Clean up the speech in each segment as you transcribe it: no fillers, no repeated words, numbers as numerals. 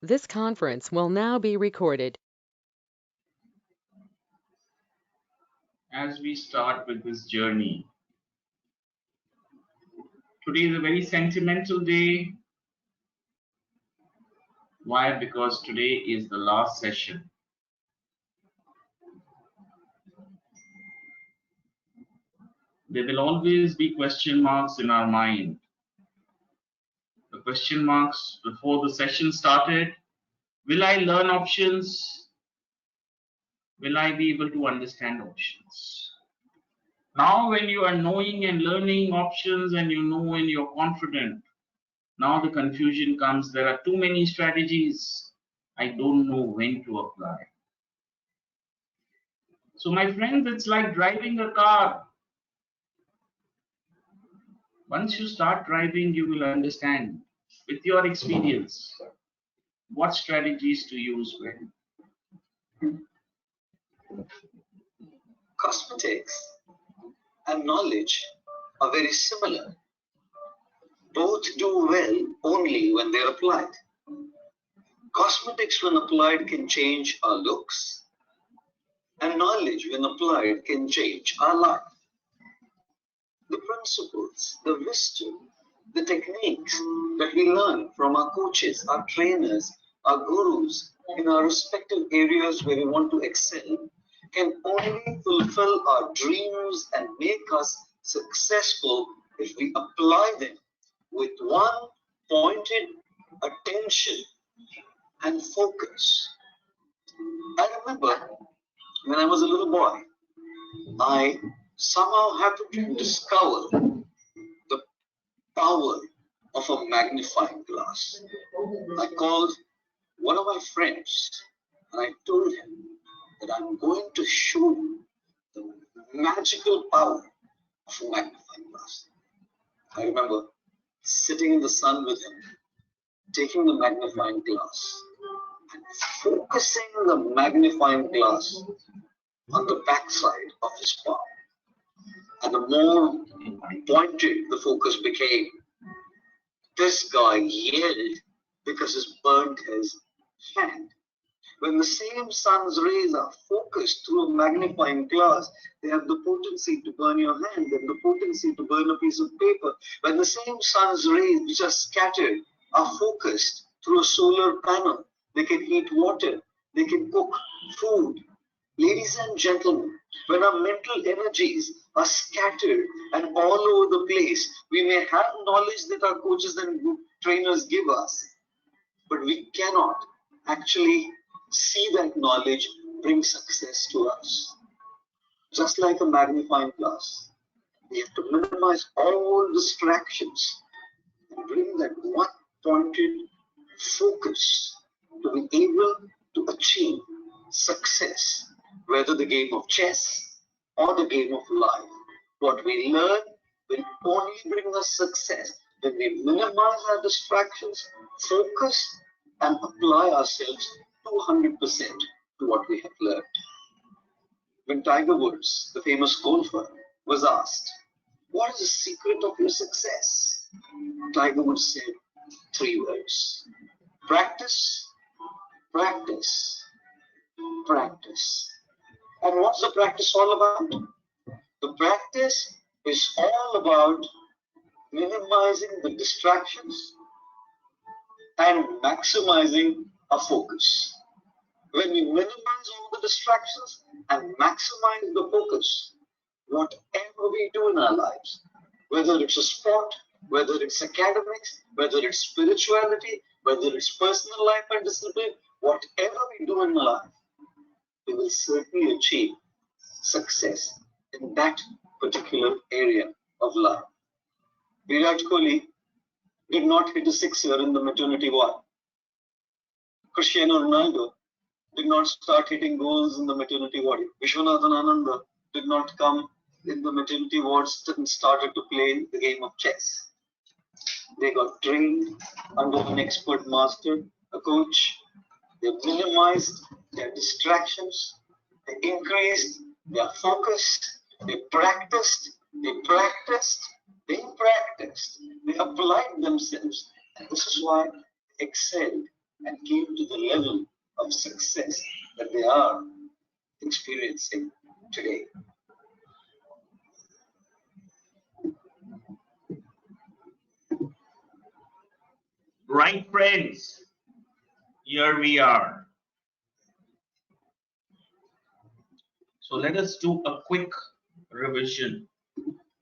This conference will now be recorded. As we start with this journey, today is a very sentimental day. Why? Because today is the last session. There will always be question marks in our mind. The question marks before the session started: will I learn options? Will I be able to understand options? Now, when you are knowing and learning options and you know and you're confident, now the confusion comes. There are too many strategies. I don't know when to apply. So, my friends, it's like driving a car. Once you start driving, you will understand with your experience what strategies to use when. Cosmetics and knowledge are very similar. Both do well only when they're applied. Cosmetics, when applied, can change our looks, and knowledge, when applied, can change our life. The principles, the wisdom, the techniques that we learn from our coaches, our trainers, our gurus in our respective areas where we want to excel can only fulfill our dreams and make us successful if we apply them with one pointed attention and focus. I remember when I was a little boy, I somehow happened to discover the power of a magnifying glass. I called one of my friends and I told him that I'm going to show you the magical power of a magnifying glass. I remember sitting in the sun with him, taking the magnifying glass and focusing the magnifying glass on the backside of his palm. And the more pointed the focus became, this guy yelled because it burned his hand. When the same sun's rays are focused through a magnifying glass, they have the potency to burn your hand and the potency to burn a piece of paper. When the same sun's rays which are scattered are focused through a solar panel, they can heat water, they can cook food. Ladies and gentlemen, when our mental energies are scattered and all over the place, we may have knowledge that our coaches and trainers give us, but we cannot actually see that knowledge bring success to us. Just like a magnifying glass, we have to minimize all distractions and bring that one pointed focus to be able to achieve success, whether the game of chess or the game of life. What we learn will only bring us success when we minimize our distractions, focus, and apply ourselves 200% to what we have learned. When Tiger Woods, the famous golfer, was asked, "What is the secret of your success?" Tiger Woods said 3 words: practice, practice, practice. And what's the practice all about? The practice is all about minimizing the distractions and maximizing our focus. When we minimize all the distractions and maximize the focus, whatever we do in our lives, whether it's a sport, whether it's academics, whether it's spirituality, whether it's personal life and discipline, whatever we do in life, we will certainly achieve success in that particular area of life. Virat Kohli did not hit a sixer in the maternity ward. Cristiano Ronaldo did not start hitting goals in the maternity ward. Vishwanathan Ananda did not come in the maternity wards and started to play the game of chess. They got trained under an expert master, a coach. They minimized their distractions. They increased their focus. They practiced. They practiced. They practiced. They applied themselves. And this is why they excelled and came to the level of success that they are experiencing today. Right, friends, here we are. So let us do a quick revision.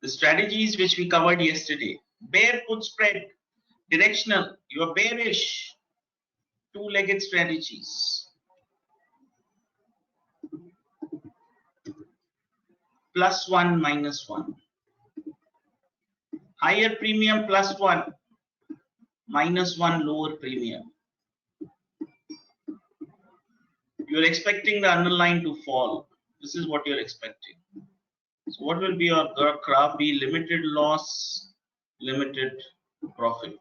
The strategies which we covered yesterday: bear put spread, directional, you are bearish, two-legged strategies, +1 -1, higher premium +1, -1 lower premium. You're expecting the underlying to fall. This is what you're expecting. So what will be your graph? Be limited loss, limited profit,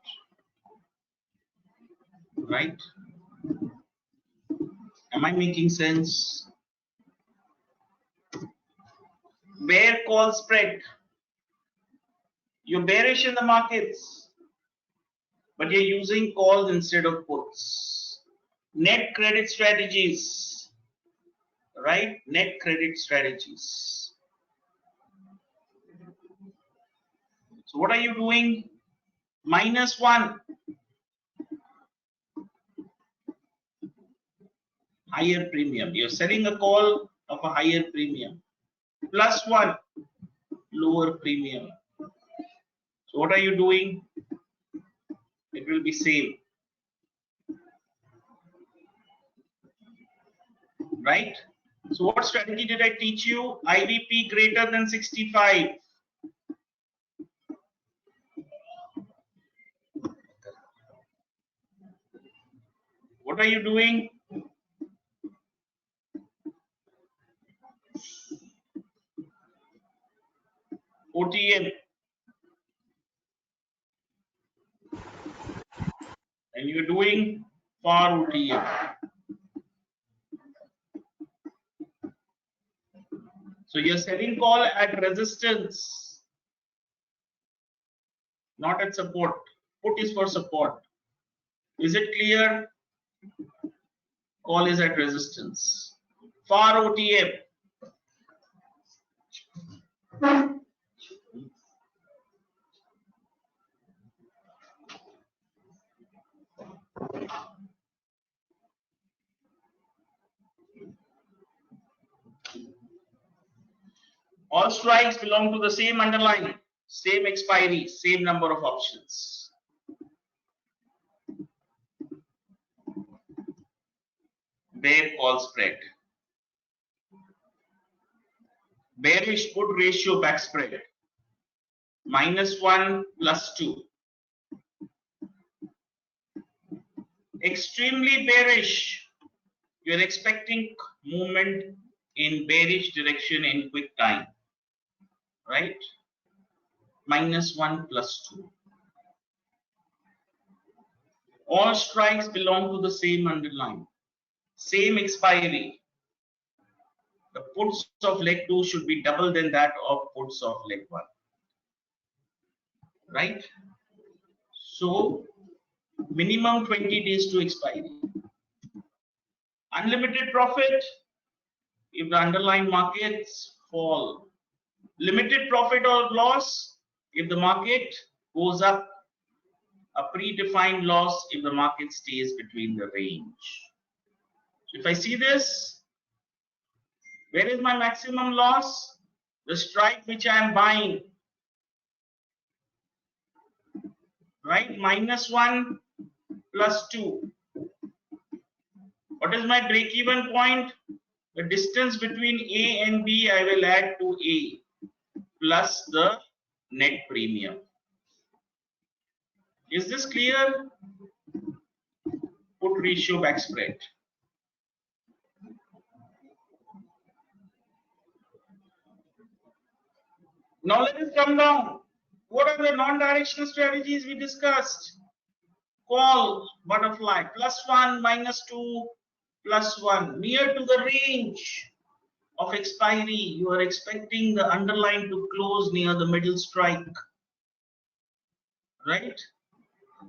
right? Am I making sense? Bear call spread. You're bearish in the markets, but you're using calls instead of puts. Net credit strategies, right? Net credit strategies. So what are you doing? -1, higher premium. You're selling a call of a higher premium. +1, lower premium. So what are you doing? It will be same, right? So what strategy did I teach you? IVP greater than 65. What are you doing? OTM. And you're doing FAR OTM. So you're setting call at resistance, not at support. Put is for support. Is it clear? Call is at resistance. FAR OTM. All strikes belong to the same underlying, same expiry, same number of options. Bear call spread. Bearish put ratio back spread. -1 +2. Extremely bearish. You're expecting movement in bearish direction in quick time, right? -1 +2. All strikes belong to the same underlying, same expiry. The puts of leg 2 should be double than that of puts of leg 1, right? So minimum 20 days to expiry. Unlimited profit if the underlying markets fall. Limited profit or loss if the market goes up. A predefined loss if the market stays between the range. So if I see this, where is my maximum loss? The strike which I am buying, right? -1 +2. What is my break-even point? The distance between A and B I will add to A plus the net premium. Is this clear? Put ratio back spread. Now let us come down. What are the non-directional strategies we discussed? Call, butterfly, +1, -2, +1. Near to the range of expiry, you are expecting the underlying to close near the middle strike, right?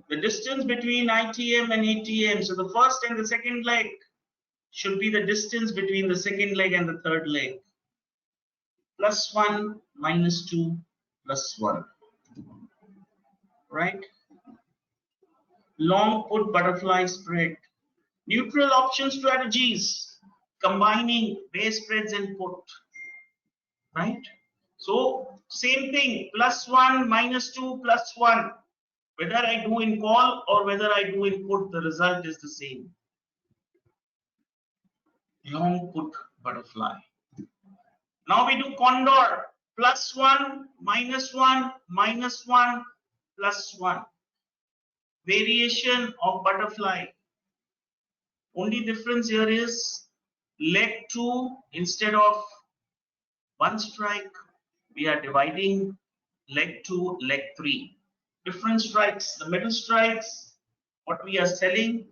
The distance between ITM and ATM. So the first and the second leg should be the distance between the second leg and the third leg. +1, -2, +1. Right? Long put, butterfly spread. Neutral option strategies, combining base spreads and put. Right? So same thing, +1, -2, +1. Whether I do in call or whether I do in put, the result is the same. Long put, butterfly. Now we do condor, +1, -1, -1, +1. Variation of butterfly. Only difference here is leg 2, instead of one strike, we are dividing leg 2, leg 3. Different strikes. The middle strikes, what we are selling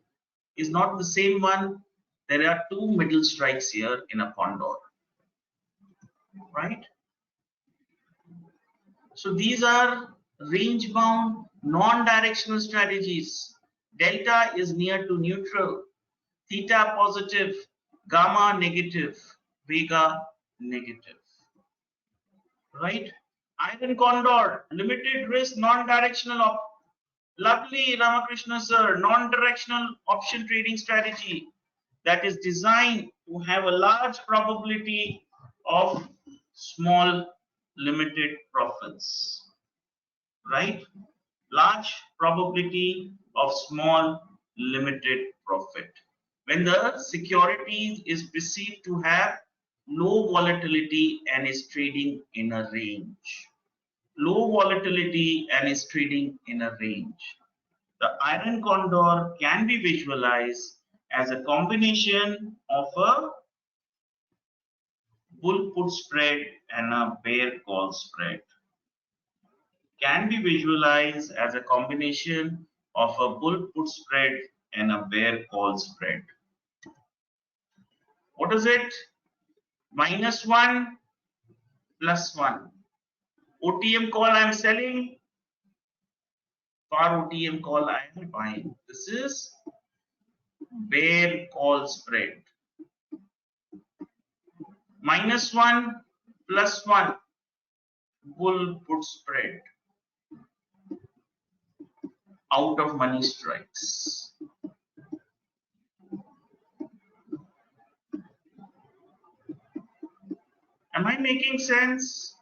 is not the same one. There are two middle strikes here in a condor. Right? So these are range bound non-directional strategies. Delta is near to neutral, theta positive, gamma negative, vega negative. Right? Iron condor, limited risk, non-directional. Lovely, Ramakrishna sir, non-directional option trading strategy that is designed to have a large probability of small limited profits. Right? Large probability of small limited profit. When the security is perceived to have low volatility and is trading in a range. Low volatility and is trading in a range. The iron condor can be visualized as a combination of a bull put spread and a bear call spread. Can be visualized as a combination of a bull put spread and a bear call spread. What is it? -1, +1. OTM call I am selling, FAR OTM call I am buying. This is bear call spread. -1, +1, bull put spread. Out of money strikes. Am I making sense?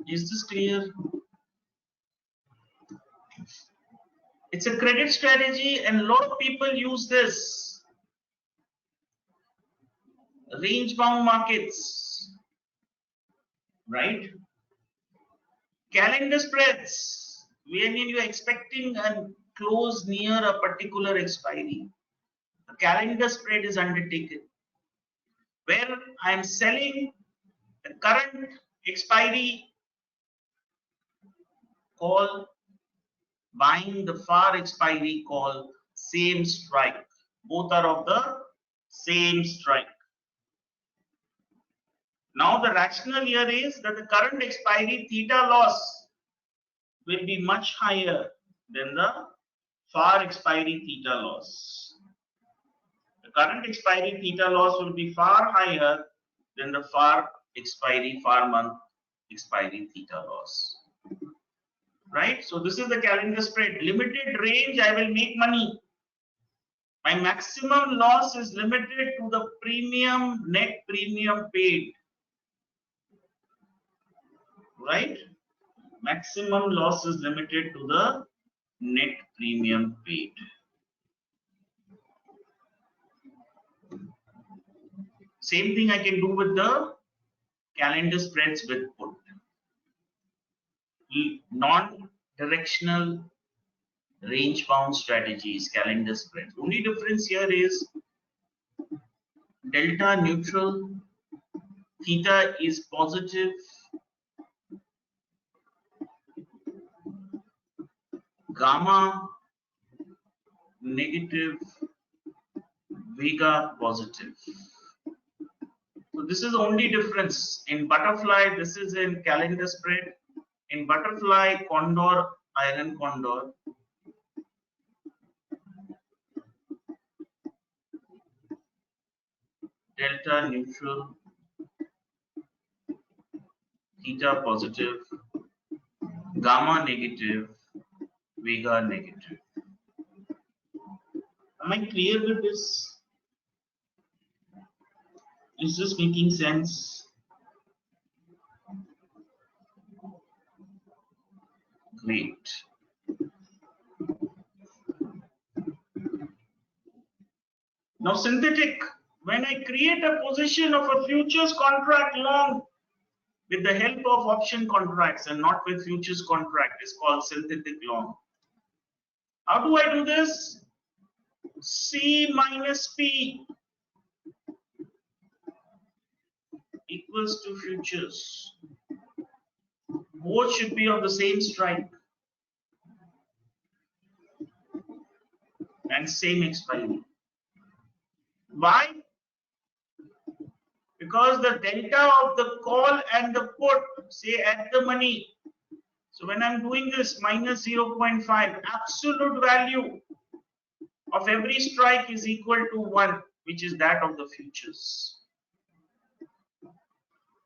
Is this clear? It's a credit strategy and a lot of people use this. Range bound markets, right? Calendar spreads, when you are expecting a close near a particular expiry. A calendar spread is undertaken where I am selling the current expiry call, buying the far expiry call, same strike. Both are of the same strike. Now the rationale here is that the current expiry theta loss will be much higher than the far expiry theta loss. The current expiry theta loss will be far higher than the far expiry, far month expiry theta loss. Right? So this is the calendar spread. Limited range, I will make money. My maximum loss is limited to the premium, net premium paid. Right? Maximum loss is limited to the net premium paid. Same thing I can do with the calendar spreads with put. Non-directional range bound strategies, calendar spreads. Only difference here is delta neutral, theta is positive, gamma negative, vega positive. So this is the only difference. In butterfly, this is in calendar spread. in butterfly, condor, iron condor, delta neutral, theta positive, gamma negative, vega negative. Am I clear with this? Is this making sense? Great. Now synthetic, when I create a position of a futures contract long with the help of option contracts and not with futures contract, is called synthetic long. How do I do this? C minus P equals to futures. Both should be of the same strike and same expiry. Why? Because the delta of the call and the put, say at the money. So when I'm doing this minus 0.5, absolute value of every strike is equal to 1, which is that of the futures.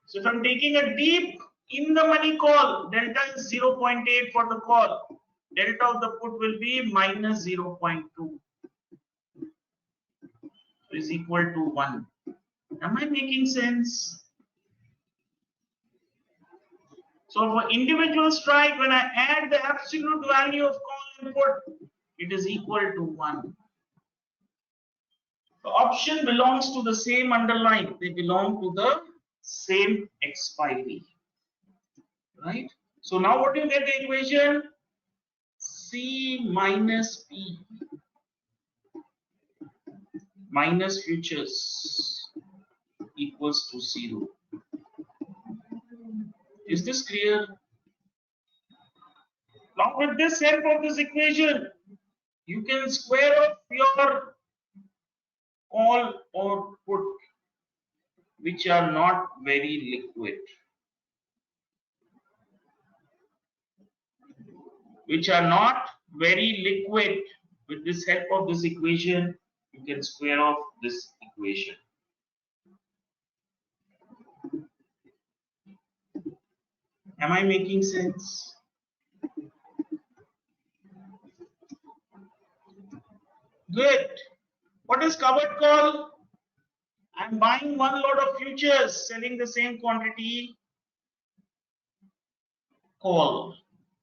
So if I'm taking a deep in the money call, delta is 0.8 for the call. Delta of the put will be minus 0.2. So is equal to 1. Am I making sense? So for individual strike, when I add the absolute value of call and put, it is equal to 1. The option belongs to the same underlying. They belong to the same expiry. Right? So now what do you get the equation? C minus P minus futures equals to 0. Is this clear? Now with this help of this equation, you can square off your call or put which are not very liquid. Which are not very liquid. With this help of this equation, you can square off this equation. Am I making sense? Good. What is covered call? I'm buying one lot of futures, selling the same quantity call.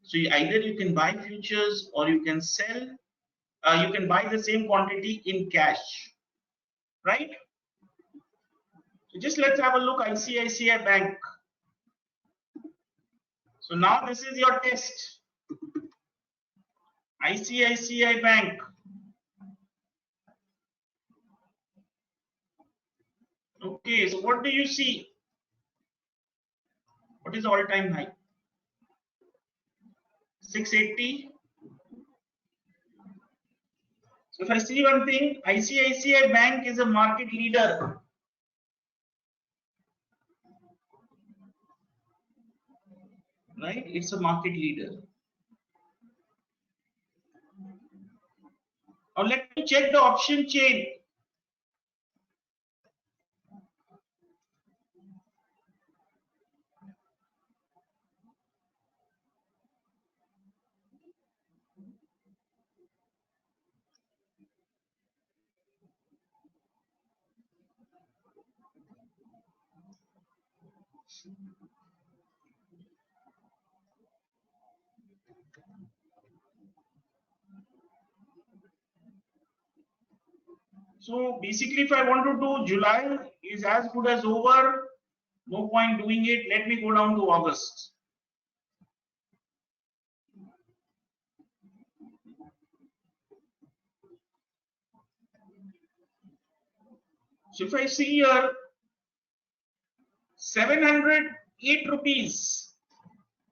So either you can buy futures or you can sell, you can buy the same quantity in cash, right? So just let's have a look, ICICI Bank. So now this is your test. ICICI Bank. Okay, so what do you see? What is all-time high? 680. So if I see one thing, ICICI Bank is a market leader. Right? It's a market leader. Now let me check the option chain. So basically, if I want to do July is as good as over, no point doing it. Let me go down to August. So if I see here 708 rupees,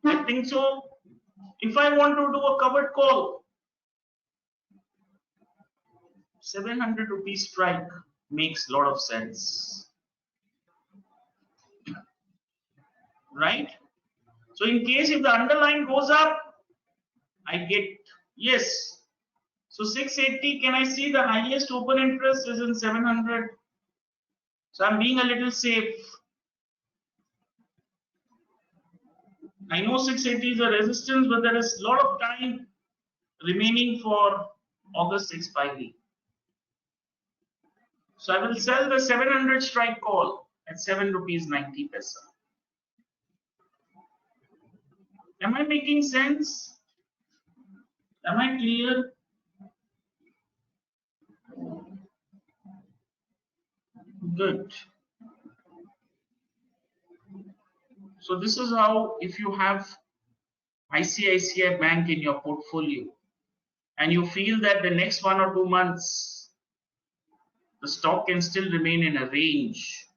I think so. If I want to do a covered call, 700 rupees strike makes a lot of sense, right? So in case if the underlying goes up, I get yes. So 680, can I see the highest open interest is in 700? So I'm being a little safe. I know 680 is a resistance, but there is a lot of time remaining for August expiry. So I will sell the 700 strike call at 7 rupees 90 paisa. Am I making sense? Am I clear? Good. So this is how, if you have ICICI Bank in your portfolio and you feel that the next 1 or 2 months the stock can still remain in a range,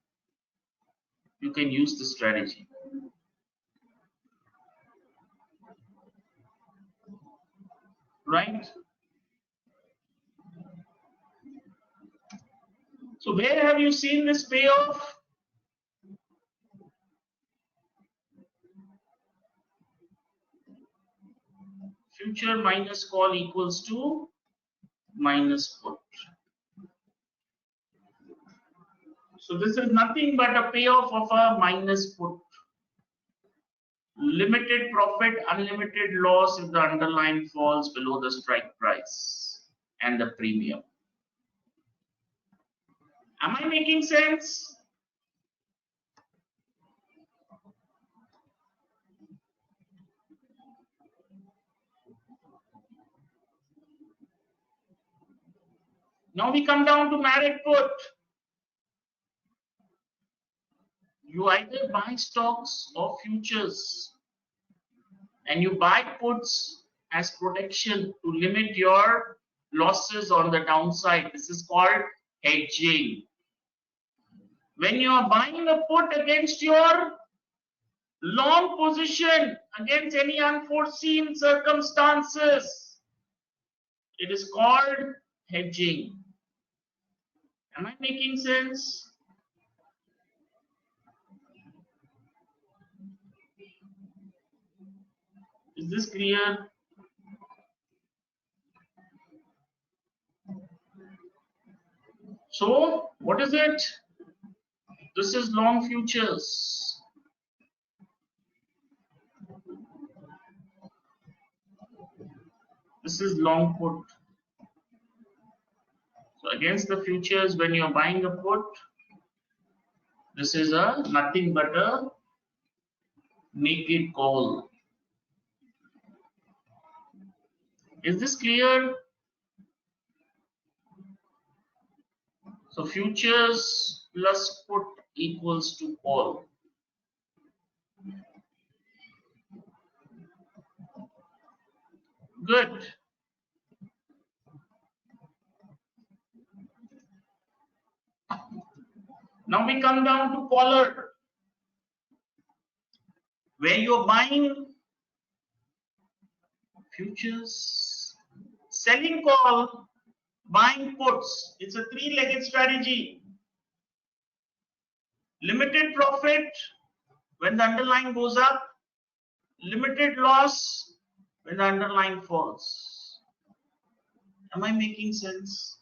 you can use this strategy. Right? So where have you seen this payoff? Future minus call equals to minus put. So this is nothing but a payoff of a minus put. Limited profit, unlimited loss if the underlying falls below the strike price and the premium. Am I making sense? Now we come down to Marriott put. You either buy stocks or futures, and you buy puts as protection to limit your losses on the downside. This is called hedging. When you are buying a put against your long position, against any unforeseen circumstances, it is called hedging. Am I making sense? Is this clear? So, what is it? This is long futures. This is long put. So against the futures, when you're buying a put, this is a nothing but a naked call. Is this clear? So futures plus put equals to call. Good. Now we come down to caller, where you're buying futures, selling call, buying puts. It's a three-legged strategy. Limited profit when the underlying goes up, limited loss when the underlying falls. Am I making sense?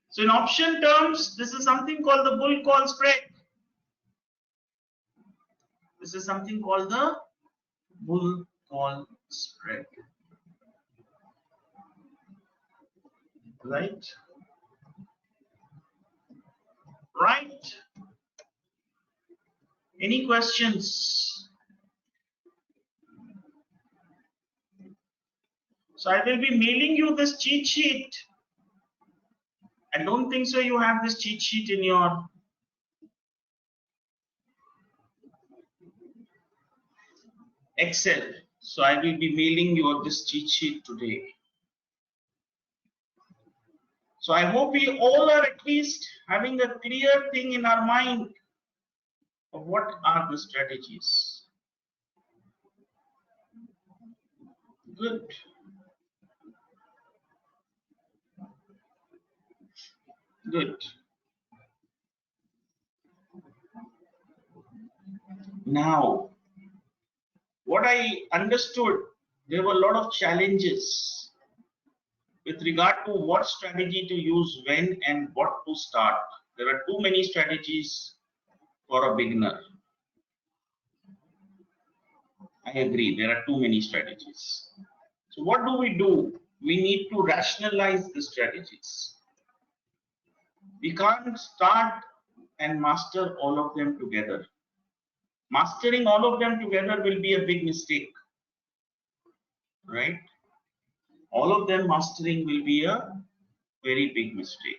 So in option terms, this is something called the bull call spread. This is something called the bull call spread. Right? Right? Any questions? So I will be mailing you this cheat sheet. I don't think so you have this cheat sheet in your Excel. So I will be mailing you this cheat sheet today. So I hope we all are at least having a clear thing in our mind of what are the strategies. Good. Good. Now, what I understood, there were a lot of challenges with regard to what strategy to use when and what to start. There are too many strategies for a beginner. I agree, there are too many strategies. So what do? We need to rationalize the strategies. We can't start and master all of them together. Mastering all of them together will be a big mistake, right? All of them mastering will be a very big mistake.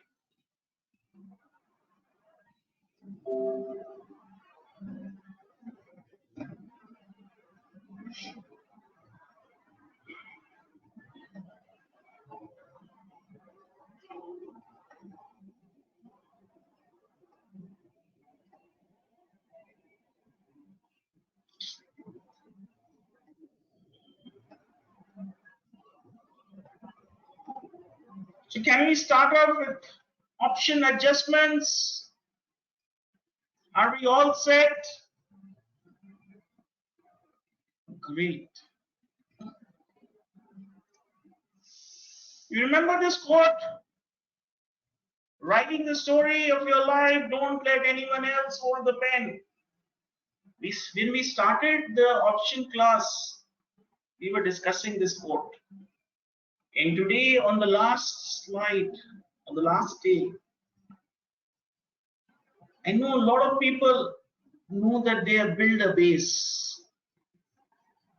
So can we start off with option adjustments? Are we all set? Great. You remember this quote? Writing the story of your life, don't let anyone else hold the pen. When we started the option class, we were discussing this quote. And today, on the last slide, on the last day, I know a lot of people know that they have built a base.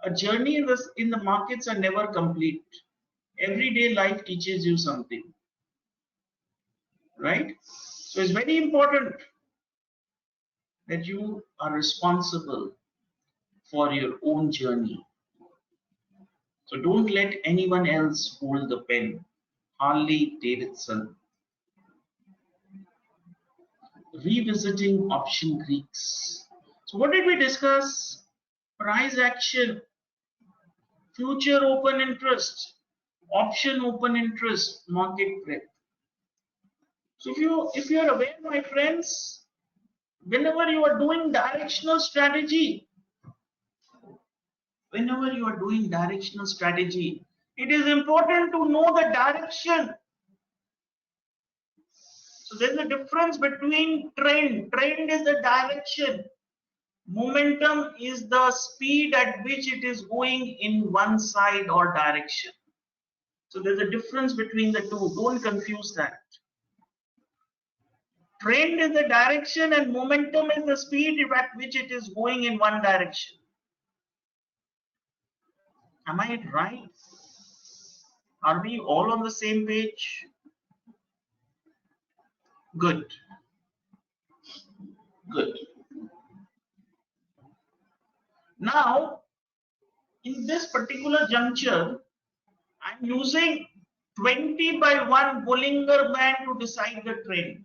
A journey in the markets are never complete. Everyday life teaches you something, right? So it's very important that you are responsible for your own journey. So don't let anyone else hold the pen. Harley Davidson. Revisiting option Greeks. So what did we discuss? Price action, future open interest, option open interest, market breadth. So if you are aware, my friends, whenever you are doing directional strategy, it is important to know the direction. So there's a difference between trend. Trend is the direction. Momentum is the speed at which it is going in one side or direction. So there's a difference between the two. Don't confuse that. Trend is the direction and momentum is the speed at which it is going in one direction. Am I right? Are we all on the same page? Good. Good. Now, in this particular juncture, I'm using 20 by 1 Bollinger Band to decide the trend.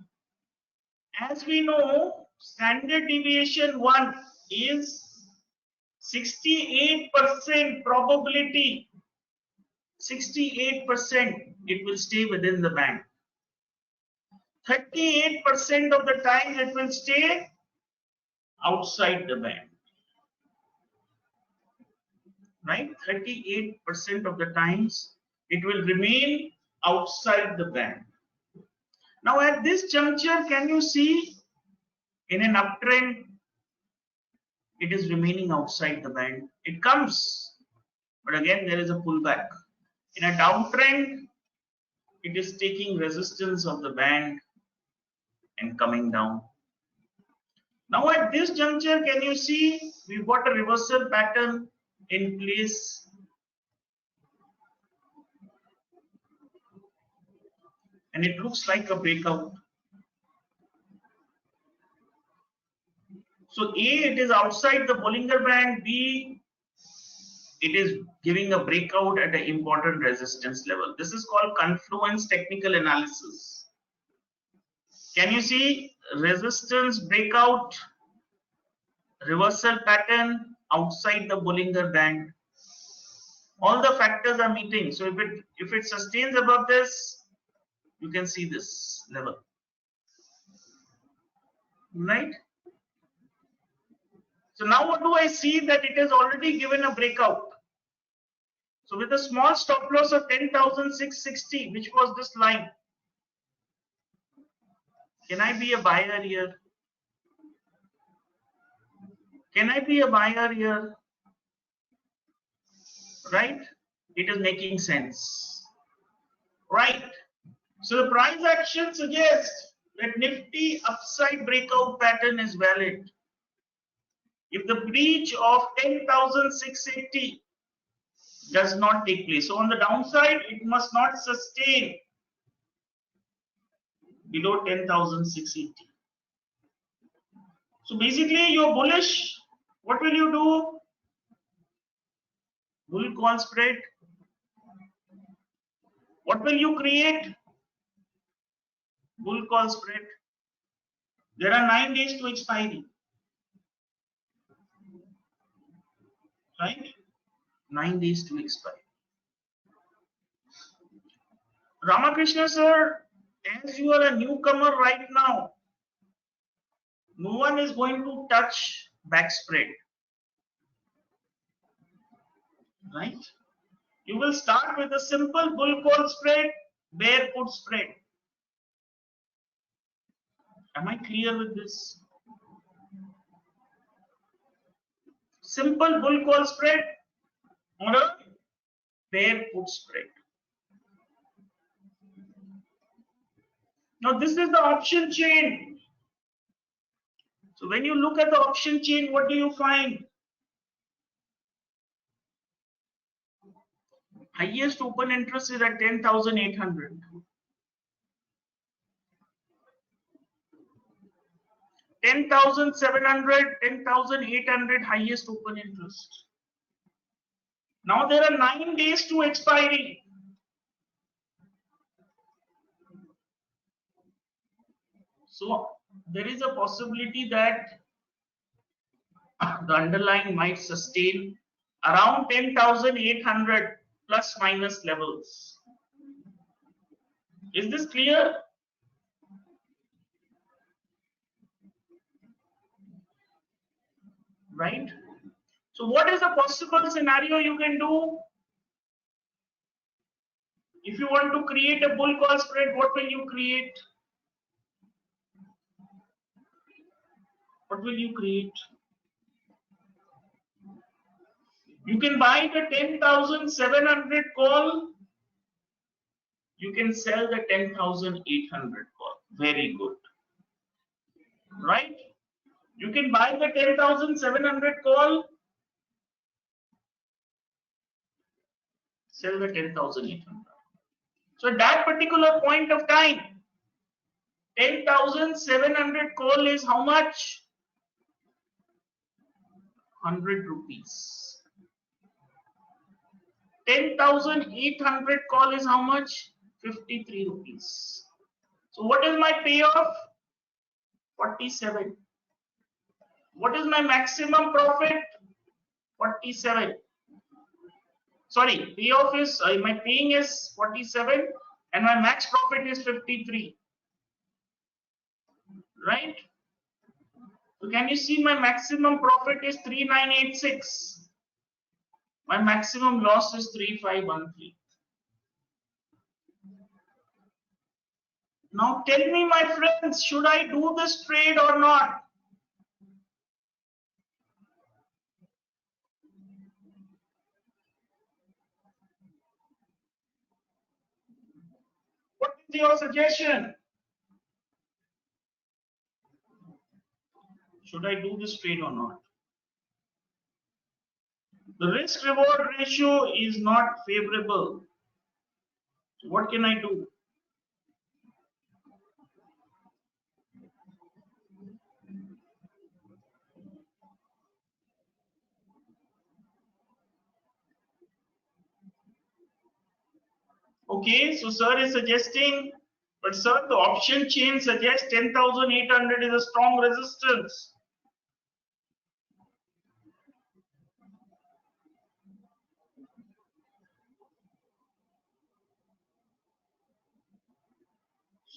As we know, standard deviation 1 is 68% probability. 68% it will stay within the band. 38% of the time it will stay outside the band. Right? 38% of the times it will remain outside the band. Now at this juncture, can you see in an uptrend, it is remaining outside the band. It comes, but again there is a pullback. In a downtrend, it is taking resistance of the band and coming down. Now at this juncture, can you see we've got a reversal pattern in place. And it looks like a breakout. So A, it is outside the Bollinger Band. B, it is giving a breakout at an important resistance level. This is called confluence technical analysis. Can you see resistance breakout, reversal pattern outside the Bollinger Band? All the factors are meeting. So if it sustains above this, you can see this level, right? So now what do I see? That it has already given a breakout. So with a small stop loss of 10,660, which was this line, can I be a buyer here? Can I be a buyer here? Right? It is making sense. Right? So the price action suggests that Nifty upside breakout pattern is valid. If the breach of 10,680 does not take place. So on the downside, it must not sustain below 10,680. So basically, you're bullish. What will you do? Bull call spread. What will you create? Bull call spread. There are 9 days to expiry. Right? 9 days to expire. Ramakrishna sir, as you are a newcomer right now, no one is going to touch back spread. Right? You will start with a simple bull call spread, bear put spread. Am I clear with this? Simple bull call spread or a bear put spread. Now this is the option chain. So when you look at the option chain, what do you find? Highest open interest is at 10,800. 10,700, 10,800 highest open interest. Now there are 9 days to expiry. So there is a possibility that the underlying might sustain around 10,800 plus minus levels. Is this clear? Right? So what is the possible scenario you can do? If you want to create a bull call spread, what will you create? What will you create? You can buy the 10,700 call. You can sell the 10,800 call. Very good. Right? You can buy the 10,700 call. Sell the 10,800. So at that particular point of time, 10,700 call is how much? 100 rupees. 10,800 call is how much? 53 rupees. So what is my payoff? 47. What is my maximum profit? 47. Sorry, payoff is, my paying is 47 and my max profit is 53. Right? So can you see my maximum profit is 3986. My maximum loss is 3513. Now tell me, my friends, should I do this trade or not? What is your suggestion? Should I do this trade or not? The risk reward ratio is not favorable. So what can I do? Okay, so sir is suggesting, but sir, the option chain suggests 10,800 is a strong resistance.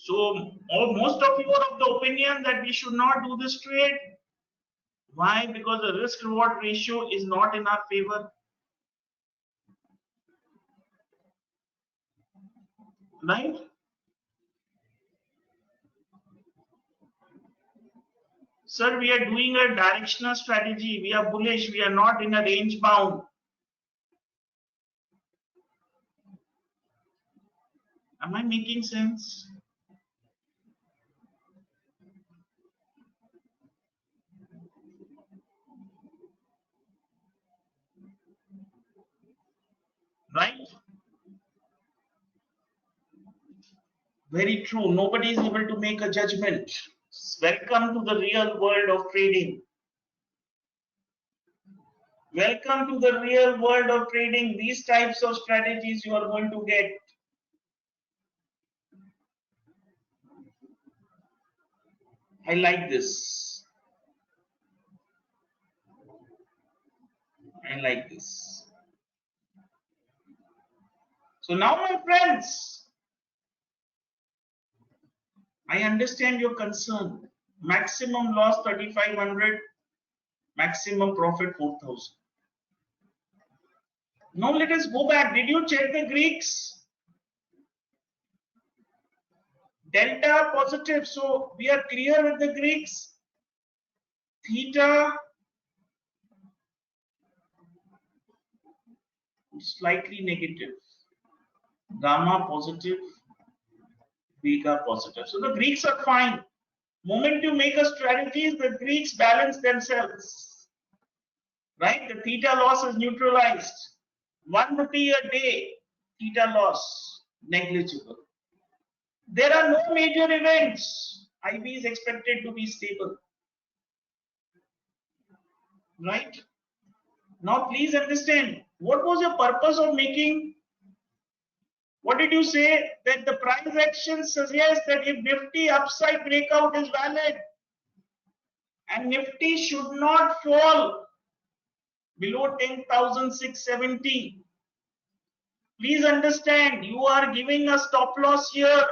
So most of you are of the opinion that we should not do this trade. Why? Because the risk reward ratio is not in our favor. Right? Sir, we are doing a directional strategy. We are bullish. We are not in a range bound. Am I making sense? Right? Very true. Nobody is able to make a judgment. Welcome to the real world of trading. Welcome to the real world of trading. These types of strategies you are going to get. I like this. I like this. So now, my friends, I understand your concern. Maximum loss 3,500, maximum profit 4,000. Now let us go back. Did you check the Greeks? Delta positive. So we are clear with the Greeks. Theta slightly negative. Gamma positive. Beta positive. So the Greeks are fine. Moment you make a strategy, the Greeks balance themselves. Right? The theta loss is neutralized. 1 rupee a day, theta loss, negligible. There are no major events. IB is expected to be stable. Right? Now please understand, what was your purpose of making? What did you say? That the price action suggests that if Nifty upside breakout is valid and Nifty should not fall below 10,670. Please understand, you are giving a stop loss here.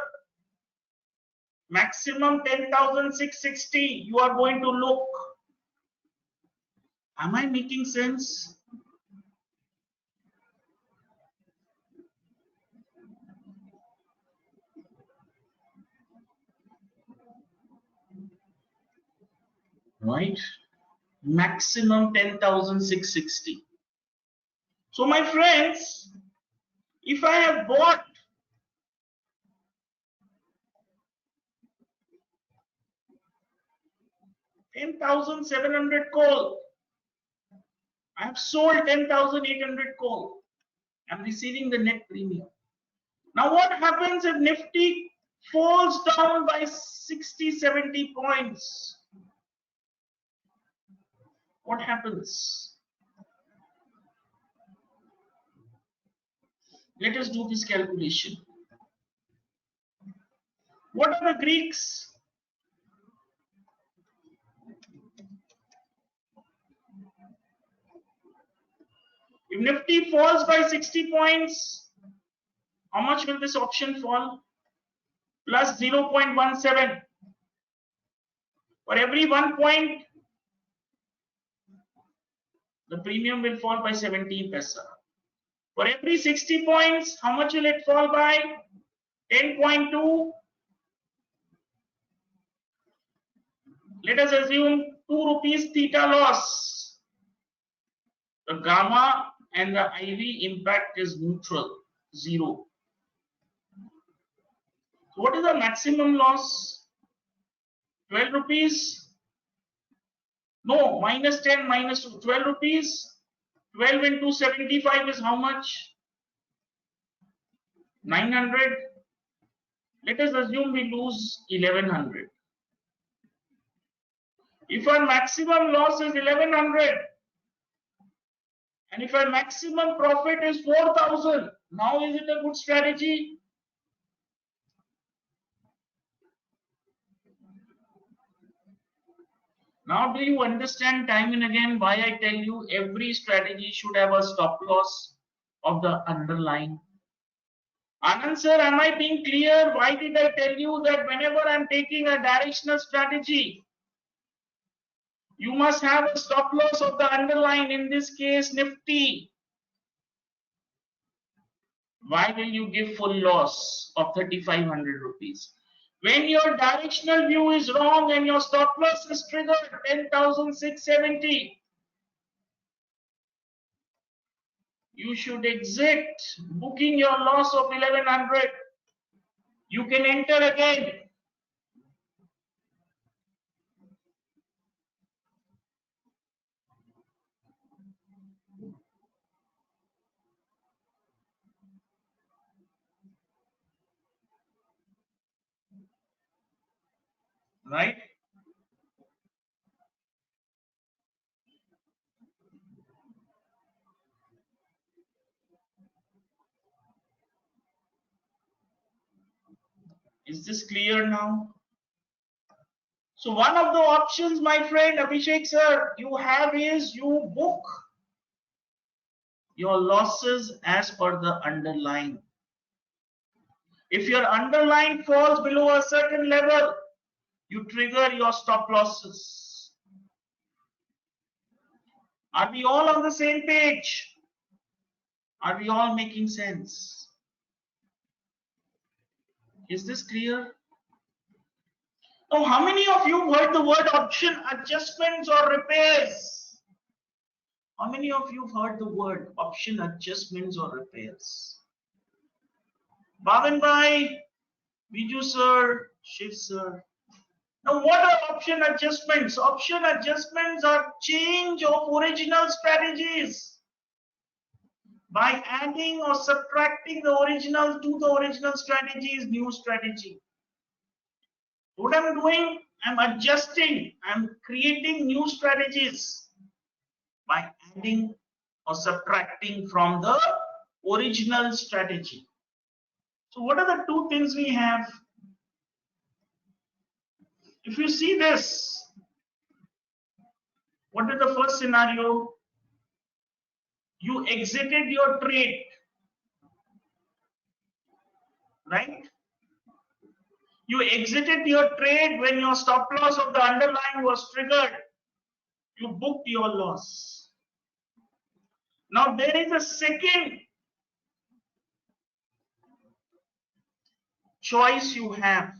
Maximum 10,660. You are going to look. Am I making sense? Right? Maximum 10,660. So my friends, if I have bought $10,700 call, I have sold 10,800 call. I'm receiving the net premium. Now what happens if Nifty falls down by 60, 70 points? What happens? Let us do this calculation. What are the Greeks? If Nifty falls by 60 points, how much will this option fall? Plus 0.17. For every 1 point, the premium will fall by 17 paisa. For every 60 points, how much will it fall by? 10.2. Let us assume 2 rupees theta loss. The gamma and the IV impact is neutral, 0. So what is the maximum loss? 12 rupees? No, minus 10, minus 2, 12 rupees. 12 into 75 is how much? 900. Let us assume we lose 1100. If our maximum loss is 1100 and if our maximum profit is 4,000, now is it a good strategy? Now do you understand time and again why I tell you every strategy should have a stop loss of the underlying? Anand sir, am I being clear? Why did I tell you that whenever I'm taking a directional strategy, You must have a stop loss of the underlying, in this case Nifty. Why will you give full loss of 3,500 rupees? When your directional view is wrong and your stop loss is triggered 10,670, you should exit, booking your loss of 1,100. You can enter again. Right? Is this clear now? So one of the options, my friend Abhishek sir, you have is you book your losses as per the underlying. If your underlying falls below a certain level, you trigger your stop losses. Are we all on the same page? Are we all making sense? Is this clear? Now, how many of you heard the word option adjustments or repairs? How many of you have heard the word option adjustments or repairs? Bhavin bhai, Viju sir, Shiv sir. Now, what are option adjustments? Option adjustments are change of original strategies by adding or subtracting the original to the original strategy is new strategy. What I'm doing, I'm adjusting, I'm creating new strategies by adding or subtracting from the original strategy. So what are the two things we have? If you see this, what is the first scenario? You exited your trade, right? You exited your trade when your stop loss of the underlying was triggered. You booked your loss. Now there is a second choice you have.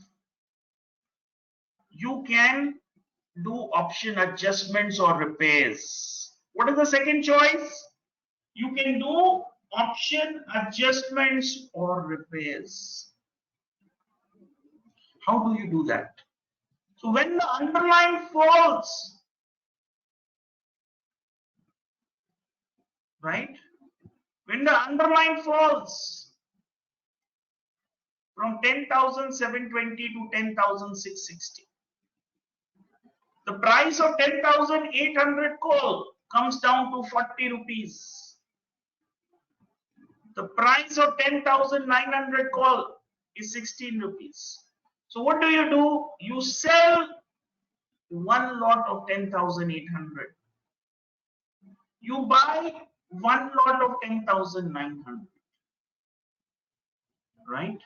You can do option adjustments or repairs. What is the second choice? You can do option adjustments or repairs. How do you do that? So when the underlying falls, right? When the underlying falls from 10,720 to 10,660, the price of 10,800 call comes down to 40 rupees. The price of 10,900 call is 16 rupees. So what do? You sell one lot of 10,800. You buy one lot of 10,900. Right?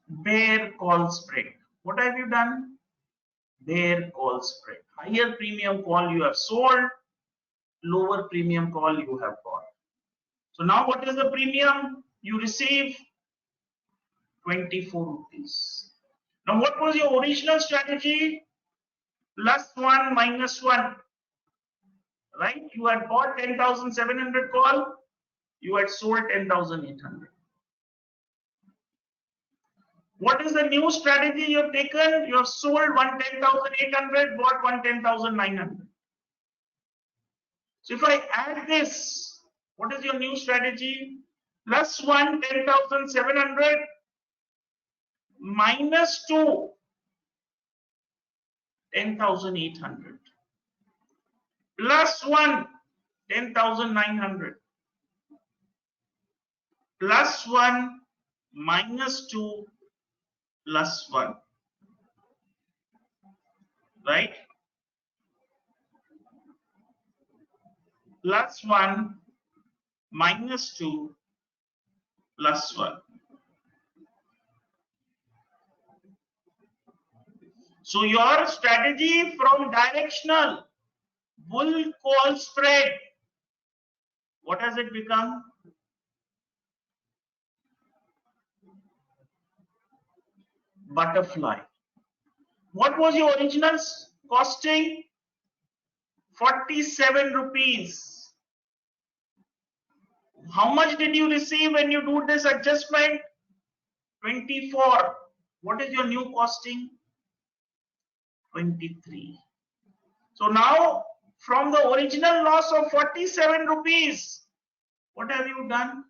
Bear call spread. What have you done? Bear call spread. Higher premium call you have sold, lower premium call you have bought. So now what is the premium you receive? 24 rupees. Now what was your original strategy? +1 -1. Right? You had bought 10,700 call, you had sold 10,800. What is the new strategy you have taken? You have sold 10,800, bought 10,900. So if I add this, what is your new strategy? +1 10,700 -2 10,800 +1 10,900 +1 -2 +1, right? +1 -2 +1. So your strategy from directional bull call spread, what has it become? Butterfly. What was your original costing? 47 rupees. How much did you receive when you do this adjustment? 24. What is your new costing? 23. So now from the original loss of 47 rupees, what have you done?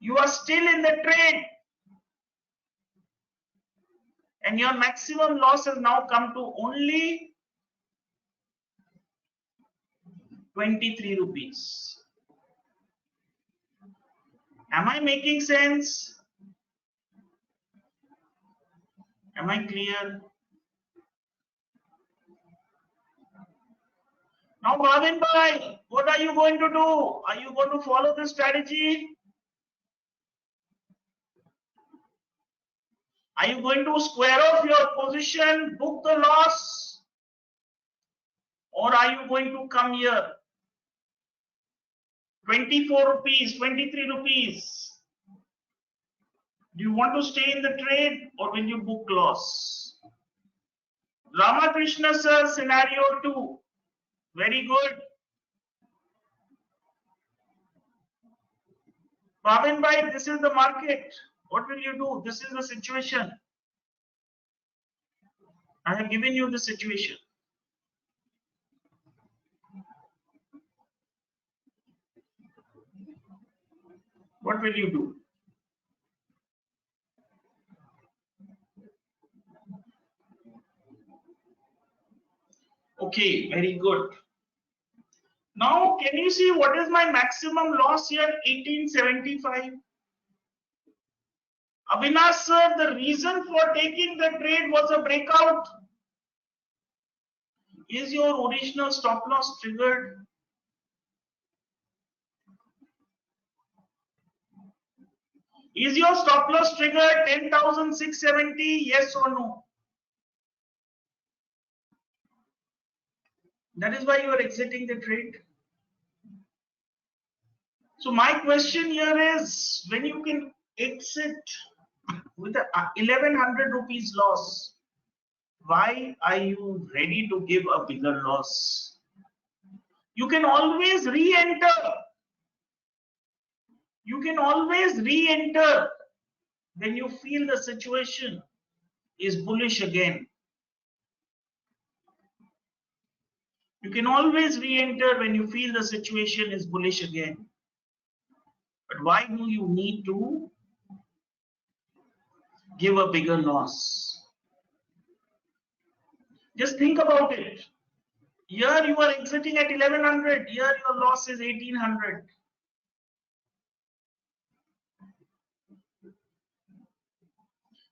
You are still in the trade and your maximum loss has now come to only 23 rupees. Am I making sense? Am I clear? Now, Bhavin Bhai, what are you going to do? Are you going to follow this strategy? Are you going to square off your position, book the loss? Or are you going to come here? 24 rupees, 23 rupees. Do you want to stay in the trade or will you book loss? Ramakrishna sir, scenario 2. Very good. Bhavin Bhai, this is the market. What will you do? This is the situation. I have given you the situation. What will you do? Okay, very good. Now, can you see what is my maximum loss here? 1875. Avinash sir, the reason for taking the trade was a breakout. Is your original stop loss triggered? Is your stop loss triggered 10,670? Yes or no? That is why you are exiting the trade. So my question here is, when you can exit with a 1100 rupees loss, why are you ready to give a bigger loss? You can always re-enter. You can always re-enter when you feel the situation is bullish again. You can always re-enter when you feel the situation is bullish again. But why do you need to give a bigger loss? Just think about it. Here you are exiting at 1100. Here your loss is 1800.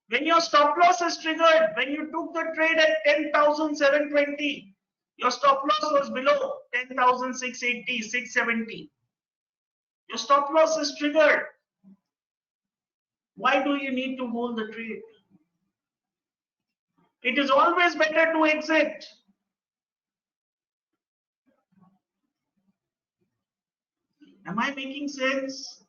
When your stop loss is triggered, when you took the trade at 10,720, your stop loss was below 10,680, 670. Your stop loss is triggered. Why do you need to hold the trade? It is always better to exit. Am I making sense?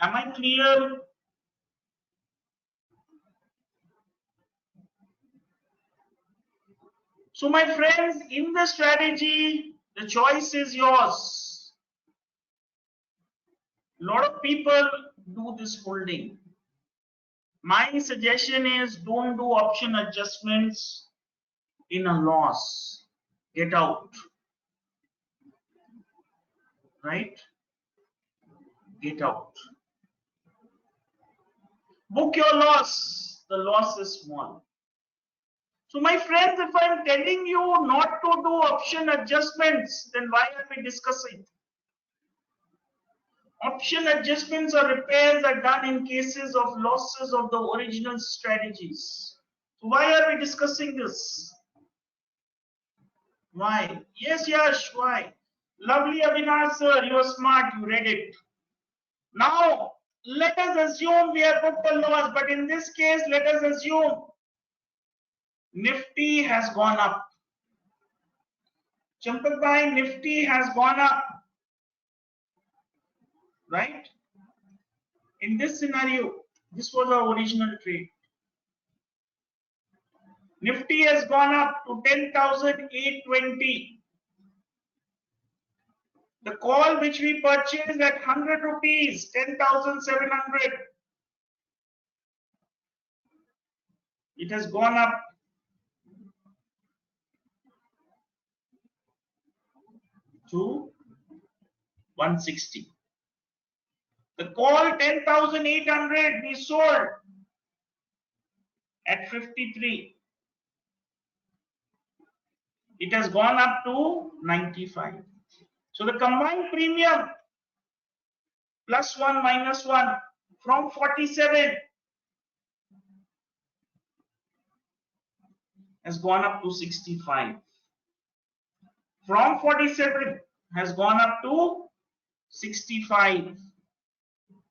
Am I clear? So my friends, in the strategy, the choice is yours. A lot of people do this holding. My suggestion is don't do option adjustments in a loss. Get out. Right? Get out. Book your loss. The loss is small. So my friends, if I'm telling you not to do option adjustments, then why are we discussing? Option adjustments or repairs are done in cases of losses of the original strategies. So why are we discussing this? Why? Yes, Yash, why? Lovely Avinash sir, you are smart, you read it. Now, let us assume we have booked a loss, but in this case, let us assume Nifty has gone up. Champak bhai, Nifty has gone up, right? In this scenario, this was our original trade. Nifty has gone up to 10,820. The call which we purchased at 100 rupees, 10,700. It has gone up to 160. The call 10,800 we sold at 53. It has gone up to 95. So the combined premium plus 1 minus 1 from 47 has gone up to 65. From 47 has gone up to 65.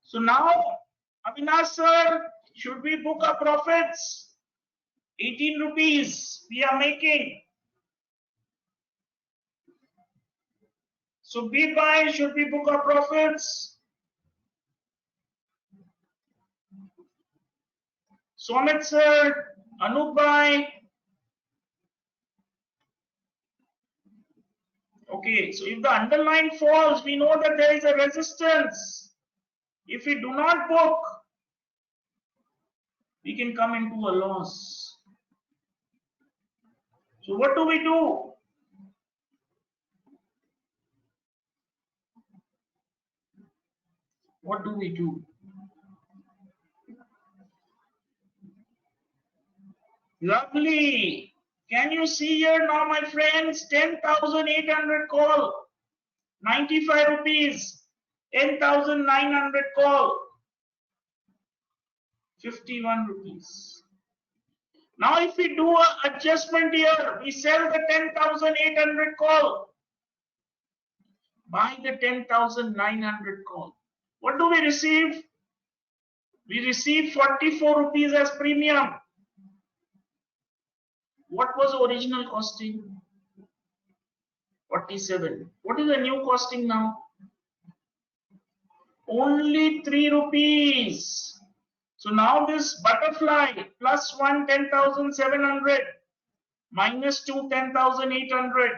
So now, Avinash sir, should we book our profits? 18 rupees we are making. So big buy, should we book our profits? Somit sir, Anup bhai. Okay, so if the underline falls, we know that there is a resistance. If we do not book, we can come into a loss. So what do we do? What do we do? Lovely. Can you see here now, my friends? 10,800 call. 95 rupees. 10,900 call. 51 rupees. Now if we do an adjustment here, we sell the 10,800 call. Buy the 10,900 call. What do we receive? We receive 44 rupees as premium. What was the original costing? 47. What is the new costing now? Only 3 rupees. So now this butterfly plus 1 10,700 minus 2 10,800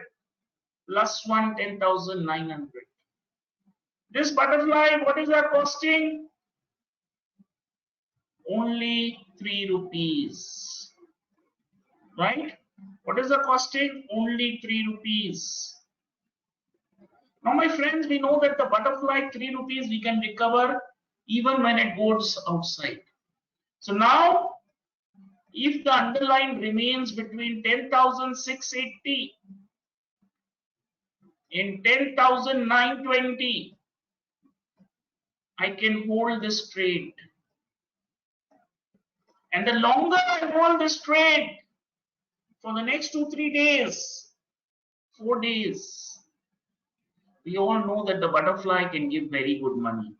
plus 1 10,900. This butterfly, what is our costing? Only 3 rupees. Right? What is the costing? Only 3 rupees. Now, my friends, we know that the butterfly 3 rupees we can recover even when it goes outside. So now, if the underline remains between 10,680 and 10,920, I can hold this trade. And the longer I hold this trade, for the next 2-3 days, 4 days, we all know that the butterfly can give very good money.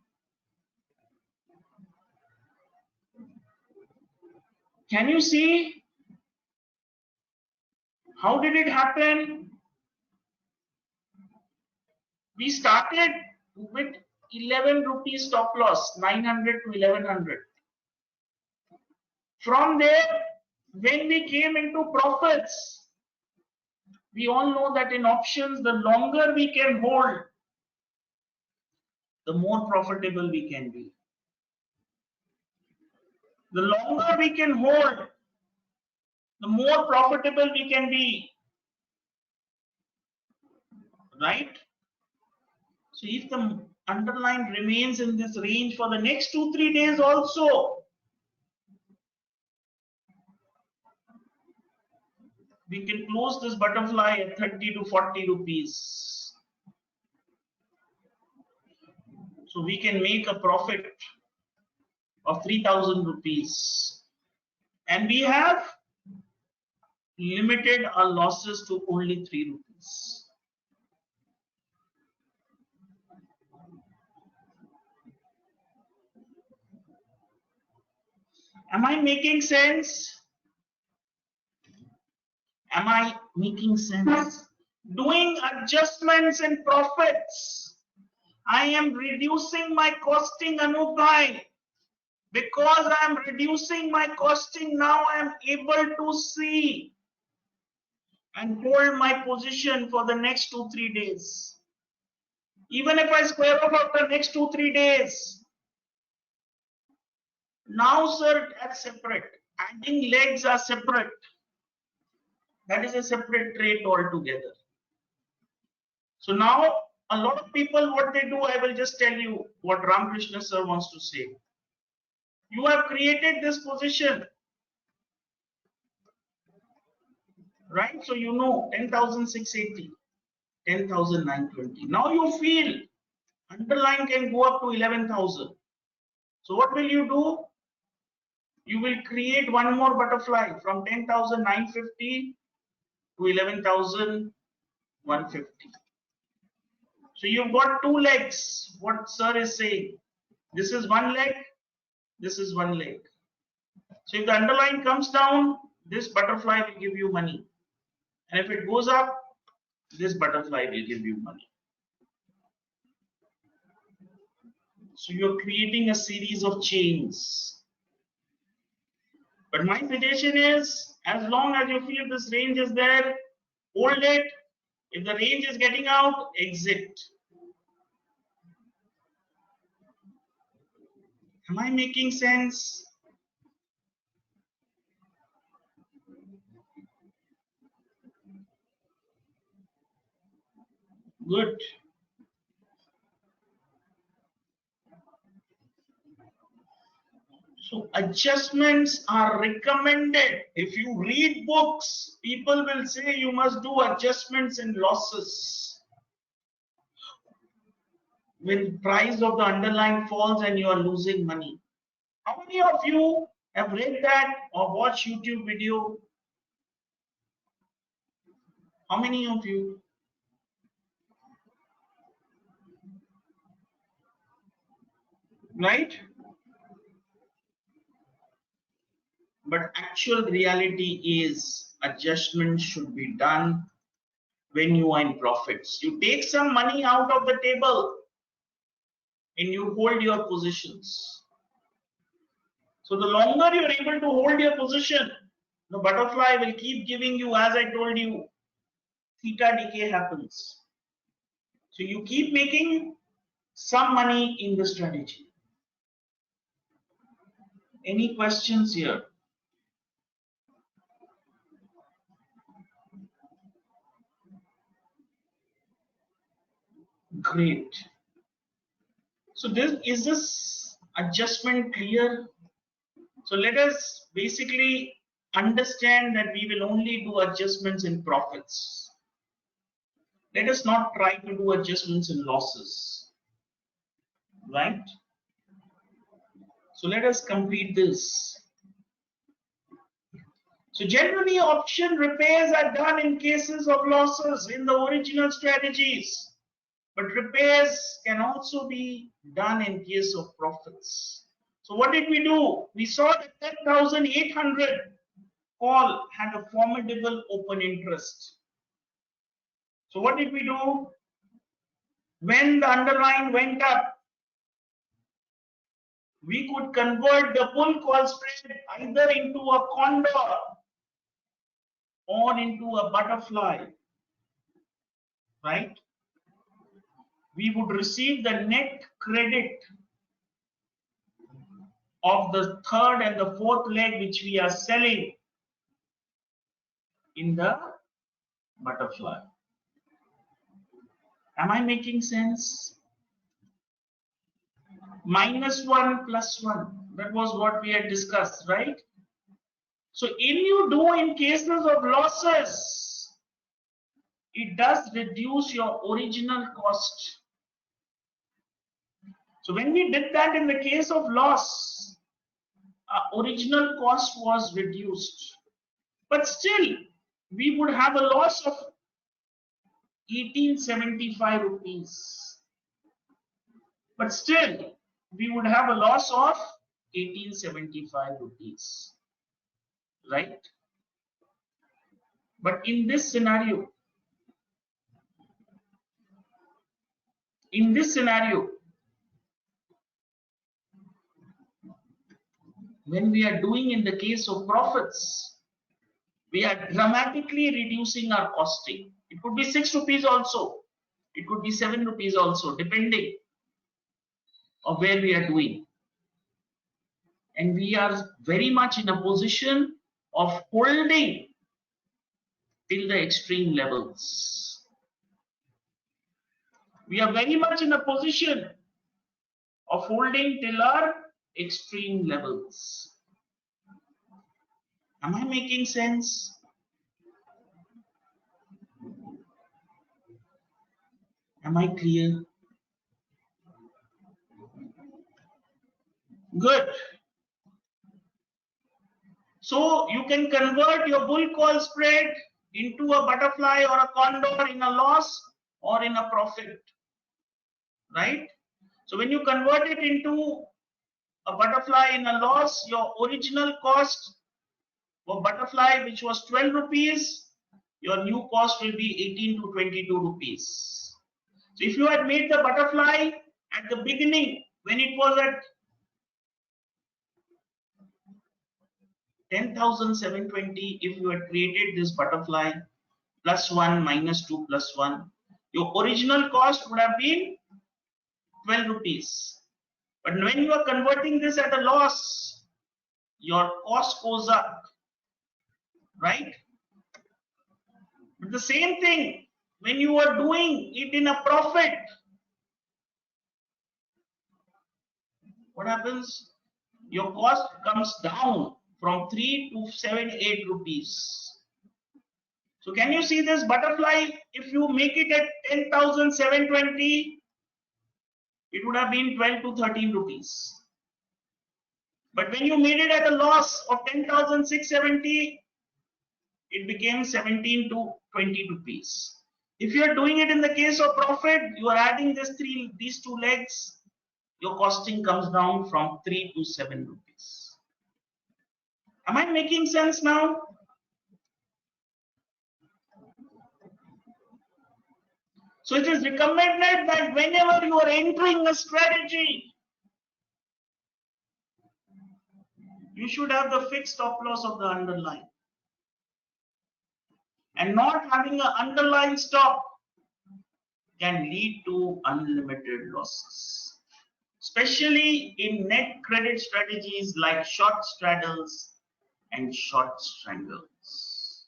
Can you see? How did it happen? We started with 11 rupees stop loss, 900 to 1100. From there, when we came into profits, we all know that in options, the longer we can hold, the more profitable we can be. The longer we can hold, the more profitable we can be. Right? So if the underline remains in this range for the next 2-3 days also, we can close this butterfly at 30 to 40 rupees. So we can make a profit of 3,000 rupees. And we have limited our losses to only 3 rupees. Am I making sense? Am I making sense? Doing adjustments in profits. I am reducing my costing, Anubhai. Because I am reducing my costing, now I am able to see and hold my position for the next 2-3 days. Even if I square off after next 2-3 days. Now, sir, that's separate. Adding legs are separate. That is a separate trade altogether. So now, a lot of people, what they do, I will just tell you what Ramakrishna sir wants to say. You have created this position, right? So you know 10,680, 10,920. Now you feel underlying can go up to 11,000. So what will you do? You will create one more butterfly from 10,950 to 11,150. So you've got 2 legs. What sir is saying, this is one leg, this is one leg. So if the underlying comes down, this butterfly will give you money. And if it goes up, this butterfly will give you money. So you're creating a series of chains. But my suggestion is, as long as you feel this range is there, hold it. If the range is getting out, exit. Am I making sense? Good. So adjustments are recommended. If you read books, people will say you must do adjustments in losses. When price of the underlying falls and you are losing money. How many of you have read that or watched YouTube video? How many of you? Right? But actual reality is adjustments should be done when you are in profits. You take some money out of the table and you hold your positions. So the longer you're able to hold your position, the butterfly will keep giving you, as I told you, theta decay happens. So you keep making some money in the strategy. Any questions here? Great. So is this adjustment clear? So let us basically understand that we will only do adjustments in profits. Let us not try to do adjustments in losses. Right? So let us complete this. So generally option repairs are done in cases of losses in the original strategies. But repairs can also be done in case of profits. So what did we do? We saw that 10,800 call had a formidable open interest. So what did we do? When the underlying went up, we could convert the pull call spread either into a condor or into a butterfly, right? We would receive the net credit of the third and the fourth leg which we are selling in the butterfly. Am I making sense? -1 + 1. That was what we had discussed, right? So if you do in cases of losses, it does reduce your original cost. So when we did that in the case of loss, our original cost was reduced. But still, we would have a loss of 1875 rupees. But still, we would have a loss of 1875 rupees, right? But in this scenario, when we are doing in the case of profits, we are dramatically reducing our costing. It could be 6 rupees also. It could be 7 rupees also, depending on where we are doing. And we are very much in a position of holding till the extreme levels. We are very much in a position of holding till our extreme levels. Am I making sense? Am I clear? Good. So you can convert your bull call spread into a butterfly or a condor in a loss or in a profit, right? So when you convert it into a butterfly in a loss, your original cost for butterfly, which was 12 rupees, your new cost will be 18 to 22 rupees. So if you had made the butterfly at the beginning when it was at 10,720, if you had created this butterfly +1 -2 +1, your original cost would have been 12 rupees. But when you are converting this at a loss, your cost goes up, right? But the same thing, when you are doing it in a profit, what happens? Your cost comes down from 3 to 7, 8 rupees. So can you see this butterfly? If you make it at 10,720, it would have been 12 to 13 rupees. But when you made it at a loss of 10,670, it became 17 to 20 rupees. If you are doing it in the case of profit, you are adding these two legs, your costing comes down from 3 to 7 rupees. Am I making sense now? So it is recommended that whenever you are entering a strategy, you should have the fixed stop loss of the underlying. And not having an underlying stop can lead to unlimited losses, especially in net credit strategies like short straddles and short strangles.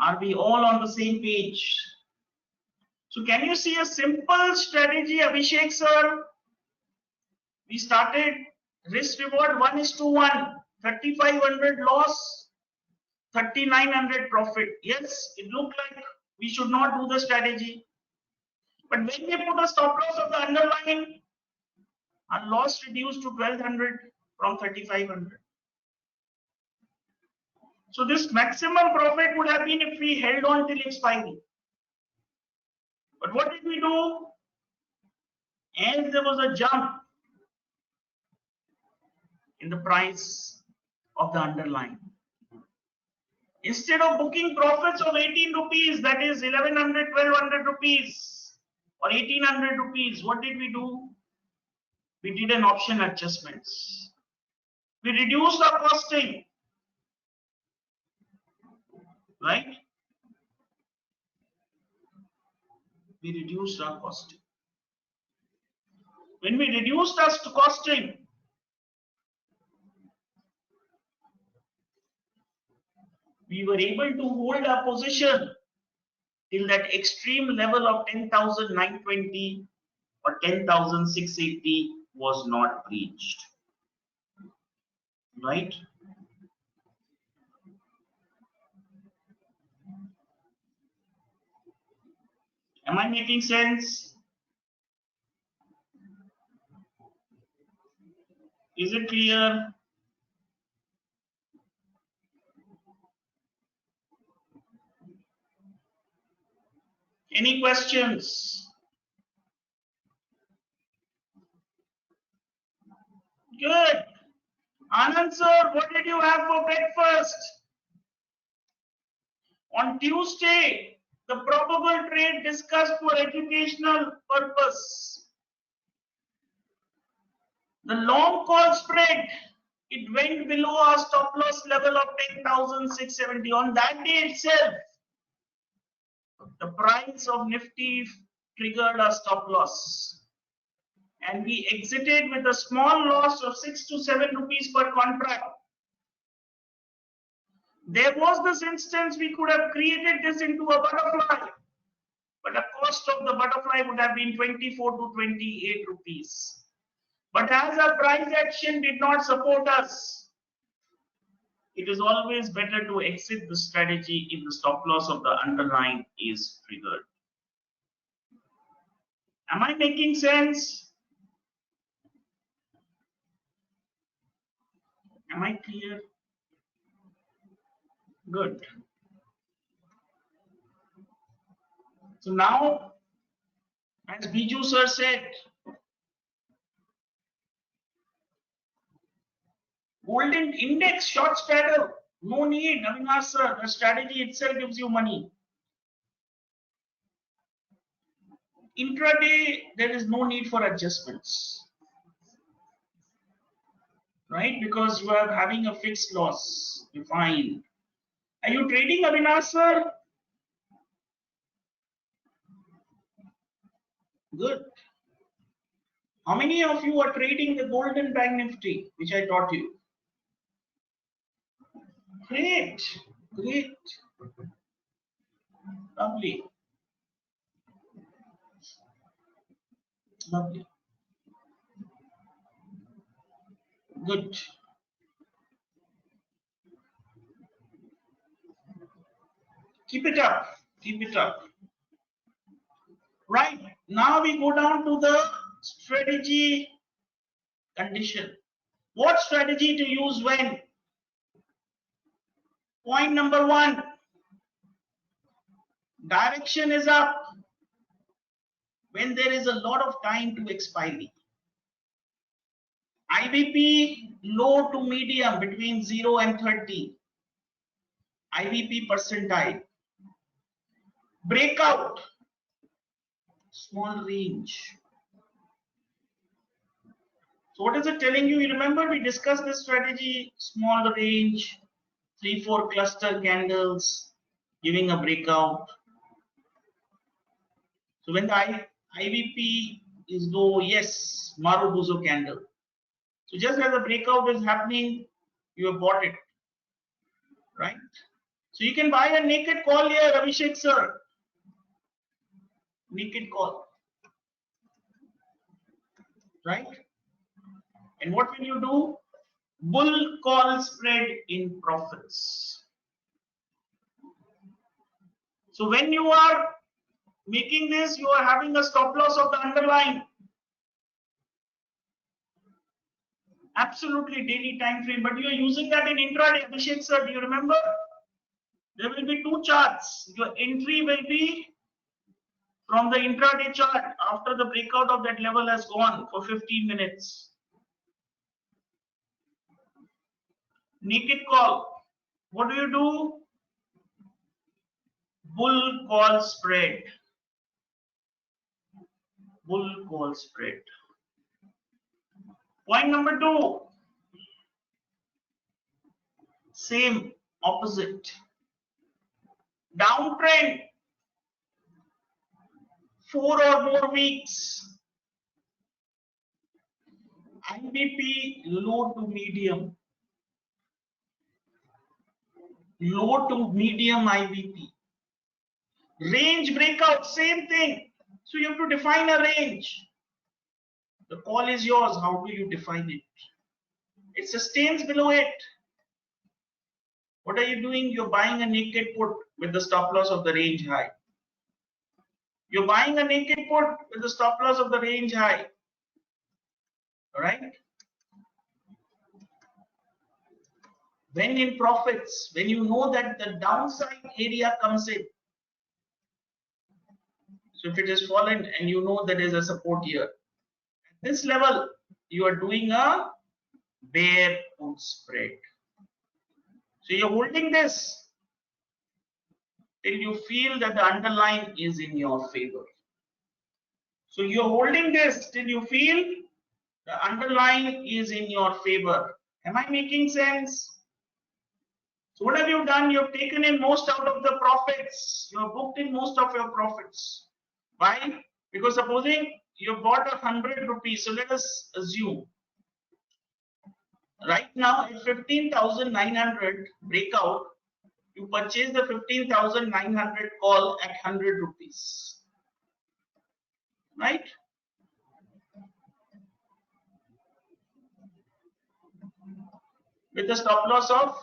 Are we all on the same page? So can you see a simple strategy, Abhishek sir? We started risk reward 1:1, 3,500 loss, 3,900 profit. Yes, it looked like we should not do the strategy. But when we put a stop loss of the underlying, our loss reduced to 1,200 from 3,500. So this maximum profit would have been if we held on till expiry. But what did we do? As there was a jump in the price of the underlying, instead of booking profits of 18 rupees, that is 1,100, 1,200 rupees or 1,800 rupees, what did we do? We did an option adjustments. We reduced our costing, right? We reduced our costing. When we reduced our costing, we were able to hold our position till that extreme level of 10,920 or 10,680 was not breached, right? Am I making sense? Is it clear? Any questions? Good. Anand sir, what did you have for breakfast? On Tuesday, the probable trade discussed for educational purpose. The long call spread, it went below our stop loss level of 10,670. On that day itself, the price of Nifty triggered a stop loss. And we exited with a small loss of 6 to 7 rupees per contract. There was this instance we could have created this into a butterfly, but the cost of the butterfly would have been 24 to 28 rupees. But as our price action did not support us, it is always better to exit the strategy if the stop loss of the underlying is triggered. Am I making sense? Am I clear? Good. So now, as Biju sir said, golden index short straddle, no need. Avinash sir, the strategy itself gives you money. Intraday, there is no need for adjustments, right? Because you are having a fixed loss. Fine. Are you trading, Avinash sir? Good. How many of you are trading the golden bank nifty, which I taught you? Great, great, lovely, lovely, good. Keep it up, keep it up. Right, now we go down to the strategy condition. What strategy to use when? Point number 1, direction is up when there is a lot of time to expiry. IVP low to medium between 0 and 30. IVP percentile. Breakout, small range. So what is it telling you? You remember we discussed this strategy, small range, 3-4 cluster candles, giving a breakout. So when the IVP is low, yes, Marubozu candle. So just as the breakout is happening, you have bought it, right? So you can buy a naked call here, Abhishek sir. Naked call, right? And what will you do? Bull call spread in profits. So when you are making this, you are having a stop loss of the underlying. Absolutely daily time frame, but you are using that in intraday. Abhishek sir, do you remember? There will be 2 charts. Your entry will be from the intraday chart after the breakout of that level has gone for 15 minutes. Naked call. What do you do? Bull call spread. Bull call spread. Point number 2. Same, opposite. Downtrend. 4 or more weeks. IVP low to medium. Low to medium IVP. Range breakout, same thing. So you have to define a range. The call is yours. How do you define it? It sustains below it. What are you doing? You're buying a naked put with the stop loss of the range high. You're buying a naked put with the stop loss of the range high. All right? When in profits, when you know that the downside area comes in, So if it is fallen and you know there is a support here, at this level, you are doing a bear put spread. So you're holding this till you feel that the underlying is in your favor. So you're holding this till you feel the underlying is in your favor. Am I making sense? So what have you done? You've taken in most out of the profits. You have booked in most of your profits. Why? Because supposing you bought 100 rupees. So let us assume right now at 15,900 breakout, you purchase the 15,900 call at 100 rupees. Right? With a stop loss of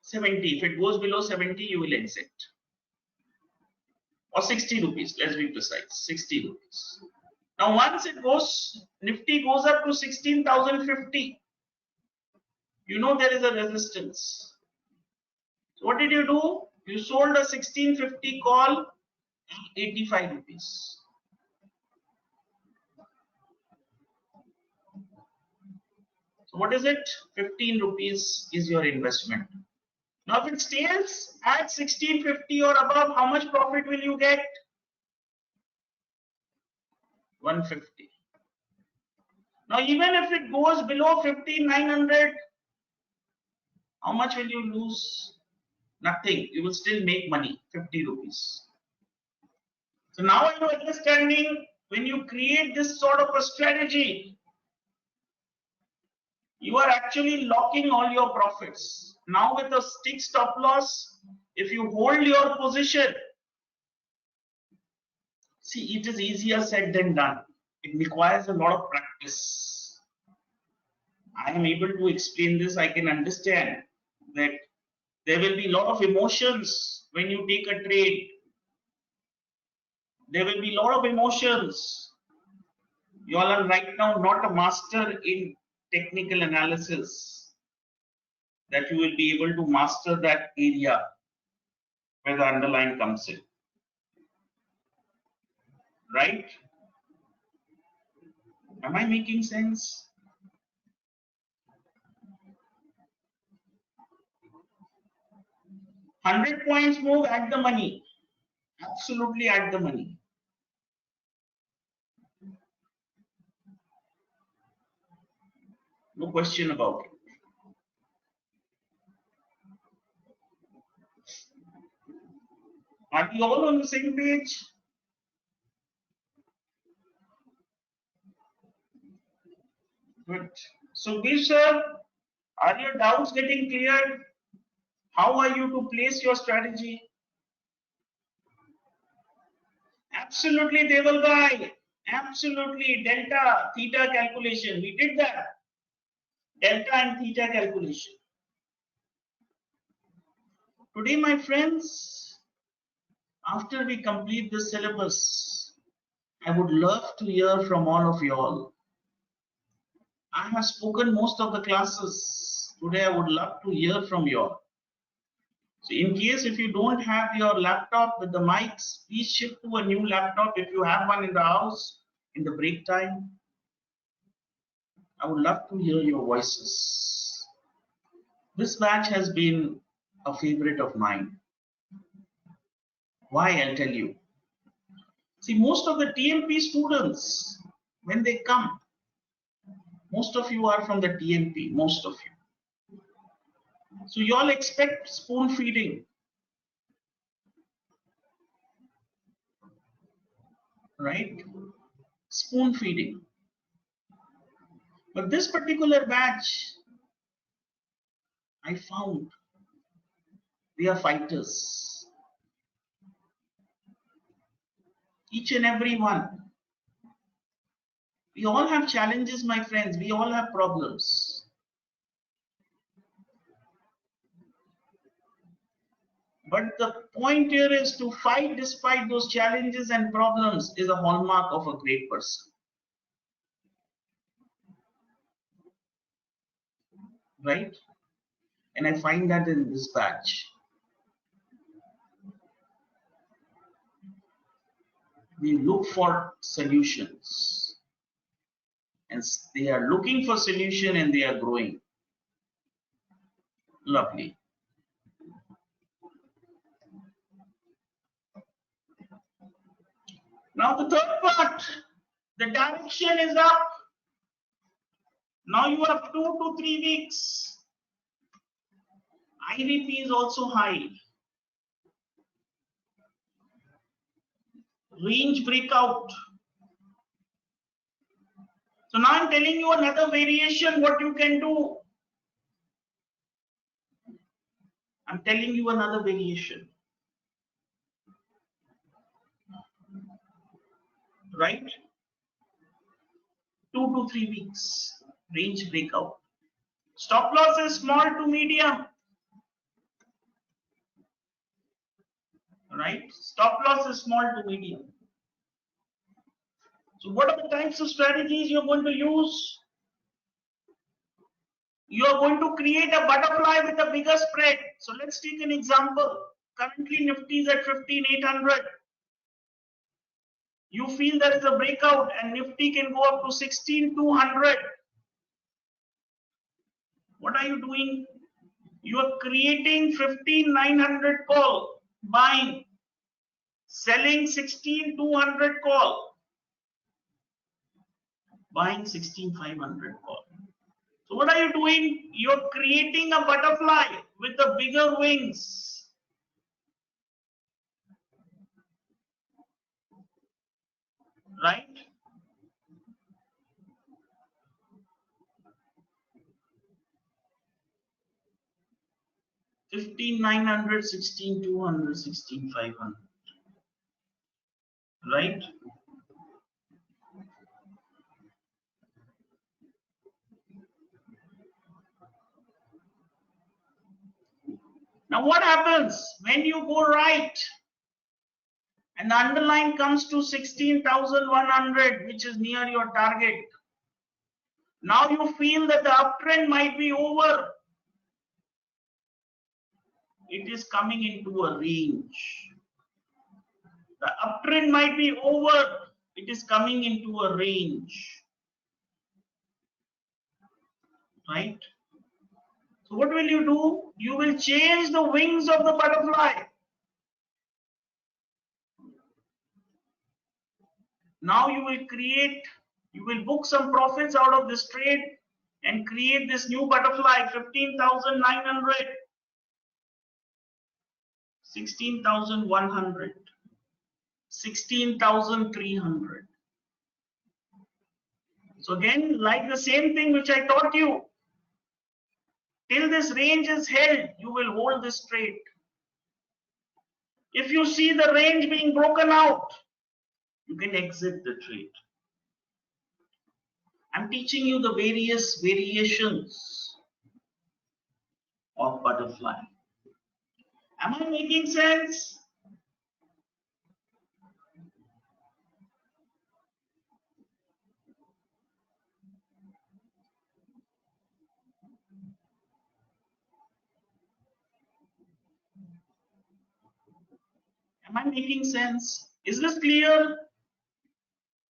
70. If it goes below 70, you will exit. Or 60 rupees, let's be precise, 60 rupees. Now once it goes, Nifty goes up to 16,050, you know there is a resistance. So what did you do? You sold a 1650 call at 85 rupees. So what is it? 15 rupees is your investment. Now if it stays at 1650 or above, how much profit will you get? 150. Now even if it goes below 15,900, how much will you lose? Nothing. You will still make money, 50 rupees. So now are you understanding, when you create this sort of a strategy, you are actually locking all your profits. Now with a stick stop loss, if you hold your position, see, it is easier said than done. It requires a lot of practice. I am able to explain this. I can understand that there will be a lot of emotions when you take a trade. There will be a lot of emotions. You all are right now not a master in technical analysis, that you will be able to master that area where the underlying comes in. Right? Am I making sense? $100 points move at the money. Absolutely at the money. No question about it. Are we all on the same page? Good. So, Gill sir, are your doubts getting cleared? How are you to place your strategy? Absolutely, they will buy. Absolutely, delta, theta calculation. We did that. Delta and theta calculation. Today, my friends, after we complete the syllabus, I would love to hear from all of you all. I have spoken most of the classes. Today, I would love to hear from you all. So in case if you don't have your laptop with the mics, please shift to a new laptop if you have one in the house in the break time. I would love to hear your voices. This batch has been a favorite of mine. Why? I'll tell you. See, most of the TMP students, when they come, most of you are from the TMP, most of you. So you all expect spoon feeding. Right? Spoon feeding. But this particular batch, I found they are fighters. Each and every one. We all have challenges, my friends. We all have problems. But the point here is to fight despite those challenges and problems is a hallmark of a great person. Right? And I find that in this batch. we look for solutions, and they are looking for solution and they are growing. Lovely. Now the third part, the direction is up. Now you have 2 to 3 weeks. IVP is also high. Range breakout. So now I'm telling you another variation what you can do. I'm telling you another variation. Right? 2 to 3 weeks. Range breakout. Stop loss is small to medium. Right? Stop loss is small to medium. So what are the types of strategies you're going to use? You are going to create a butterfly with a bigger spread. So let's take an example. Currently Nifty is at 15,800. You feel there is a breakout and Nifty can go up to 16,200. What are you doing? You are creating 15,900 call, buying, selling 16,200 call, buying 16,500 call. So what are you doing? You're creating a butterfly with the bigger wings. Right? $15,900, $16,200, $16,500. Right? Now what happens when you go right and the underline comes to 16,100, which is near your target? Now you feel that the uptrend might be over. It is coming into a range. The uptrend might be over. It is coming into a range. Right? So what will you do? You will change the wings of the butterfly. Now you will book some profits out of this trade and create this new butterfly, 15,900, 16,100, 16,300. So again, like the same thing which I taught you, till this range is held, you will hold this trade. If you see the range being broken out, you can exit the trade. I'm teaching you the various variations of butterfly. Am I making sense? Am I making sense? Is this clear?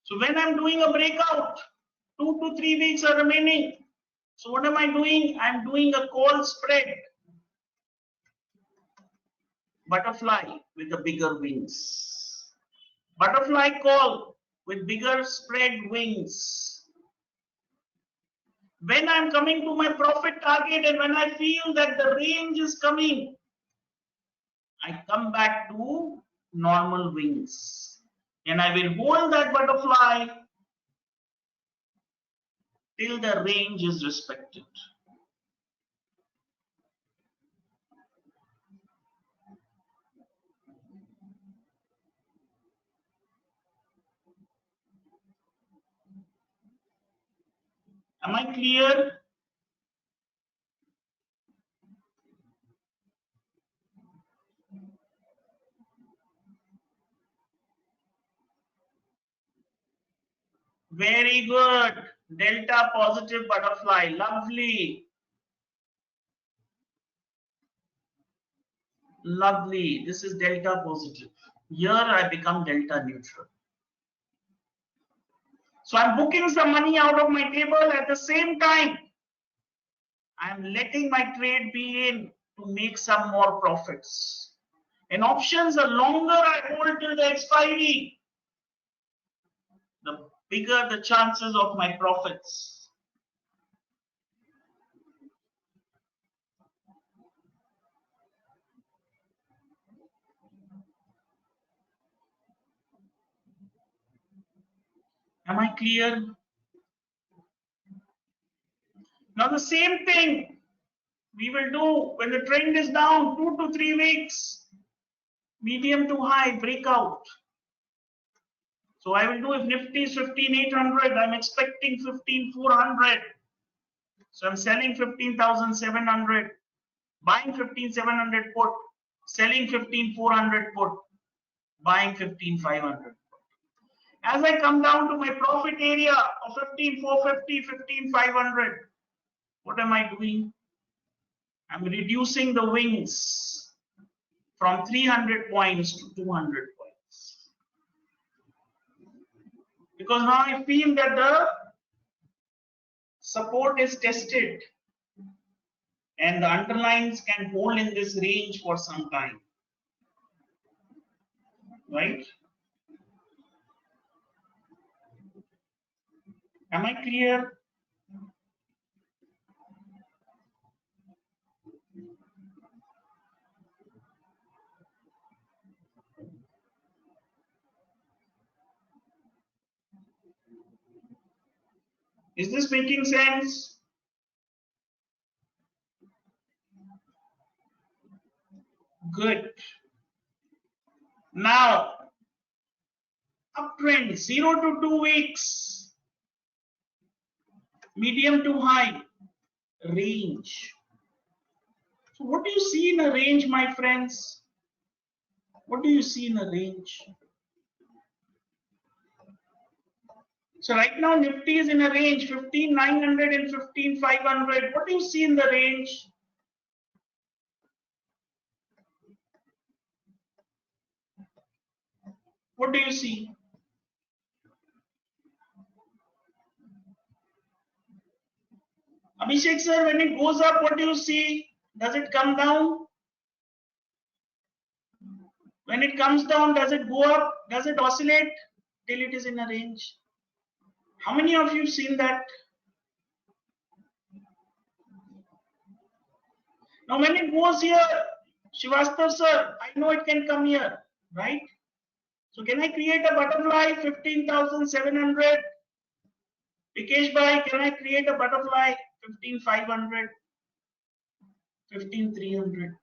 So when I'm doing a breakout, 2 to 3 weeks are remaining. So what am I doing? I'm doing a call spread. Butterfly with the bigger wings. Butterfly call with bigger spread wings. When I'm coming to my profit target and when I feel that the range is coming, I come back to normal wings. And I will hold that butterfly till the range is respected. Am I clear? Very good. Delta positive butterfly. Lovely. Lovely. This is delta positive. Here I become delta neutral. So I'm booking some money out of my table. At the same time, I'm letting my trade be in to make some more profits. In options, the longer I hold till the expiry, the bigger the chances of my profits. Am I clear? Now the same thing we will do when the trend is down 2 to 3 weeks, medium to high breakout. So I will do, if Nifty is 15,800, I'm expecting 15,400. So I'm selling 15,700, buying 15,700 put, selling 15,400 put, buying 15,500. As I come down to my profit area of 15,450, 15,500, what am I doing? I'm reducing the wings from 300 points to 200 points. Because now I feel that the support is tested and the underlines can hold in this range for some time. Right? Am I clear? Is this making sense? Good. Now, uptrend 0 to 2 weeks, medium to high, range. So what do you see in a range, my friends? What do you see in a range? So right now Nifty is in a range 15,900 and 15,500. What do you see in the range? What do you see? Abhishek sir, when it goes up, what do you see? Does it come down? When it comes down, does it go up? Does it oscillate till it is in a range? How many of you have seen that? Now when it goes here, Shivastav sir, I know it can come here, right? So can I create a butterfly 15,700? Vikesh bhai, can I create a butterfly 15,500? 15,300?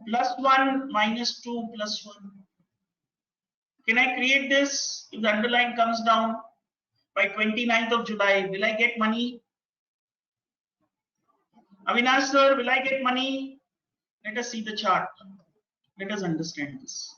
+1, -2, +1. Can I create this if the underlying comes down by 29th of July? Will I get money? Avinash sir, will I get money? Let us see the chart. Let us understand this.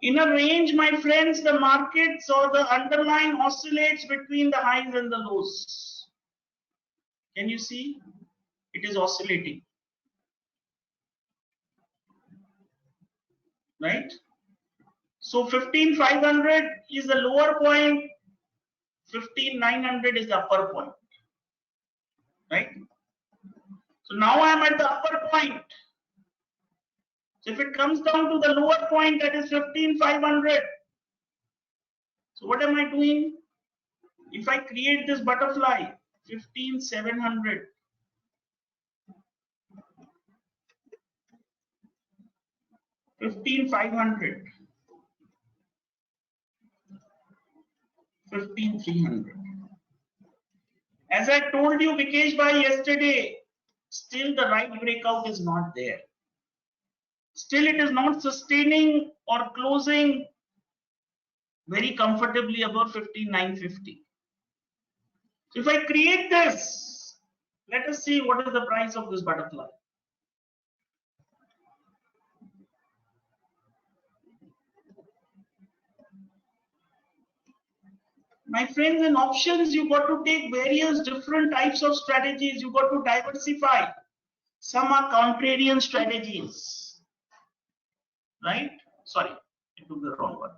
In a range, my friends, the markets or the underlying oscillates between the highs and the lows. Can you see? It is oscillating. Right? So 15,500 is the lower point, 15,900 is the upper point. Right? So now I am at the upper point. So if it comes down to the lower point, that is 15,500. So what am I doing? If I create this butterfly, 15,700. 15,500. 15,300. As I told you, Vikesh bhai, yesterday, still the right breakout is not there. Still it is not sustaining or closing very comfortably above 15,950. So if I create this, let us see what is the price of this butterfly. My friends, in options, you got to take various different types of strategies. You got to diversify. Some are contrarian strategies, right? Sorry, I took the wrong one.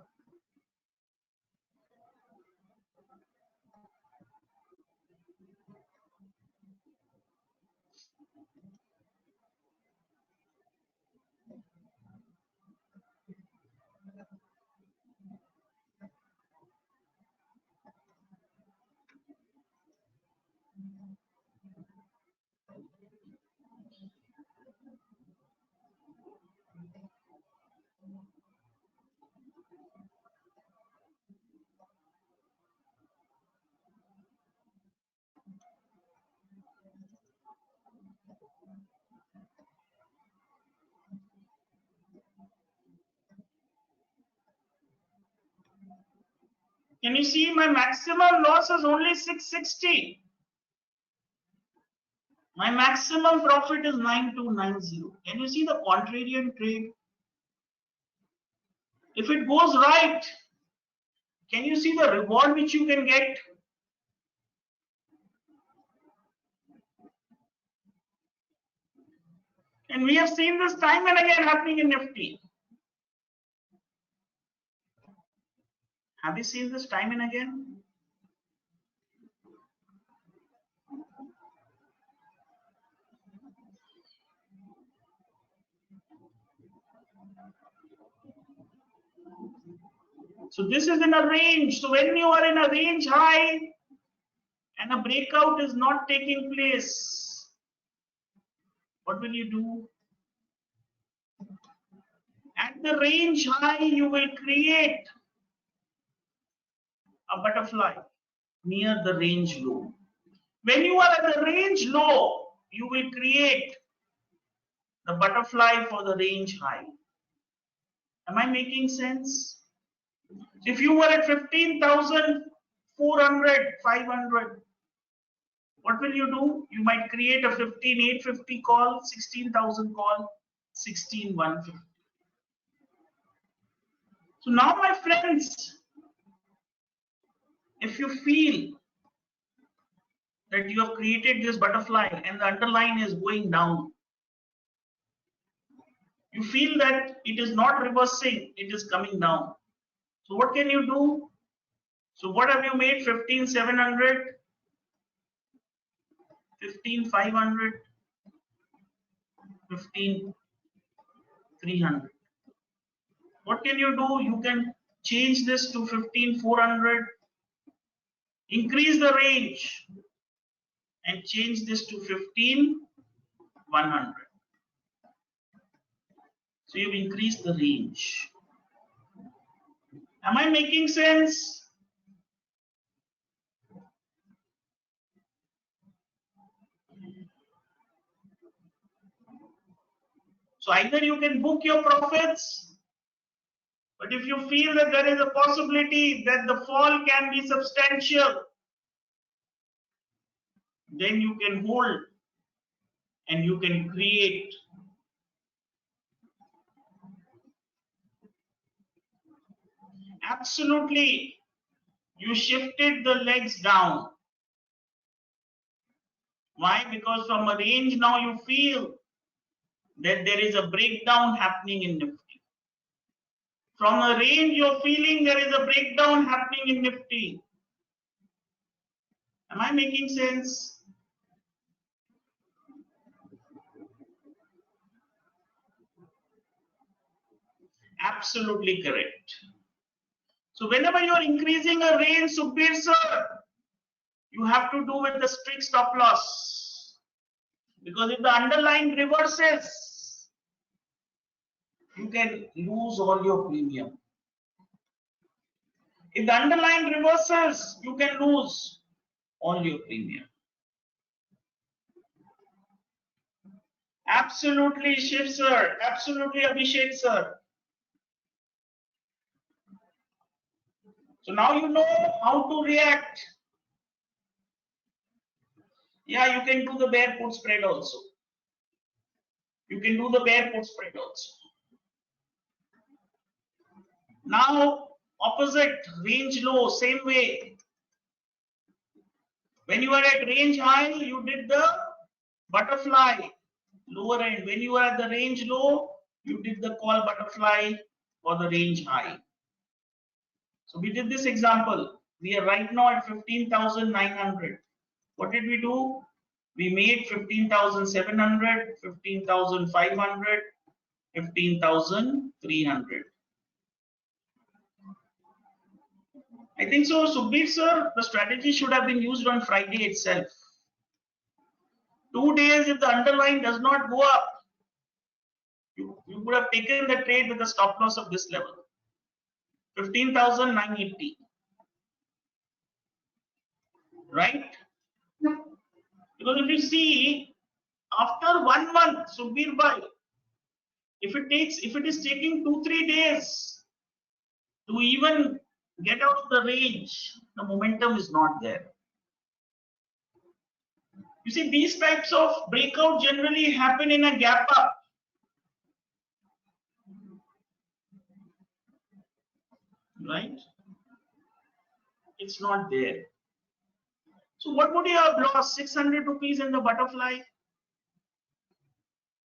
Can you see my maximum loss is only 660? My maximum profit is 9290. Can you see the contrarian trade? If it goes right, can you see the reward which you can get? And we have seen this time and again happening in Nifty. Have you seen this time and again? So this is in a range. So when you are in a range high and a breakout is not taking place, what will you do? At the range high, you will create a butterfly near the range low. When you are at the range low, you will create the butterfly for the range high. Am I making sense? If you were at 15,400, 500, what will you do? You might create a 15,850 call, 16,000 call, 16,150. So now, my friends, if you feel that you have created this butterfly and the underline is going down, you feel that it is not reversing, it is coming down. So what can you do? So what have you made? 15,700, 15,500, 15,300. What can you do? You can change this to 15,400, increase the range and change this to 15,100. So you've increased the range. Am I making sense? So either you can book your profits, but if you feel that there is a possibility that the fall can be substantial, then you can hold and you can create absolutely. You shifted the legs down. Why? Because from a range now you feel that there is a breakdown happening in Nifty. From a range you're feeling there is a breakdown happening in Nifty. Am I making sense? Absolutely correct. So whenever you're increasing a range, Sukhbir sir, you have to do with the strict stop loss. Because if the underlying reverses, you can lose all your premium. If the underlying reverses, you can lose all your premium. Absolutely, Shiv sir. Absolutely, Abhishek sir. So now you know how to react. Yeah, you can do the bear put spread also. You can do the bear put spread also. Now, opposite range low, same way. When you are at range high, you did the butterfly lower end. When you are at the range low, you did the call butterfly for the range high. So we did this example. We are right now at 15,900. What did we do? We made 15,700, 15,500, 15,300. I think so, Sukhbir sir, the strategy should have been used on Friday itself. 2 days, if the underlying does not go up, you would have taken the trade with a stop loss of this level, 15,980. Right? Because if you see, after 1 month, Sukhbir bhai, if it is taking 2-3 days to even get out of the range, the momentum is not there. You see, these types of breakout generally happen in a gap up. Right? It's not there. So what would you have lost? 600 rupees in the butterfly?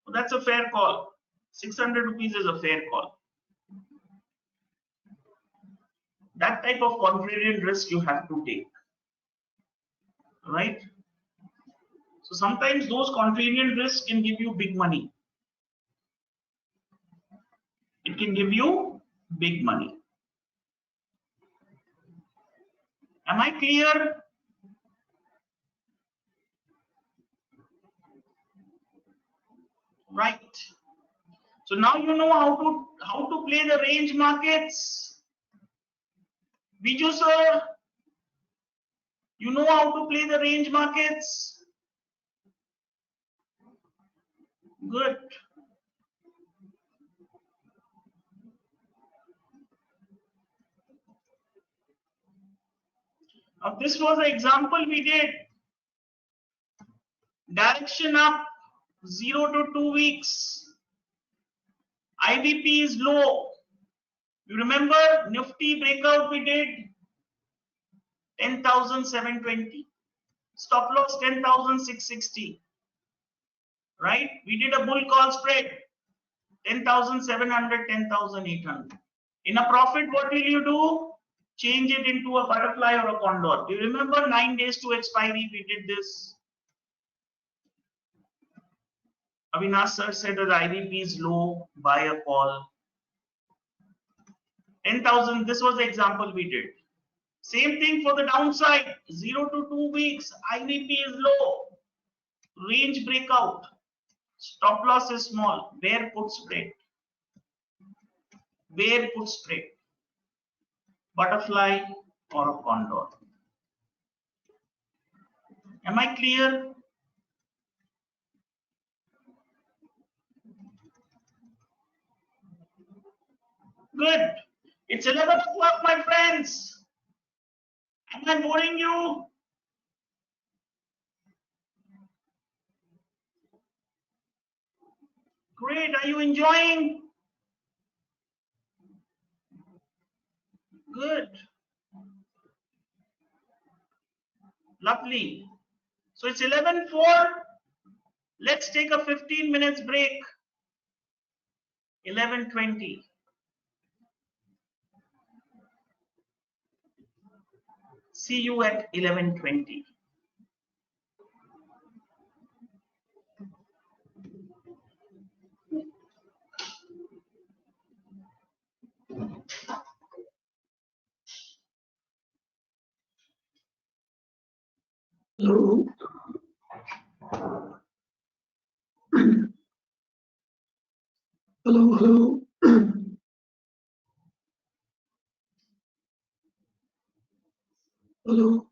Well, that's a fair call. 600 rupees is a fair call. That type of contrarian risk you have to take. Right? So sometimes those contrarian risks can give you big money. It can give you big money. Am I clear? Right. So now you know how to play the range markets. Biju sir, you know how to play the range markets? Good. Now this was the example we did. Direction up 0 to 2 weeks. IVP is low. You remember Nifty breakout we did? 10,720. Stop loss 10,660. Right? We did a bull call spread. 10,700, 10,800. In a profit, what will you do? Change it into a butterfly or a condor. Do you remember 9 days to expiry? We did this. Avinash sir said that the IVP is low, buy a call. 10,000, this was the example we did. Same thing for the downside, 0 to 2 weeks, IVP is low, range breakout, stop loss is small, bear put spread, butterfly or a condor. Am I clear? Good. It's 11 o'clock, my friends. Am I boring you? Great. Are you enjoying? Good. Lovely. So it's 11:04. Let's take a 15 minutes break. 11:20. See you at 11:20. Hello. Hello. Hello.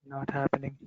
Not happening.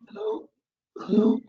Hello. Hello.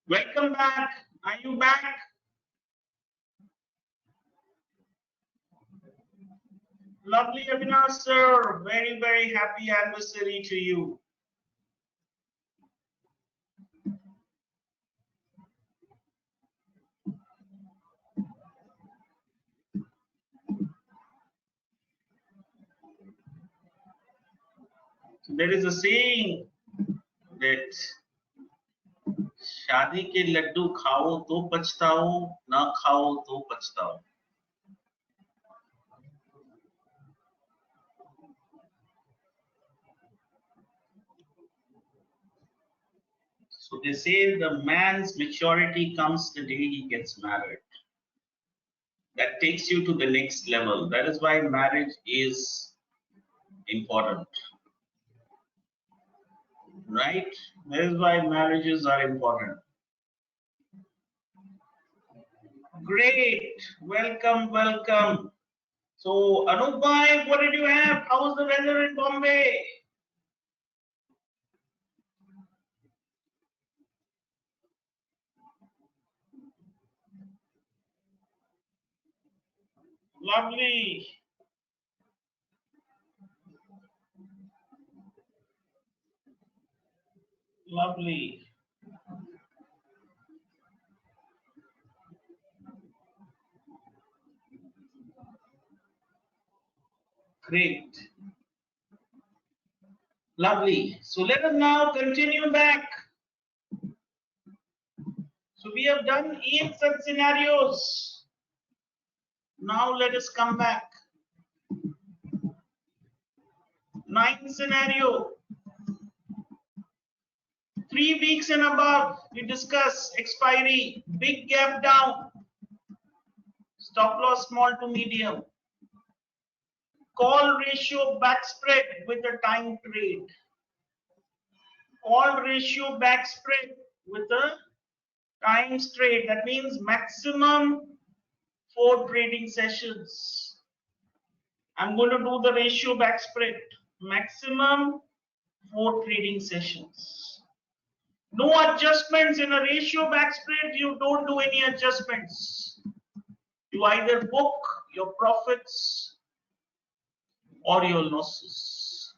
Welcome back. Are you back? Lovely Avinash sir. Very, very happy anniversary to you. There is a saying that शादी के लड्डू खाओ तो पछताओ, ना खाओ तो पछताओ. So they say the man's maturity comes the day he gets married. That takes you to the next level. That is why marriage is important. Right? That is why marriages are important. Great. Welcome, welcome. So, Anup bhai, what did you have? How's the weather in Bombay? Lovely. Lovely. Great. Lovely. So let us now continue back. So we have done 8 such scenarios. Now let us come back. 9th scenario. 3 weeks and above, we discuss expiry, big gap down, stop loss small to medium, call ratio back spread with a time trade, call ratio back spread with a times trade. That means maximum 4 trading sessions. I'm going to do the ratio back spread, maximum 4 trading sessions. No adjustments in a ratio back spread. You don't do any adjustments. You either book your profits or your losses.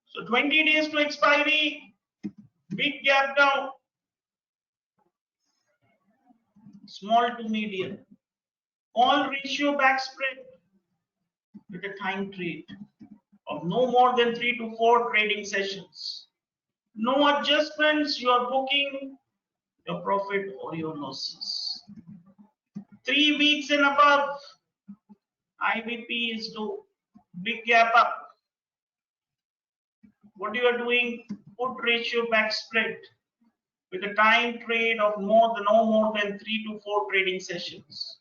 So 20 days to expiry, big gap down, small to medium. Call ratio back spread with a time trade of no more than 3 to 4 trading sessions. No adjustments, you are booking your profit or your losses. 3 weeks and above, IVP is to big gap up. What you are doing, put ratio back spread with a time trade of no more than 3 to 4 trading sessions.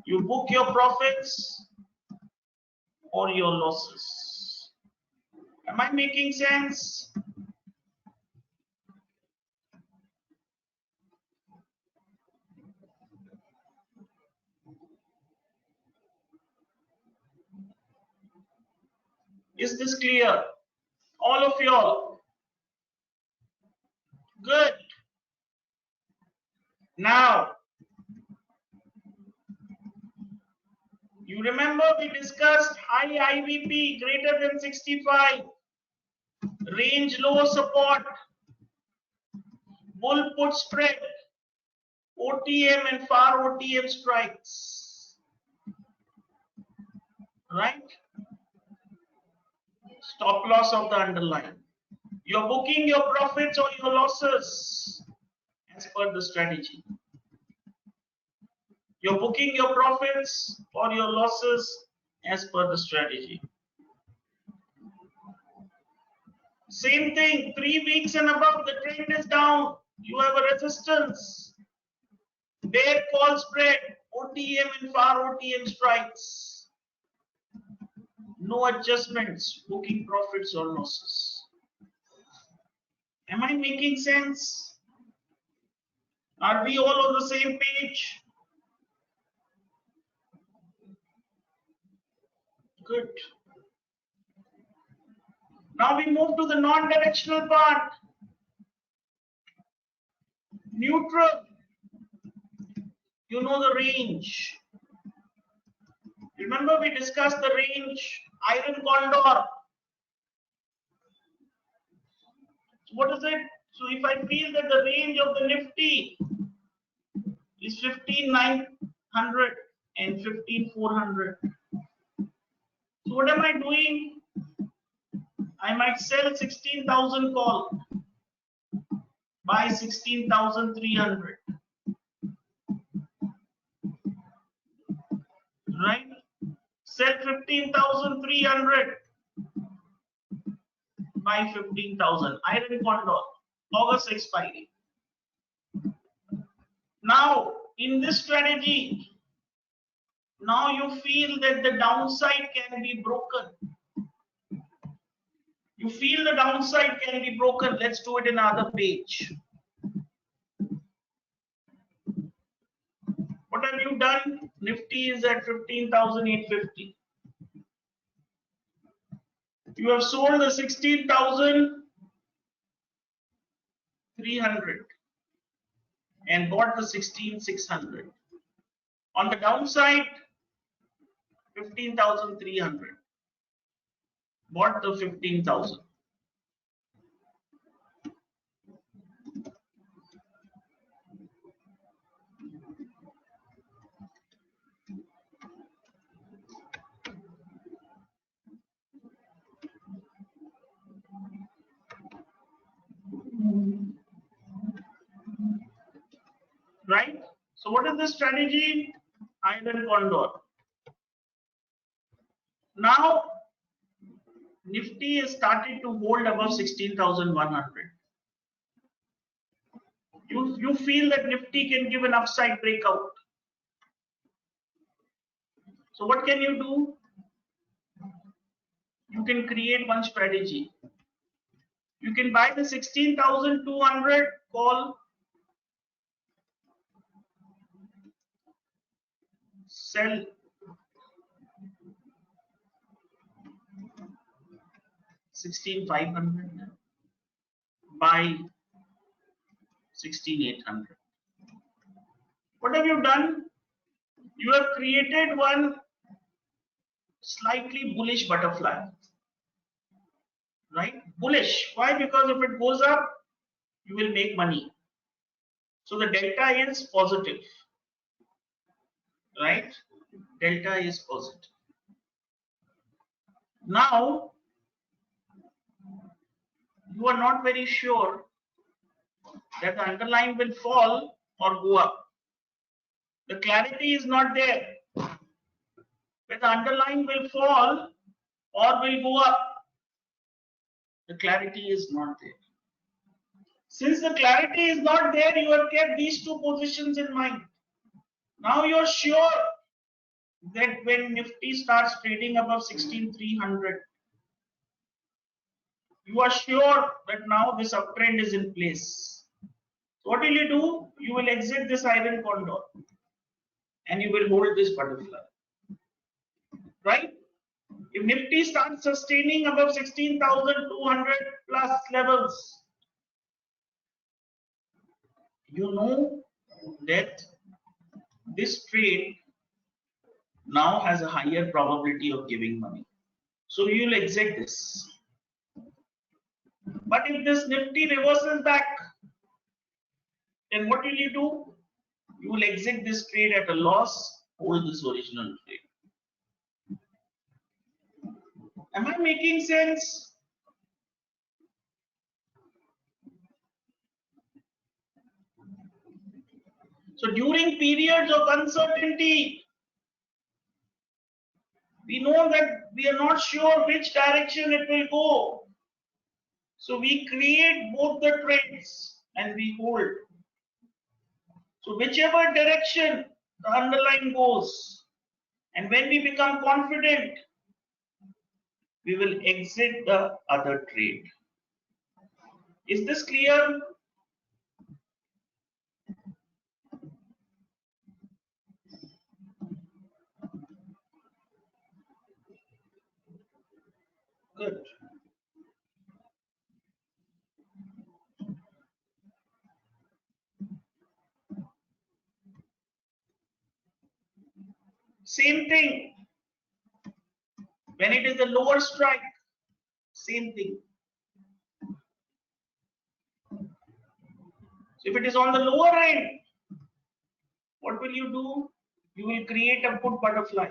You book your profits or your losses. Am I making sense? Is this clear? All of y'all? Good. Now, you remember we discussed high IVP greater than 65, range low support, bull put spread, OTM and far OTM strikes. Right? Stop loss of the underlying. You're booking your profits or your losses as per the strategy. You're booking your profits or your losses as per the strategy. Same thing, 3 weeks and above, the trend is down. You have a resistance. Bear call spread, OTM and far OTM strikes. No adjustments, booking profits or losses. Am I making sense? Are we all on the same page? Good. Now we move to the non-directional part. Neutral. You know the range. Remember we discussed the range, iron condor. So what is it? So if I feel that the range of the Nifty is 15,900 and 15,400. So what am I doing? I might sell 16,000 call, buy 16,300. Right? Sell 15,300, buy 15,000. Iron condor, August expiry. Now, in this strategy, now you feel that the downside can be broken. You feel the downside can be broken. Let's do it in another page. What have you done? Nifty is at 15,850. You have sold the 16,300 and bought the 16,600. On the downside, 15,300. Bought the 15,000. Right? So what is the strategy? Iron condor. Now Nifty has started to hold above 16,100. You feel that Nifty can give an upside breakout. So what can you do? You can create one strategy. You can buy the 16,200 call, sell 16,500, buy 16,800. What have you done? You have created one slightly bullish butterfly, right? Bullish. Why? Because if it goes up, you will make money. So the delta is positive, right? Delta is positive. Now, you are not very sure that the underlying will fall or go up. The clarity is not there. Whether the underlying will fall or will go up, the clarity is not there. Since the clarity is not there, you have kept these two positions in mind. Now you're sure that when Nifty starts trading above 16,300, you are sure that now this uptrend is in place. So what will you do? You will exit this iron condor and you will hold this butterfly. Right? If Nifty starts sustaining above 16,200 plus levels, you know that this trade now has a higher probability of giving money. So you will exit this. But if this Nifty reverses back, then what will you do? You will exit this trade at a loss, hold this original trade. Am I making sense? So during periods of uncertainty, we know that we are not sure which direction it will go. So we create both the trades and we hold. So whichever direction the underlying goes, and when we become confident, we will exit the other trade. Is this clear? Good. Same thing. When it is the lower strike, same thing. So if it is on the lower end, what will you do? You will create a put butterfly.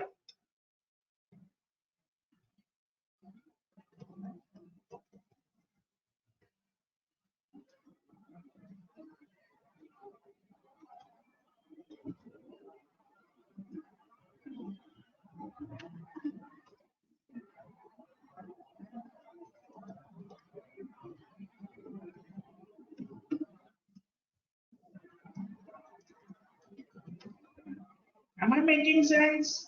Am I making sense?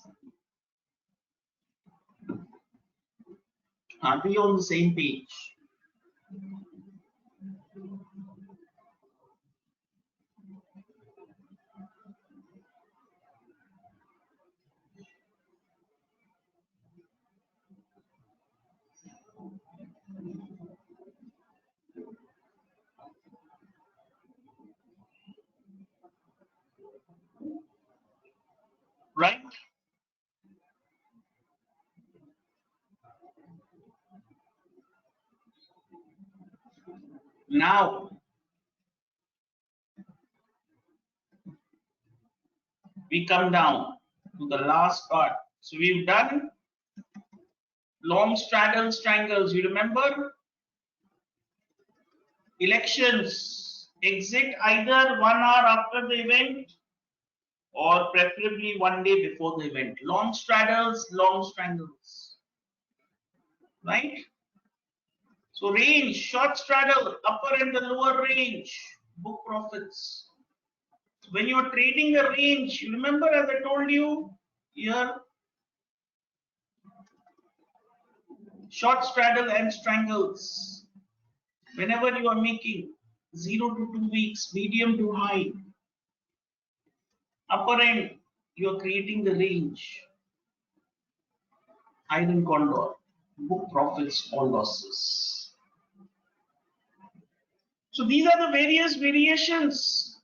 Are we on the same page? Now, we come down to the last part. So we've done long straddles, strangles. You remember? Elections. Exit either 1 hour after the event or preferably 1 day before the event. Long straddles, long strangles. Right? So range, short straddle, upper and the lower range, book profits. When you're trading the range, you remember as I told you here, short straddle and strangles. Whenever you are making 0 to 2 weeks, medium to high, upper end, you are creating the range. Iron condor, book profits or losses. So these are the various variations.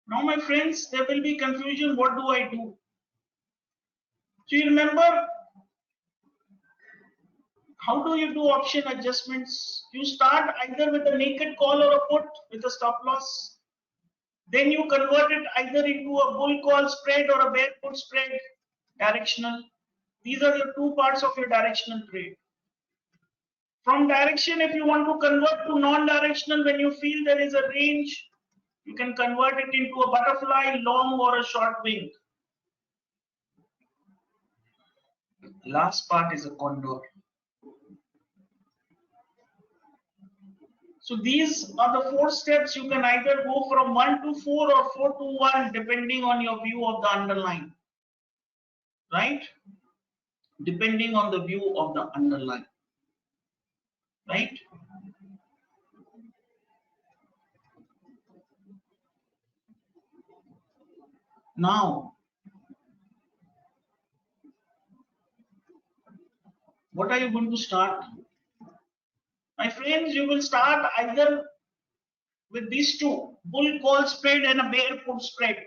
Now, my friends, there will be confusion. What do I do? So you remember, how do you do option adjustments? You start either with a naked call or a put with a stop loss. Then you convert it either into a bull call spread or a bear put spread, directional. These are the two parts of your directional trade. From direction, if you want to convert to non-directional, when you feel there is a range, you can convert it into a butterfly, long or a short wing. Last part is a condor. So these are the 4 steps. You can either go from 1 to 4 or 4 to 1 depending on your view of the underlying. Right? Depending on the view of the underlying. Right? Now, what are you going to start? My friends, you will start either with these two, bull call spread and a bear put spread.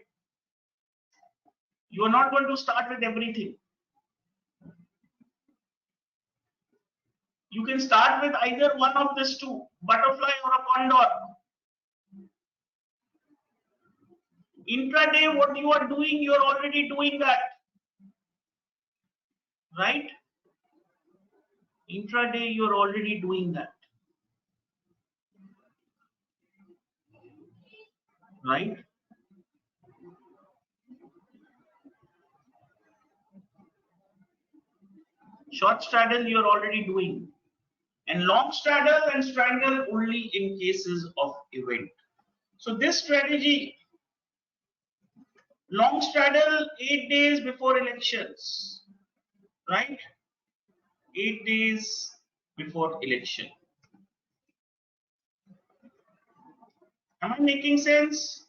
You are not going to start with everything. You can start with either one of these two, butterfly or a condor. Intraday, what you are doing, you are already doing that. Right? Intraday, you are already doing that. Right? Short straddle, you are already doing. And long straddle and strangle only in cases of event. So this strategy, long straddle 8 days before elections, right? 8 days before election. Am I making sense?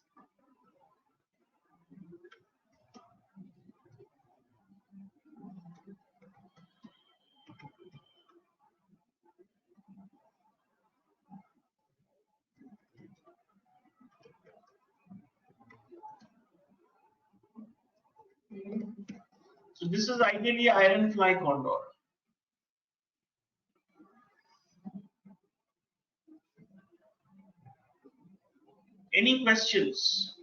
So this is ideally iron fly condor. Any questions?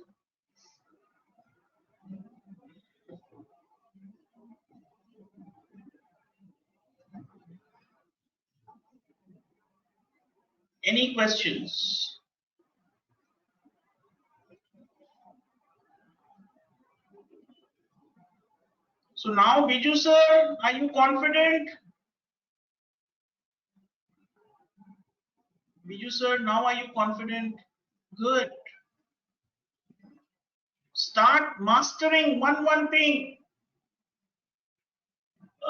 Any questions? So now, Biju sir, are you confident? Biju sir, now are you confident? Good. Start mastering one thing.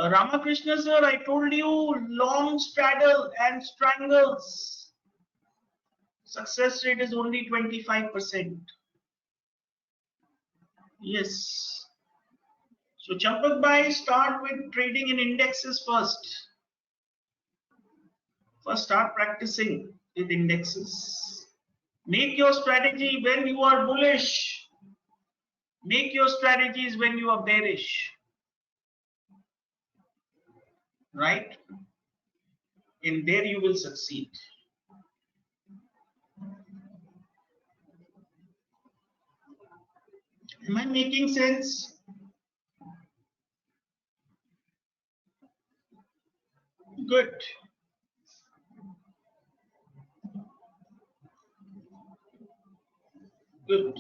Ramakrishna sir, I told you long straddle and strangles. Success rate is only 25%. Yes. So Champak bhai, start with trading in indexes first. First start practicing with indexes. Make your strategy when you are bullish. Make your strategies when you are bearish. Right? and there you will succeed. Am I making sense? Good. Good.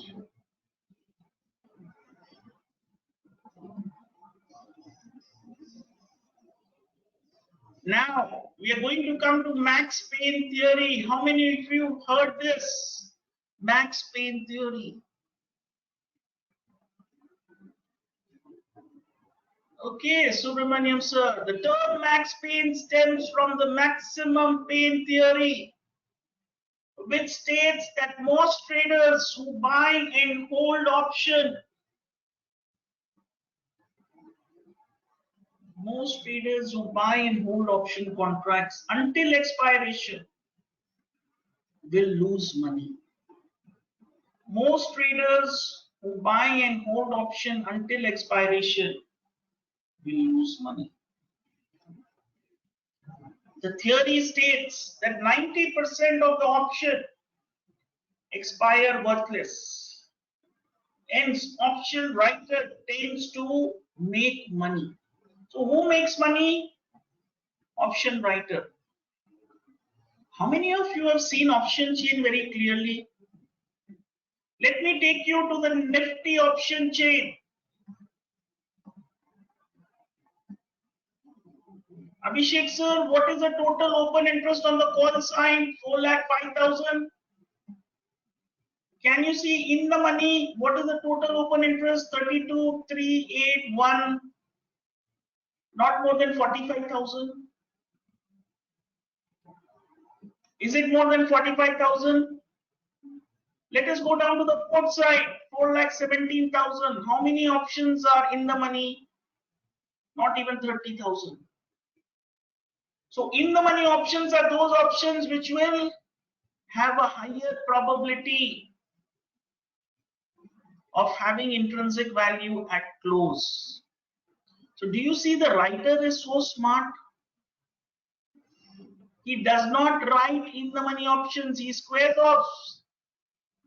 Now we are going to come to Max Payne theory. How many of you heard this? Max Payne theory. Okay, Subramaniam sir, the term Max Payne stems from the maximum pain theory, which states that most traders who buy and hold option, contracts until expiration will lose money. Most traders who buy and hold option until expiration will lose money. The theory states that 90% of the option expire worthless. Hence, option writer tends to make money. So who makes money? Option writer. How many of you have seen option chain very clearly? Let me take you to the Nifty option chain. Abhishek sir, what is the total open interest on the call sign? 4,05,000. Can you see in the money what is the total open interest? 32,381. Not more than 45,000. Is it more than 45,000? Let us go down to the port side. 4,17,000. How many options are in the money? Not even 30,000. So in the money options are those options which will have a higher probability of having intrinsic value at close. So do you see the writer is so smart? He does not write in the money options. He squares off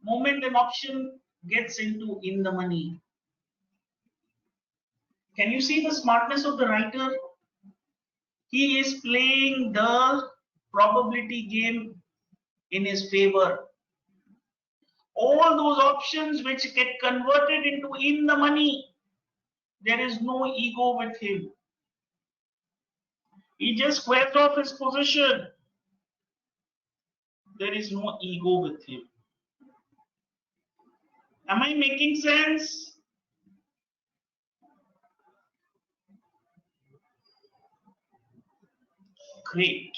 moment an option gets into in the money. Can you see the smartness of the writer? He is playing the probability game in his favor. All those options which get converted into in the money, there is no ego with him. He just squares off his position. There is no ego with him. Am I making sense? Great.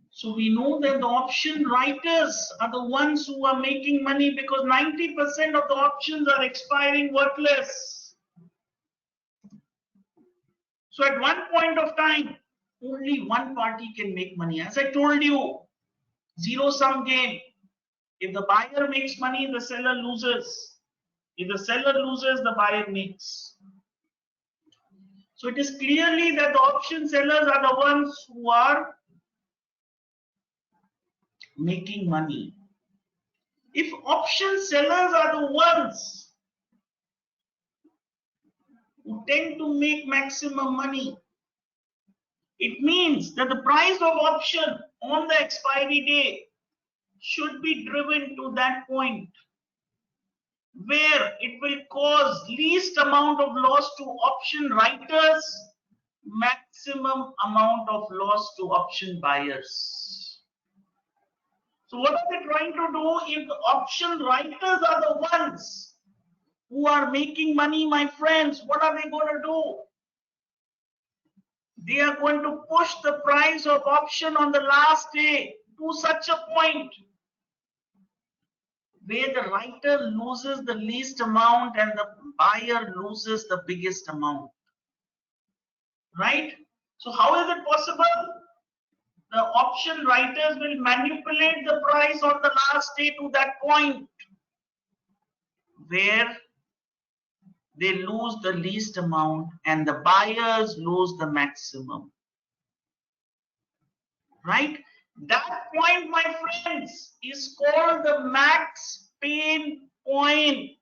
So we know that the option writers are the ones who are making money because 90% of the options are expiring worthless. So at one point of time, only one party can make money. As I told you, zero-sum game. If the buyer makes money, the seller loses. If the seller loses, the buyer makes. So it is clearly that the option sellers are the ones who are making money. If option sellers are the ones who tend to make maximum money, it means that the price of option on the expiry day should be driven to that point where it will cause least amount of loss to option writers, maximum amount of loss to option buyers. So what are they trying to do? If the option writers are the ones who are making money, my friends, what are they going to do? They are going to push the price of option on the last day to such a point where the writer loses the least amount and the buyer loses the biggest amount. Right? So how is it possible? The option writers will manipulate the price on the last day to that point where they lose the least amount and the buyers lose the maximum. Right? That point, my friends, is called the max pain point.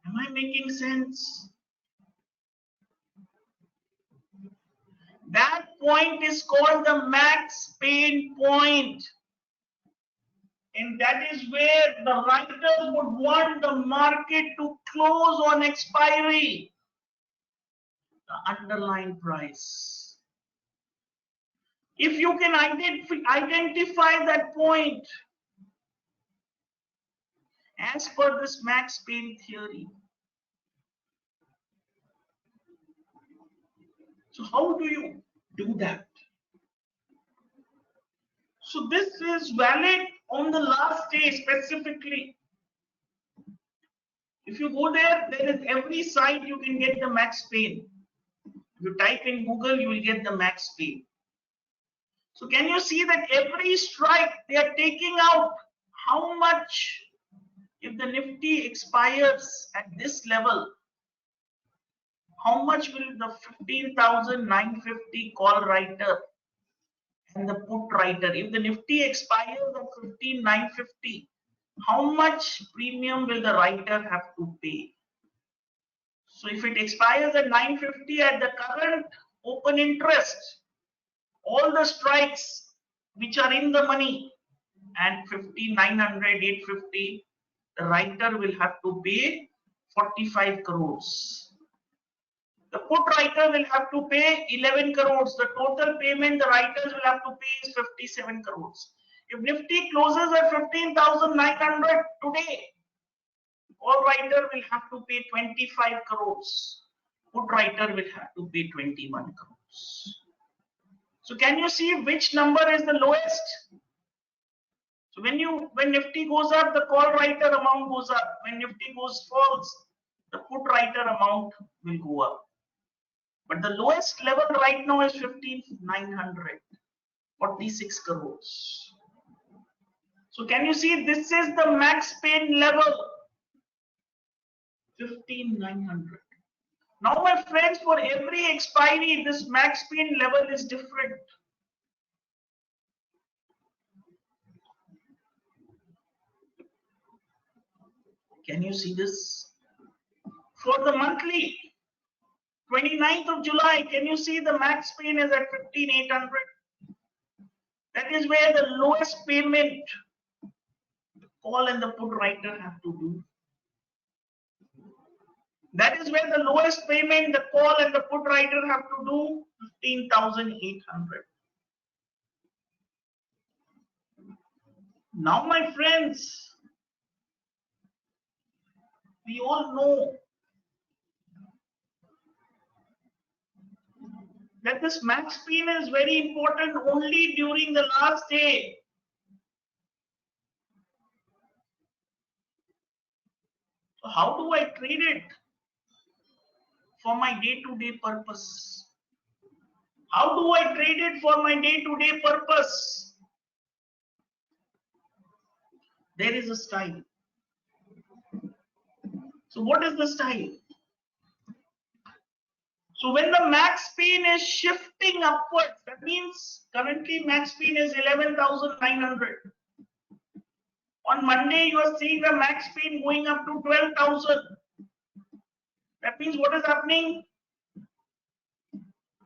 Am I making sense? That point is called the max pain point. And that is where the writers would want the market to close on expiry, the underlying price. If you can identify that point as per this max pain theory, so how do you do that? So this is valid on the last day specifically. If you go there, there is every site you can get the max pain. If you type in Google, you will get the max pain. So can you see that every strike they are taking out how much if the Nifty expires at this level? How much will the 15,950 call writer and the put writer, if the Nifty expires at 15,950, how much premium will the writer have to pay? So if it expires at 950 at the current open interest, all the strikes which are in the money and 15,900, 850, the writer will have to pay 45 crores. The put writer will have to pay 11 crores. The total payment the writers will have to pay is 57 crores. If Nifty closes at 15,900 today, all writer will have to pay 25 crores. Put writer will have to pay 21 crores. So can you see which number is the lowest? So when Nifty goes up, the call writer amount goes up. When Nifty falls, the put writer amount will go up. But the lowest level right now is 15,900, 46 crores. So can you see this is the max pain level, 15,900. Now my friends, for every expiry, this max pain level is different. Can you see this? For the monthly, 29th of July, can you see the max pain is at 15,800? That is where the lowest payment the call and the put writer have to do. That is where the lowest payment the call and the put writer have to do, 15,800. Now, my friends, we all know that this max pain is very important only during the last day. So how do I trade it for my day-to-day purpose? How do I trade it for my day-to-day purpose? There is a style. So what is the style? So when the max pain is shifting upwards, that means currently max pain is 11,900. On Monday, you are seeing the max pain going up to 12,000. That means what is happening?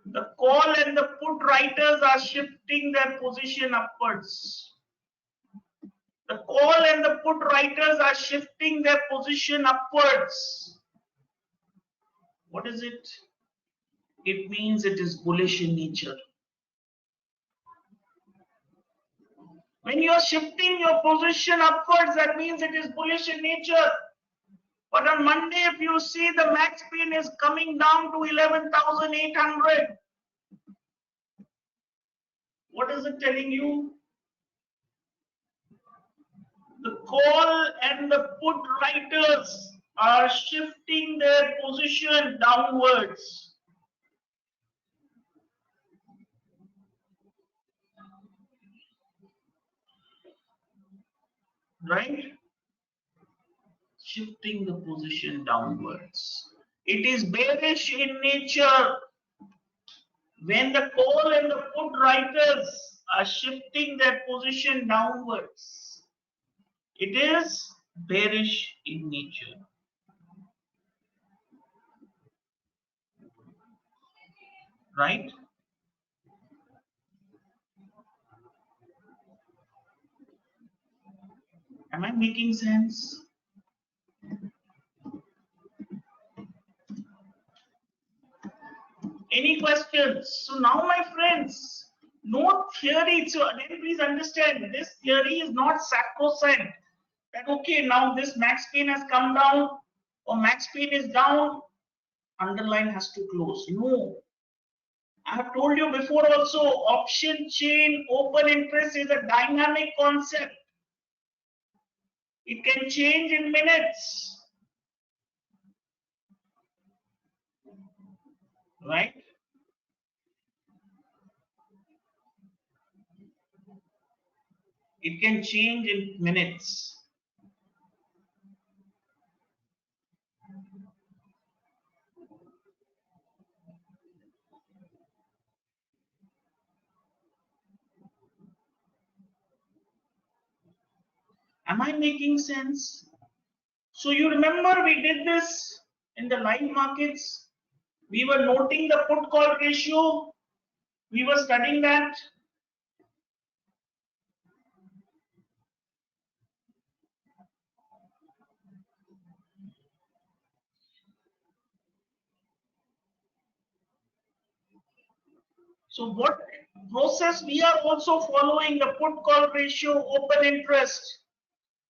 The call and the put writers are shifting their position upwards. The call and the put writers are shifting their position upwards. What is it? It means it is bullish in nature. When you are shifting your position upwards, that means it is bullish in nature. But on Monday, if you see the max pain is coming down to 11,800, what is it telling you? The call and the put writers are shifting their position downwards. right? Shifting the position downwards. It is bearish in nature when the call and the put writers are shifting their position downwards. It is bearish in nature. Right? Am I making sense? Any questions? So now, my friends, no theory. So again, please understand, this theory is not sacrosanct. That okay, now this max pain has come down or max pain is down, underline has to close. No. I have told you before also, option chain open interest is a dynamic concept. It can change in minutes. Right? It can change in minutes. Am I making sense? So you remember we did this in the live markets. We were noting the put call ratio. We were studying that. So what process we are also following, the put call ratio, open interest.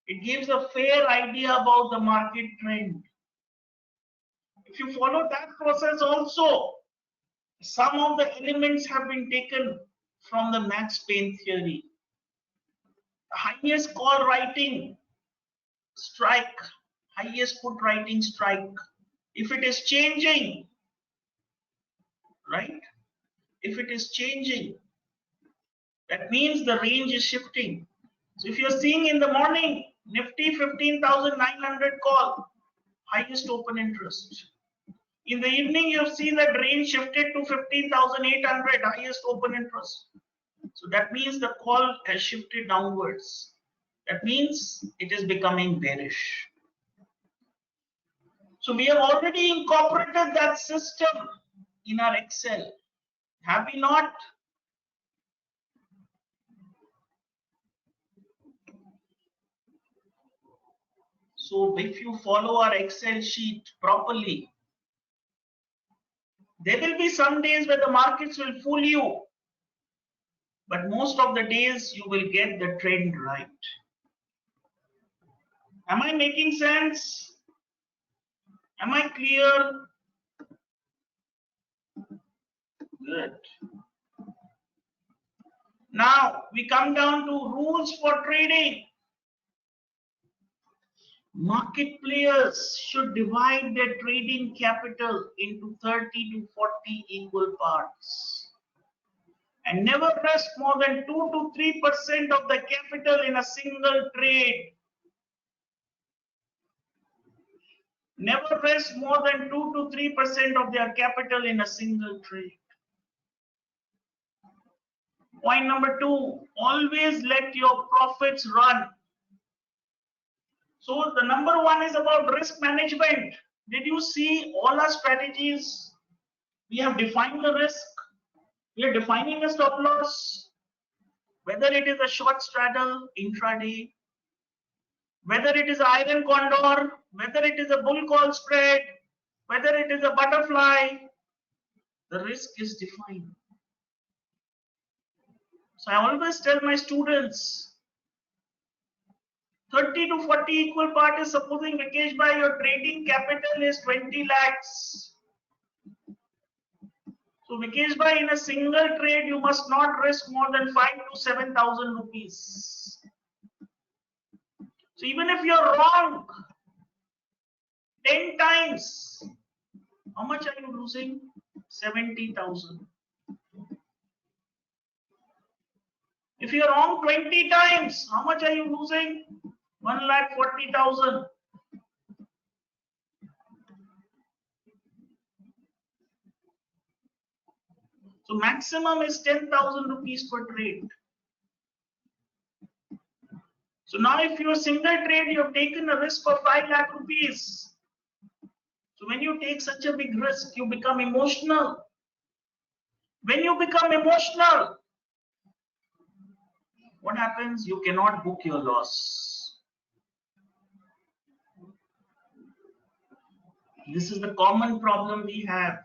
It gives a fair idea about the market trend. If you follow that process also, some of the elements have been taken from the Max Pain theory. The highest call writing strike, highest put writing strike. If it is changing, right? If it is changing, that means the range is shifting. So if you're seeing in the morning, Nifty 15,900 call, highest open interest. In the evening, you've seen that range shifted to 15,800, highest open interest. So that means the call has shifted downwards. That means it is becoming bearish. So we have already incorporated that system in our Excel. Have we not? So if you follow our Excel sheet properly, there will be some days where the markets will fool you, but most of the days you will get the trend right. Am I making sense? Am I clear? Good. Now we come down to rules for trading. Market players should divide their trading capital into 30 to 40 equal parts and never rest more than 2 to 3% of the capital in a single trade. Never rest more than 2 to 3% of their capital in a single trade. Point number 2, always let your profits run. So the number 1 is about risk management. Did you see all our strategies? We have defined the risk. We are defining a stop loss. Whether it is a short straddle intraday, whether it is iron condor, whether it is a bull call spread, whether it is a butterfly, the risk is defined. So I always tell my students, 30 to 40 equal part is supposing Vikesh bhai, your trading capital is 20 lakhs. So Vikesh bhai, in a single trade, you must not risk more than 5 to 7,000 rupees. So even if you're wrong 10 times, how much are you losing? 70,000. If you're wrong 20 times, how much are you losing? 1,40,000. So maximum is 10,000 rupees per trade. So now if you're single trade, you have taken a risk of 5 lakh rupees. So when you take such a big risk, you become emotional. When you become emotional, what happens? You cannot book your loss. This is the common problem we have.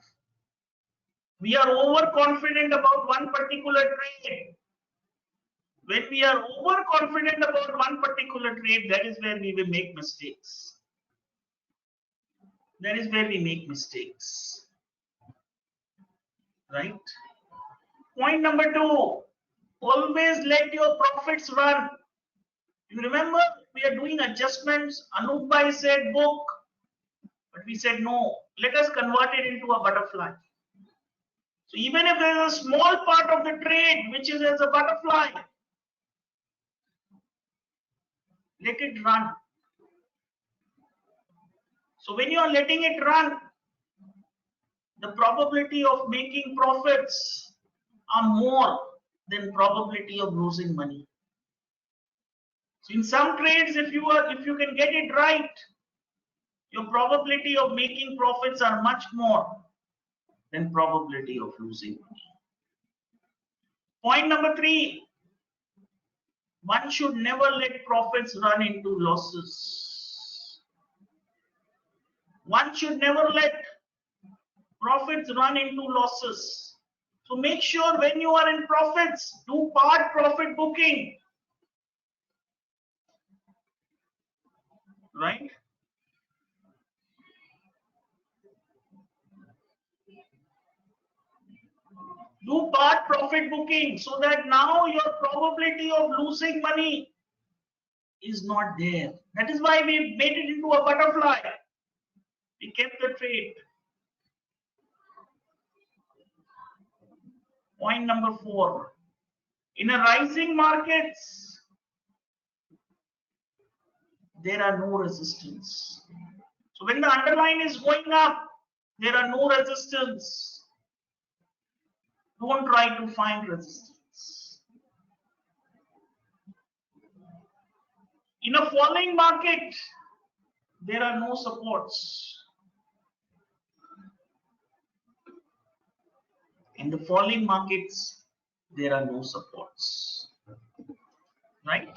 We are overconfident about one particular trade. When we are overconfident about one particular trade, that is where we will make mistakes. That is where we make mistakes. Right? Point number 2, always let your profits run. You remember, we are doing adjustments. Anup Bhai said book, but we said no, let us convert it into a butterfly. So even if there is a small part of the trade which is as a butterfly, let it run. So when you are letting it run, the probability of making profits are more than probability of losing money. So in some trades, if you can get it right, your probability of making profits are much more than probability of losing money. Point number 3, one should never let profits run into losses. One should never let profits run into losses. So make sure when you are in profits, do part profit booking. Right? Do part profit booking so that now your probability of losing money is not there. That is why we made it into a butterfly. We kept the trade. Point number 4. In a rising markets, there are no resistance. So when the underline is going up, there are no resistance. Don't try to find resistance. In a falling market, there are no supports. In the falling markets, there are no supports. Right?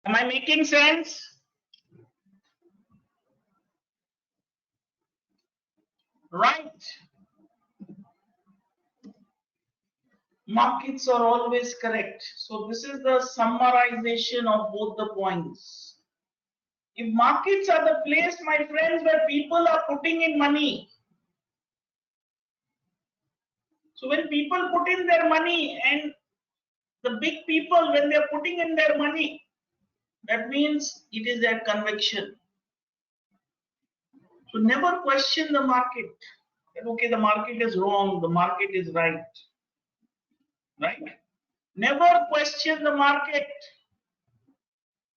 Am I making sense? Right. Markets are always correct. So this is the summarization of both the points. If markets are the place, my friends, where people are putting in money. So when people put in their money, and the big people, when they're putting in their money, that means it is their conviction. So never question the market. Okay, the market is wrong, the market is right. Right? Never question the market.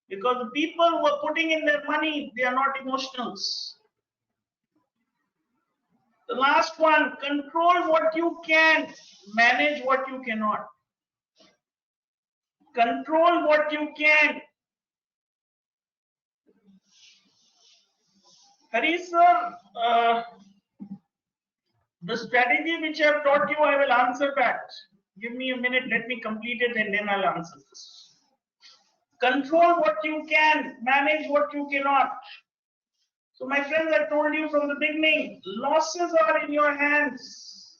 Because the people who are putting in their money, they are not emotionals. The last one, control what you can, manage what you cannot. Control what you can. Hari sir, the strategy which I have taught you, I will answer back. Give me a minute, let me complete it and then I'll answer this. Control what you can, manage what you cannot. So my friends, I told you from the beginning, losses are in your hands.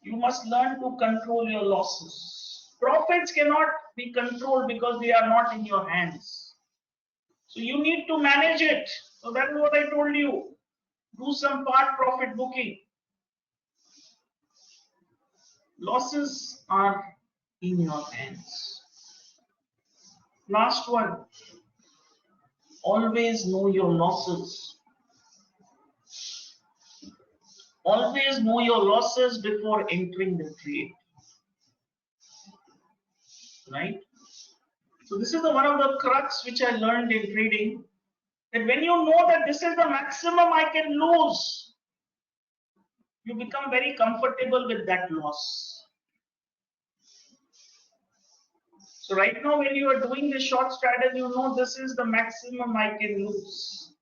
You must learn to control your losses. Profits cannot be controlled because they are not in your hands. So you need to manage it. So that is what I told you. Do some part profit booking. Losses are in your hands. Last one. Always know your losses. Always know your losses before entering the trade. Right? So this is one of the crux which I learned in trading. That when you know that this is the maximum I can lose, you become very comfortable with that loss. So right now when you are doing the short strategy, you know this is the maximum I can lose.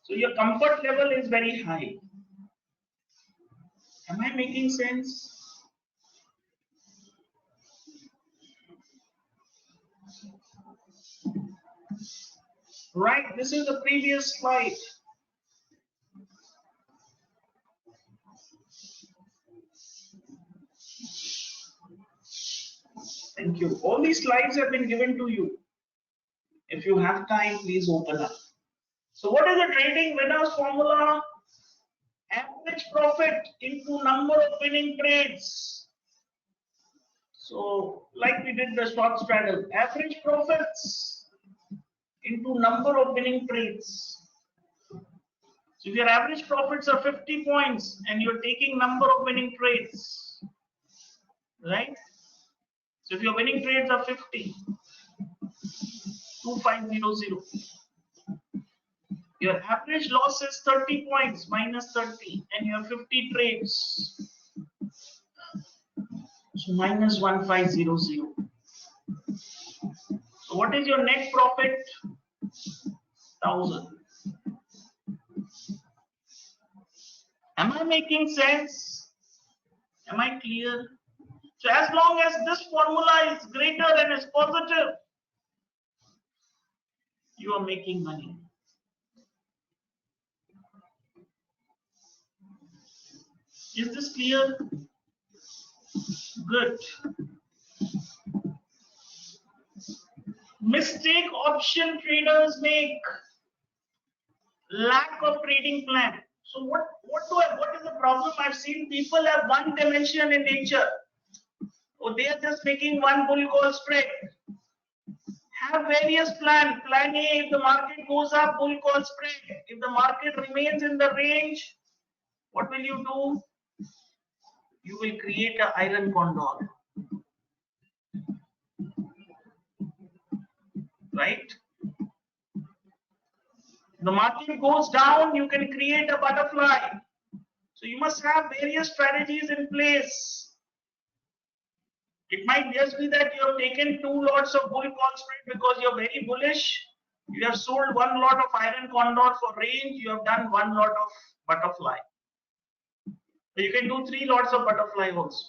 So your comfort level is very high. Am I making sense? Right, this is the previous slide. Thank you. All these slides have been given to you. If you have time, please open up. So what is the trading winners formula? Average profit into number of winning trades. So like we did the short straddle, average profits into number of winning trades. So if your average profits are 50 points and you're taking number of winning trades, right? So if your winning trades are 50, 2500. Your average loss is 30 points minus 30 and you have 50 trades. So minus 1500. So what is your net profit? 1000. Am I making sense? Am I clear? So as long as this formula is greater and is positive, you are making money. Is this clear? Good. Mistake option traders make: lack of trading plan. So what is the problem? I've seen people have one dimension in nature. Oh, they are just making one bull call spread. Have various plan. Plan A, if the market goes up, bull call spread. If the market remains in the range, what will you do? You will create an iron condor. Right? The market goes down, you can create a butterfly. So you must have various strategies in place. It might just be that you have taken 2 lots of bull call spread because you're very bullish. You have sold 1 lot of iron condor for range. You have done 1 lot of butterfly. So you can do 3 lots of butterfly also.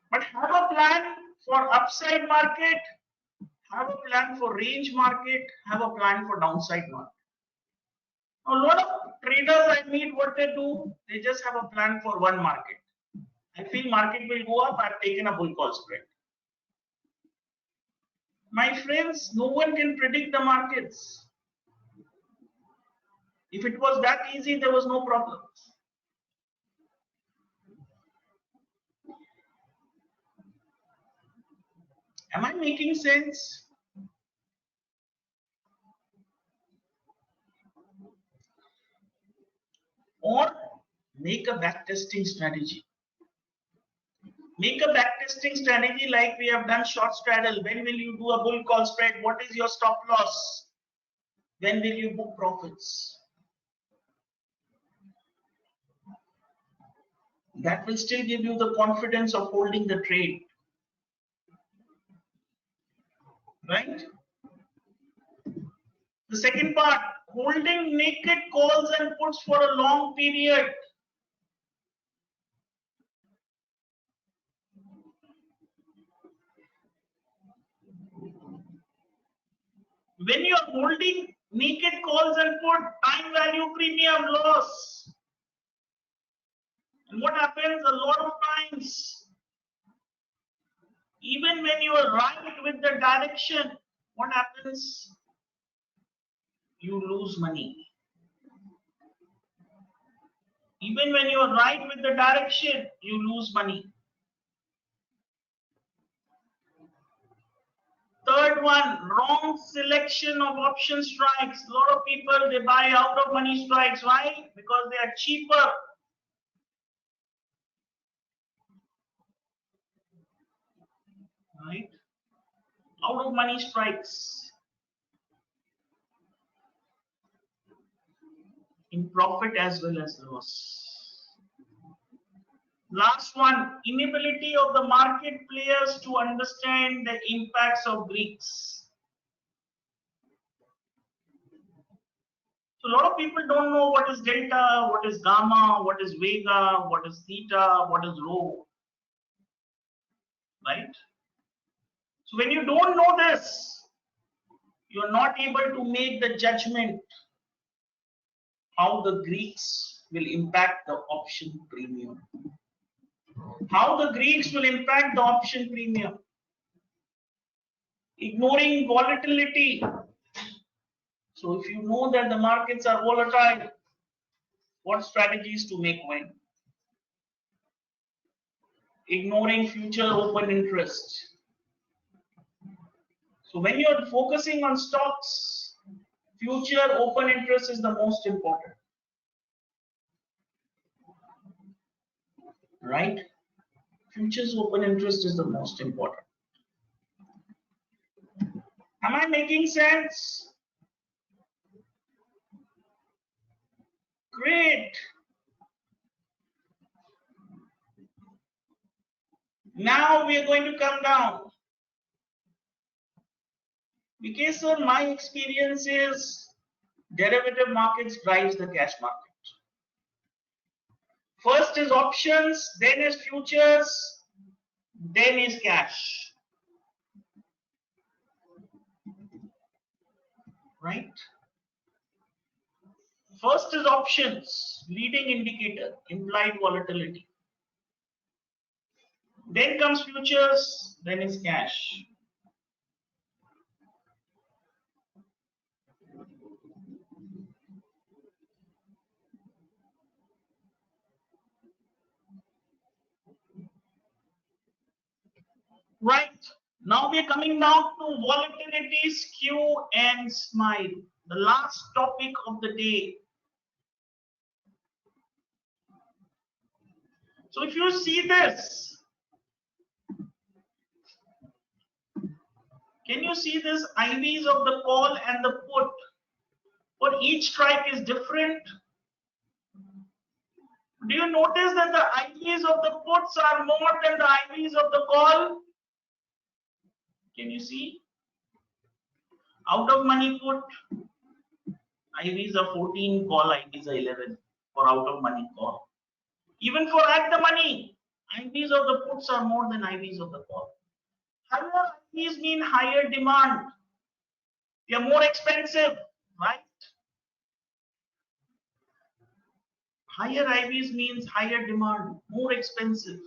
But have a plan for upside market. Have a plan for range market. Have a plan for downside market. A lot of traders I meet, what they do, they just have a plan for one market. I feel market will go up, I've taken a bull call spread. My friends, no one can predict the markets. If it was that easy, there was no problem. Am I making sense? Or make a backtesting strategy. Make a backtesting strategy like we have done short straddle. When will you do a bull call spread? What is your stop loss? When will you book profits? That will still give you the confidence of holding the trade. Right? The second part, holding naked calls and puts for a long period. When you are holding naked calls and put, time value premium loss. And what happens a lot of times, even when you are right with the direction, what happens? You lose money. Even when you are right with the direction, you lose money. Third one, wrong selection of option strikes. A lot of people, they buy out of money strikes. Why? Because they are cheaper. Right? Out of money strikes. In profit as well as loss. Last one, inability of the market players to understand the impacts of Greeks. So a lot of people don't know what is delta, what is gamma, what is vega, what is theta, what is rho. Right? So when you don't know this, you are not able to make the judgment how the Greeks will impact the option premium. How the Greeks will impact the option premium. Ignoring volatility. So if you know that the markets are volatile, what strategies to make when? Ignoring future open interest. So when you're focusing on stocks, future open interest is the most important. Right? Futures open interest is the most important. Am I making sense? Great. Now we are going to come down. Because sir, my experience is derivative markets drives the cash market. First is options, then is futures, then is cash. Right? First is options, leading indicator, implied volatility. Then comes futures, then is cash. Right. Now we are coming down to volatility, skew, and smile. The last topic of the day. So if you see this, can you see this IVs of the call and the put? For each strike is different. Do you notice that the IVs of the puts are more than the IVs of the call? Can you see? Out of money put, IVs are 14, call IVs are 11 for out of money call. Even for at the money, IVs of the puts are more than IVs of the call. Higher IVs mean higher demand. They are more expensive, right? Higher IVs means higher demand, more expensive.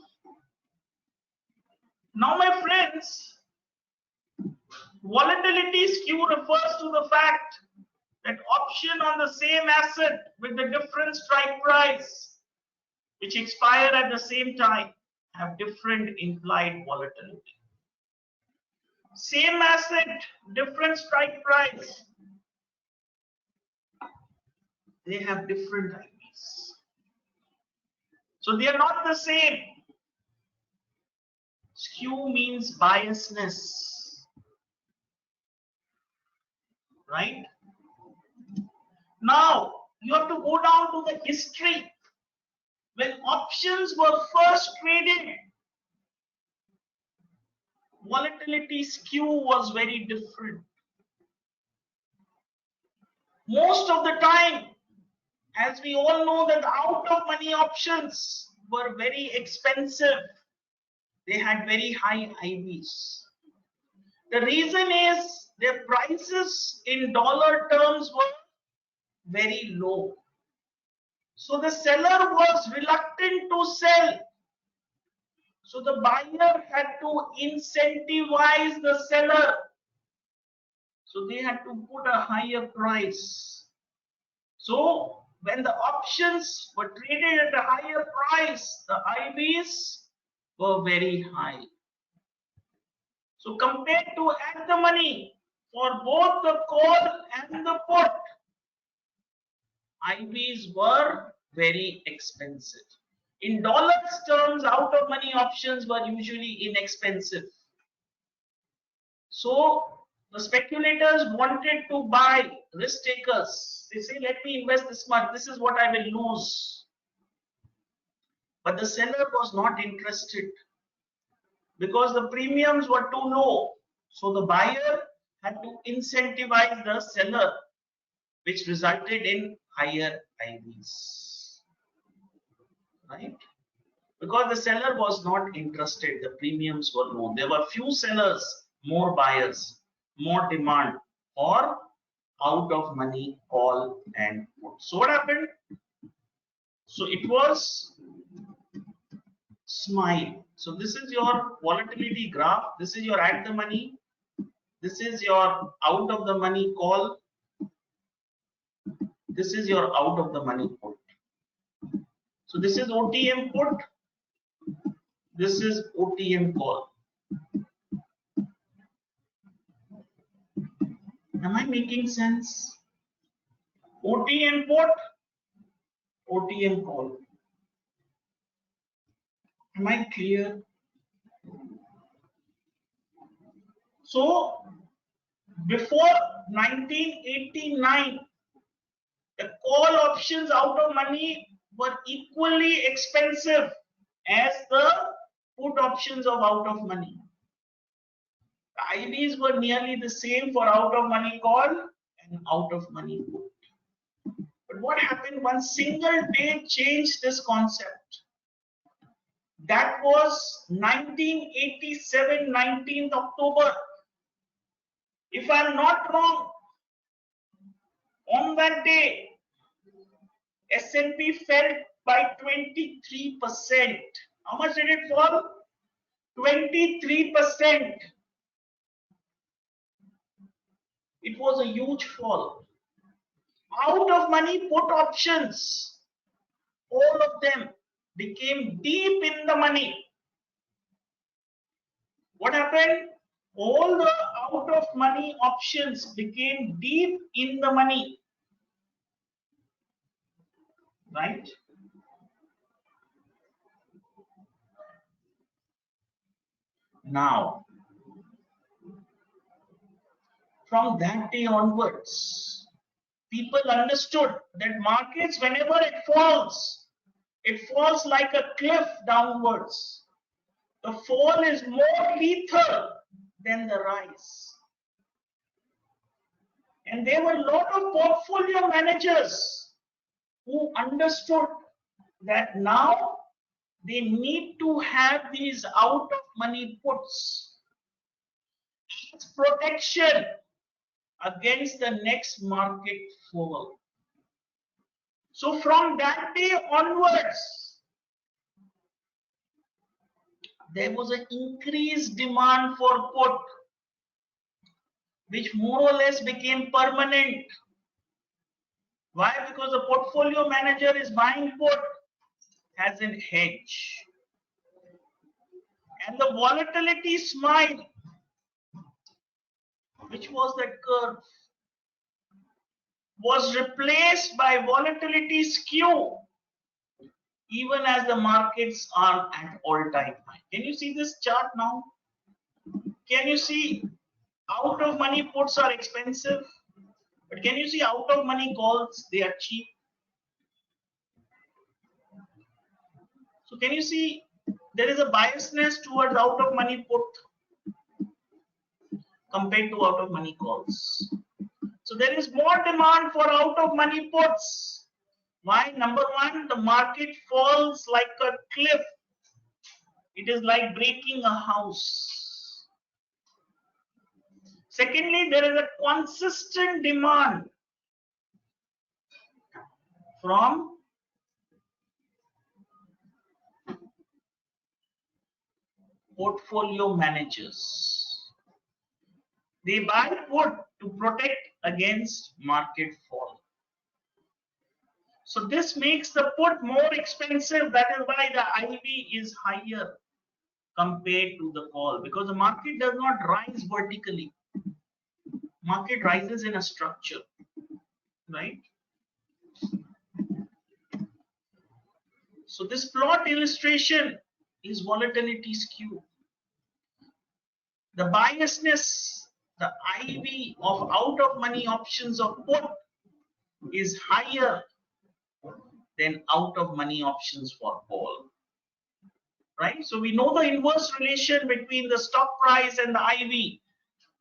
Now, my friends, volatility skew refers to the fact that option on the same asset with the different strike price, which expire at the same time, have different implied volatility. Same asset, different strike price, they have different IVs. So they are not the same. Skew means biasness, right? Now, you have to go down to the history. When options were first traded, volatility skew was very different. Most of the time, as we all know, that out of money options were very expensive. They had very high IVs. The reason is their prices in dollar terms were very low. So the seller was reluctant to sell. So the buyer had to incentivize the seller. So they had to put a higher price. So when the options were traded at a higher price, the IVs were very high. So compared to at the money, for both the call and the put, IVs were very expensive. In dollars terms, out of money options were usually inexpensive. So the speculators wanted to buy, risk takers. They say, let me invest this much. This is what I will lose. But the seller was not interested because the premiums were too low. So the buyer had to incentivize the seller, which resulted in higher IVs. Right? Because the seller was not interested, the premiums were low. There were few sellers, more buyers, more demand for out of money call and put. So what happened? So it was SMILE. So this is your volatility graph. This is your at the money. This is your out of the money call. This is your out of the money put. So this is OTM put. This is OTM call. Am I making sense? OTM put, OTM call. Am I clear? So before 1989, the call options out of money were equally expensive as the put options of out of money. The IVs were nearly the same for out of money call and out of money put. But what happened? One single day changed this concept. That was 1987, 19th October. If I'm not wrong, on that day, S&P fell by 23%. How much did it fall? 23%. It was a huge fall. Out of money put options, all of them became deep in the money. What happened? All the out of money options became deep in the money. Right? Now, from that day onwards, people understood that markets, whenever it falls like a cliff downwards. The fall is more lethal than the rise. And there were a lot of portfolio managers who understood that now they need to have these out of money puts as protection against the next market fall. So from that day onwards, there was an increased demand for put, which more or less became permanent. Why? Because the portfolio manager is buying put as a hedge. And the volatility SMILE, which was that curve, was replaced by volatility skew, even as the markets are at all-time high. Can you see this chart now? Can you see out of money puts are expensive, but can you see out of money calls, they are cheap? So can you see there is a biasness towards out of money put compared to out of money calls. So there is more demand for out of money puts. Why? Number one, the market falls like a cliff. It is like breaking a house. Secondly, there is a consistent demand from portfolio managers. They buy put to protect against market fall. So this makes the put more expensive. That is why the IV is higher compared to the call, because the market does not rise vertically. Market rises in a structure, right? So this plot illustration is volatility skew. The biasness, the IV of out of money options of put is higher than out of money options for call, right? So we know the inverse relation between the stock price and the IV.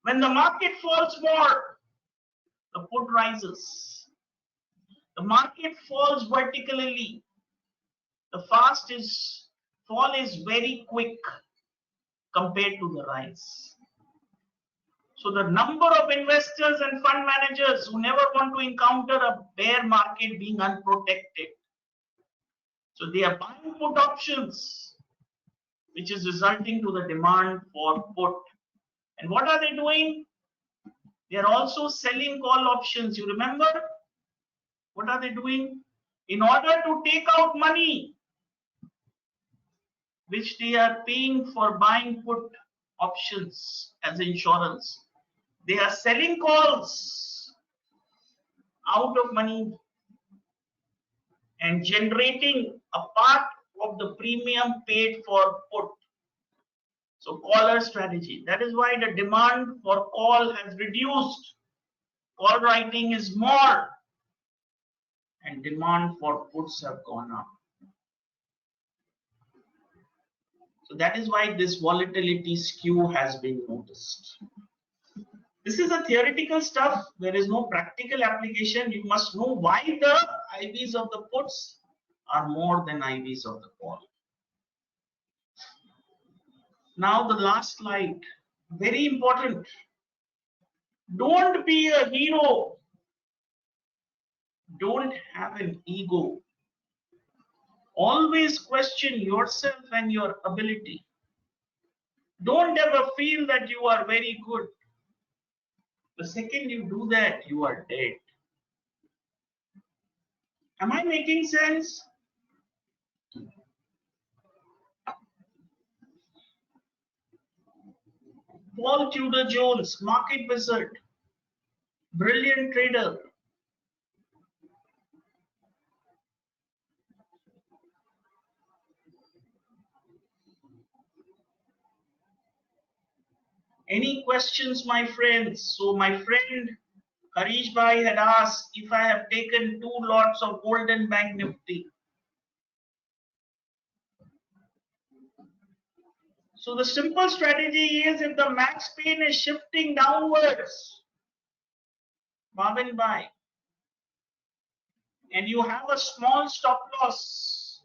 When the market falls more, the put rises. The market falls vertically. The fall is very quick compared to the rise. So the number of investors and fund managers who never want to encounter a bear market being unprotected. So they are buying put options, which is resulting to the demand for put. And what are they doing? They are also selling call options. You remember? What are they doing? In order to take out money, which they are paying for buying put options as insurance, they are selling calls out of money and generating a part of the premium paid for put. So caller strategy. That is why the demand for call has reduced. Call writing is more and demand for puts have gone up. So that is why this volatility skew has been noticed. This is a theoretical stuff. There is no practical application. You must know why the IVs of the puts are more than IVs of the call. Now the last slide, very important. Don't be a hero. Don't have an ego. Always question yourself and your ability. Don't ever feel that you are very good. The second you do that, you are dead. Am I making sense? Paul Tudor Jones, market wizard, brilliant trader. Any questions, my friends? So my friend Harish Bhai had asked if I have taken 2 lots of Golden Bank Nifty. So the simple strategy is, if the max pain is shifting downwards, Bhavin Bhai, and you have a small stop loss,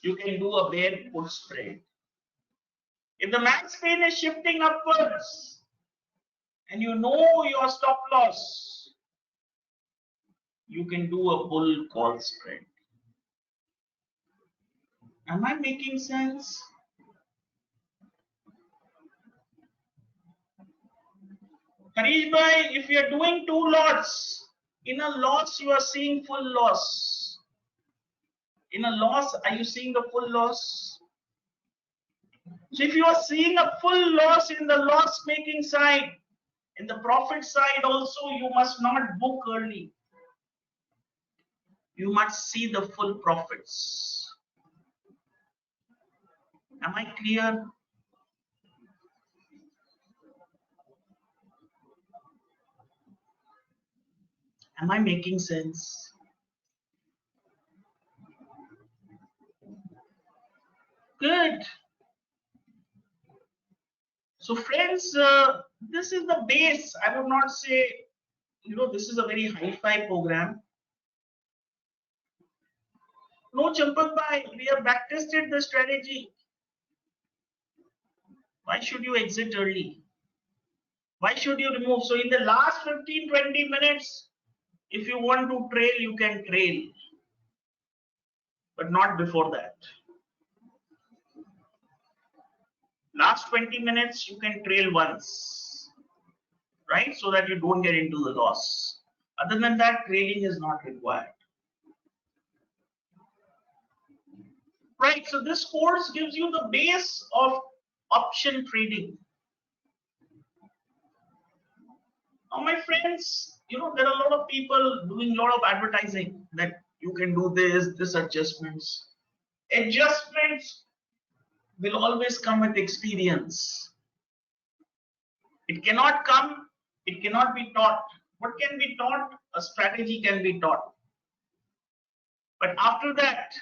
you can do a bear put spread. If the max pain is shifting upwards and you know your stop loss, you can do a bull call spread. Am I making sense? Harish Bhai, if you are doing 2 lots, in a loss you are seeing full loss. In a loss, are you seeing the full loss? So if you are seeing a full loss in the loss making side, in the profit side also, you must not book early. You must see the full profits. Am I clear? Am I making sense? Good. So friends, this is the base. I would not say, this is a very hi-fi program. No, Champak Bhai, we have backtested the strategy. Why should you exit early? Why should you remove? So in the last 15-20 minutes, if you want to trail, you can trail, but not before that. Last 20 minutes, you can trail once, right? So that you don't get into the loss. Other than that, trading is not required. Right, so this course gives you the base of option trading. Now, my friends, there are a lot of people doing a lot of advertising that you can do this adjustments. Adjustments will always come with experience. It cannot be taught. What can be taught? A strategy can be taught. But after that,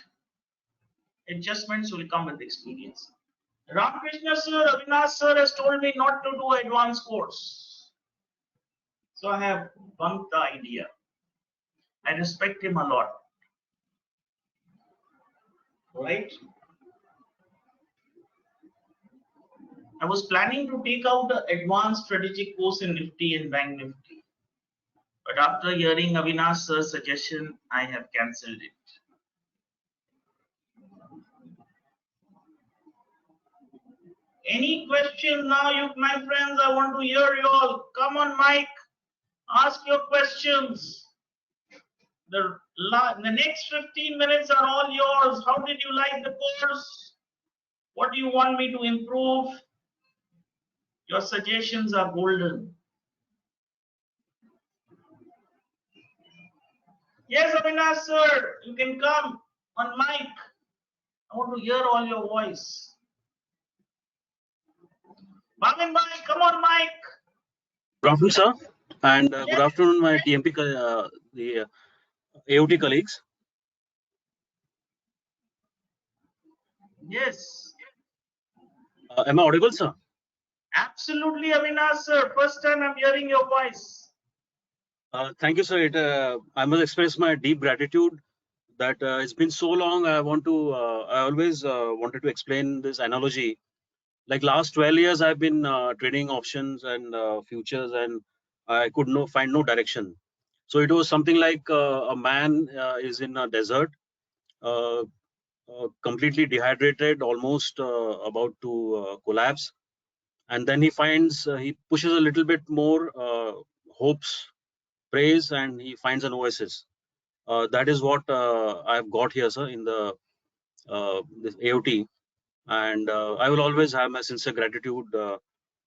adjustments will come with experience. Ramakrishna sir, Avinash sir has told me not to do advanced course. So I have bunked the idea. I respect him a lot. Right? I was planning to take out the advanced strategic course in Nifty and Bank Nifty. But after hearing Avinash sir's suggestion, I have cancelled it. Any question now, my friends? I want to hear you all. Come on, mic. Ask your questions. The next 15 minutes are all yours. How did you like the course? What do you want me to improve? Your suggestions are golden. Yes, Avinash sir, you can come on mic. I want to hear all your voice. Bhavin bhai, come on mic. Good afternoon, sir, and Yes. good afternoon, my TMP, the AOT colleagues. Yes. Am I audible, sir? Absolutely, Avinash sir. First time I'm hearing your voice. Thank you, sir. I must express my deep gratitude that it's been so long. I always wanted to explain this analogy. Like last 12 years, I've been trading options and futures, and I could find no direction. So it was something like a man is in a desert, completely dehydrated, almost about to collapse. And then he finds, he pushes a little bit more, hopes, prays, and he finds an oasis. That is what I've got here, sir, in the this AOT. And I will always have my sincere gratitude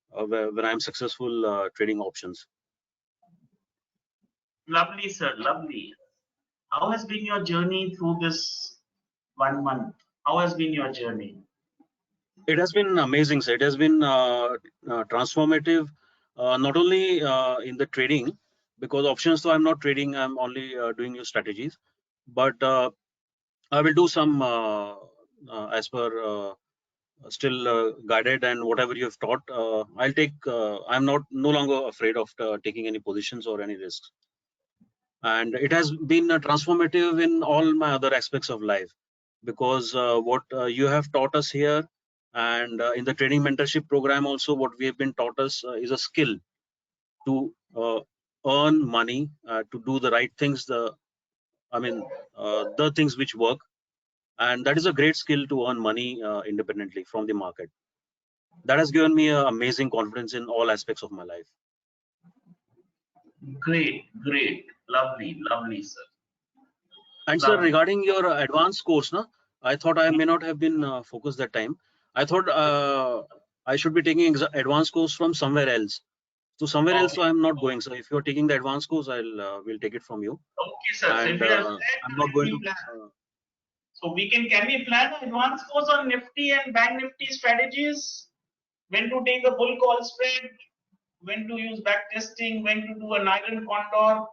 when I'm successful trading options. Lovely, sir. Lovely. How has been your journey through this 1 month? How has been your journey? It has been amazing, sir. It has been transformative, not only in the trading, because options, so I'm not trading, I'm only doing new strategies. But I will do some as per still guided, and whatever you have taught, I'll take. I'm no longer afraid of taking any positions or any risks. And it has been transformative in all my other aspects of life, because what you have taught us here, and in the training mentorship program also, what we have been taught us is a skill to earn money, to do the right things, the things which work, and that is a great skill to earn money independently from the market. That has given me amazing confidence in all aspects of my life. Great, great. Lovely, lovely, sir. And sir, regarding your advanced course, I thought I may not have been focused that time. I thought I should be taking advanced course from somewhere else. So somewhere else, so I'm not going. So if you're taking the advanced course, we'll take it from you. Okay, sir. And I'm not going to. So can we plan an advanced course on Nifty and Bank Nifty strategies? When to take a bull call spread, when to use back testing, when to do an iron condor.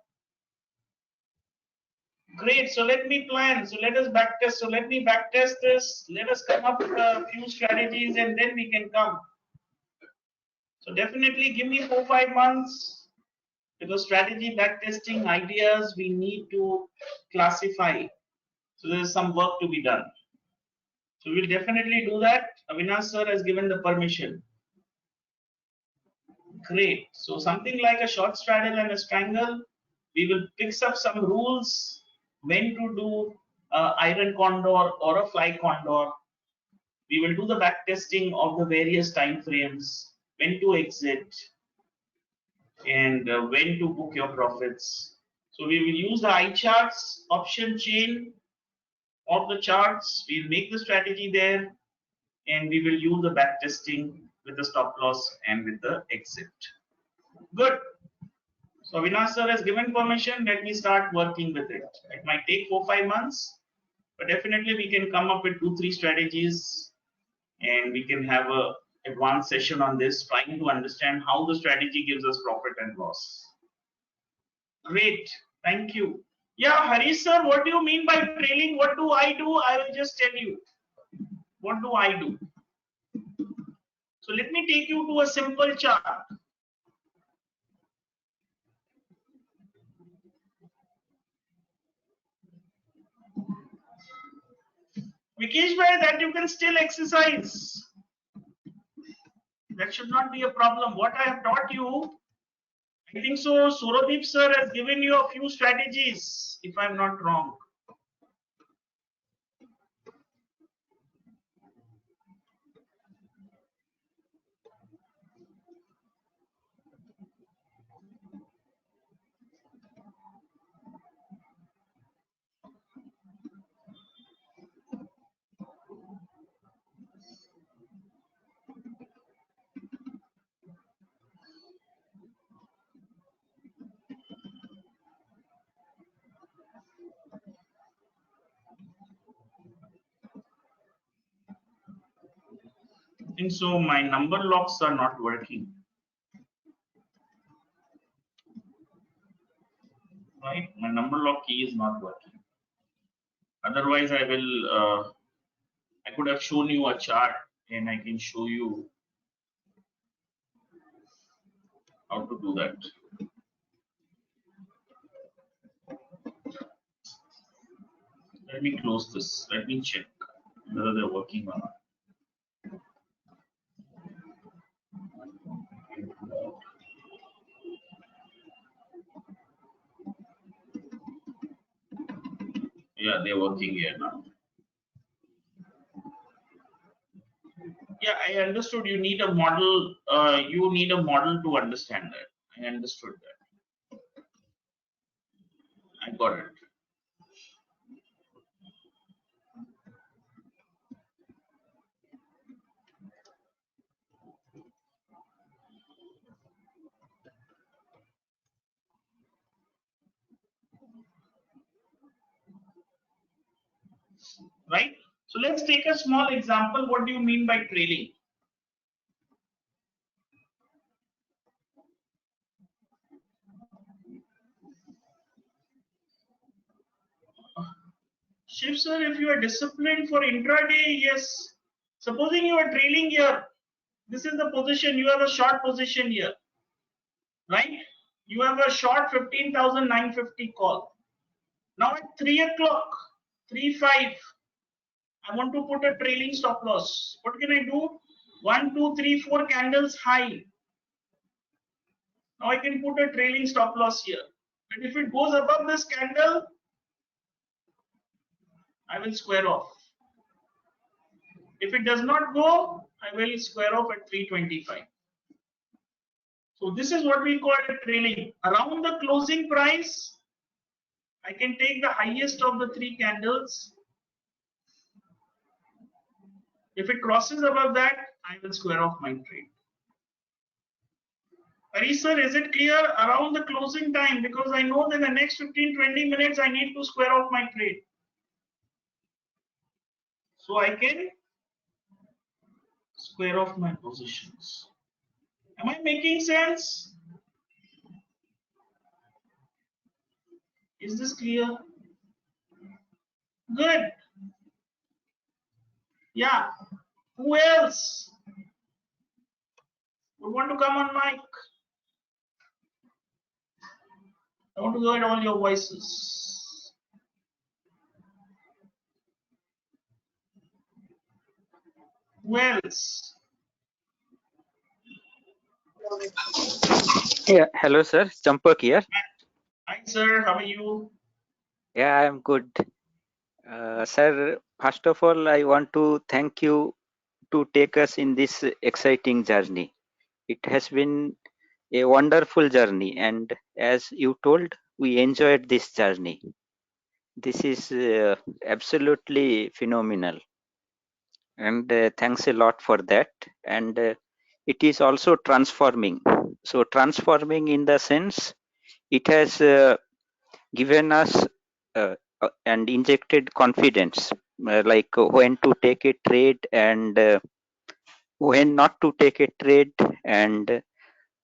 Great. So let me plan. So let us back test. So let me back test this. Let us come up with a few strategies, and then we can come. So definitely give me 4-5 months, because strategy back testing ideas we need to classify. So there's some work to be done. So we'll definitely do that. Avinash sir has given the permission. Great. So something like a short straddle and a strangle. We will fix up some rules when to do iron condor or a fly condor. We will do the back testing of the various time frames, when to exit. and when to book your profits. So we will use the iCharts option chain of the charts. We'll make the strategy there, and we will use the back testing with the stop loss and with the exit. Good. So Avinash sir has given permission. Let me start working with it. It might take 4-5 months, but definitely we can come up with 2-3 strategies, and we can have a advanced session on this, trying to understand how the strategy gives us profit and loss. Great, thank you. Yeah, Harish sir, what do you mean by trailing? What do? I will just tell you. What do I do? So let me take you to a simple chart. Vikesh bhai, that you can still exercise. That should not be a problem. What I have taught you, I think so, Suradip sir has given you a few strategies, if I'm not wrong. I think so, my number locks are not working. Right, my number lock key is not working. Otherwise, I will. I could have shown you a chart, and I can show you how to do that. Let me close this. Let me check whether they're working or not. Yeah, they're working here now. Yeah, I understood. You need a model. You need a model to understand that. I understood that. I got it. Right. So let's take a small example. What do you mean by trailing? Shiv sir, if you are disciplined for intraday, yes. Supposing you are trailing here, this is the position. You have a short position here, right? You have a short 15,950 call. Now at 3 o'clock, 3:05, I want to put a trailing stop loss. What can I do? 1, 2, 3, 4 candles high. Now I can put a trailing stop loss here. But if it goes above this candle, I will square off. If it does not go, I will square off at 325. So this is what we call a trailing. Around the closing price, I can take the highest of the 3 candles. If it crosses above that, I will square off my trade. Harish sir, is it clear? Around the closing time, because I know that the next 15-20 minutes I need to square off my trade. So I can square off my positions. Am I making sense? Is this clear? Good. Yeah. Who else would want to come on mic? I want to hear all your voices. Who else? Yeah, hello sir, Champak here. Hi sir, how are you? Yeah, I am good. Sir, first of all, I want to thank you to take us in this exciting journey. It has been a wonderful journey, and as you told, we enjoyed this journey. This is absolutely phenomenal, and thanks a lot for that. And it is also transforming. So transforming in the sense it has given us and injected confidence, like when to take a trade and when not to take a trade, and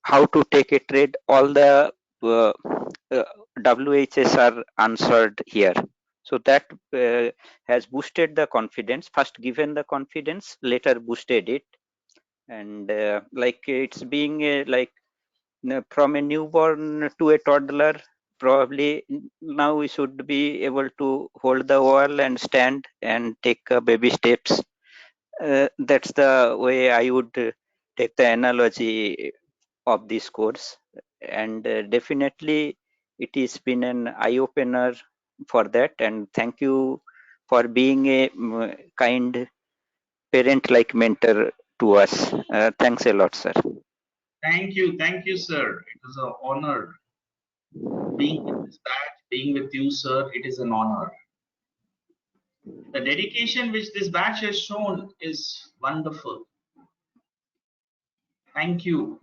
how to take a trade. All the uh, uh, WHS are answered here. So that has boosted the confidence. First given the confidence, later boosted it, and like it's being like from a newborn to a toddler. Probably now we should be able to hold the wall and stand and take baby steps. That's the way I would take the analogy of this course, and definitely it has been an eye-opener for that, and thank you for being a kind parent-like mentor to us. Thanks a lot, sir. Thank you, sir. It was an honor being with this batch, being with you, sir. It is an honor. The dedication which this batch has shown is wonderful. Thank you.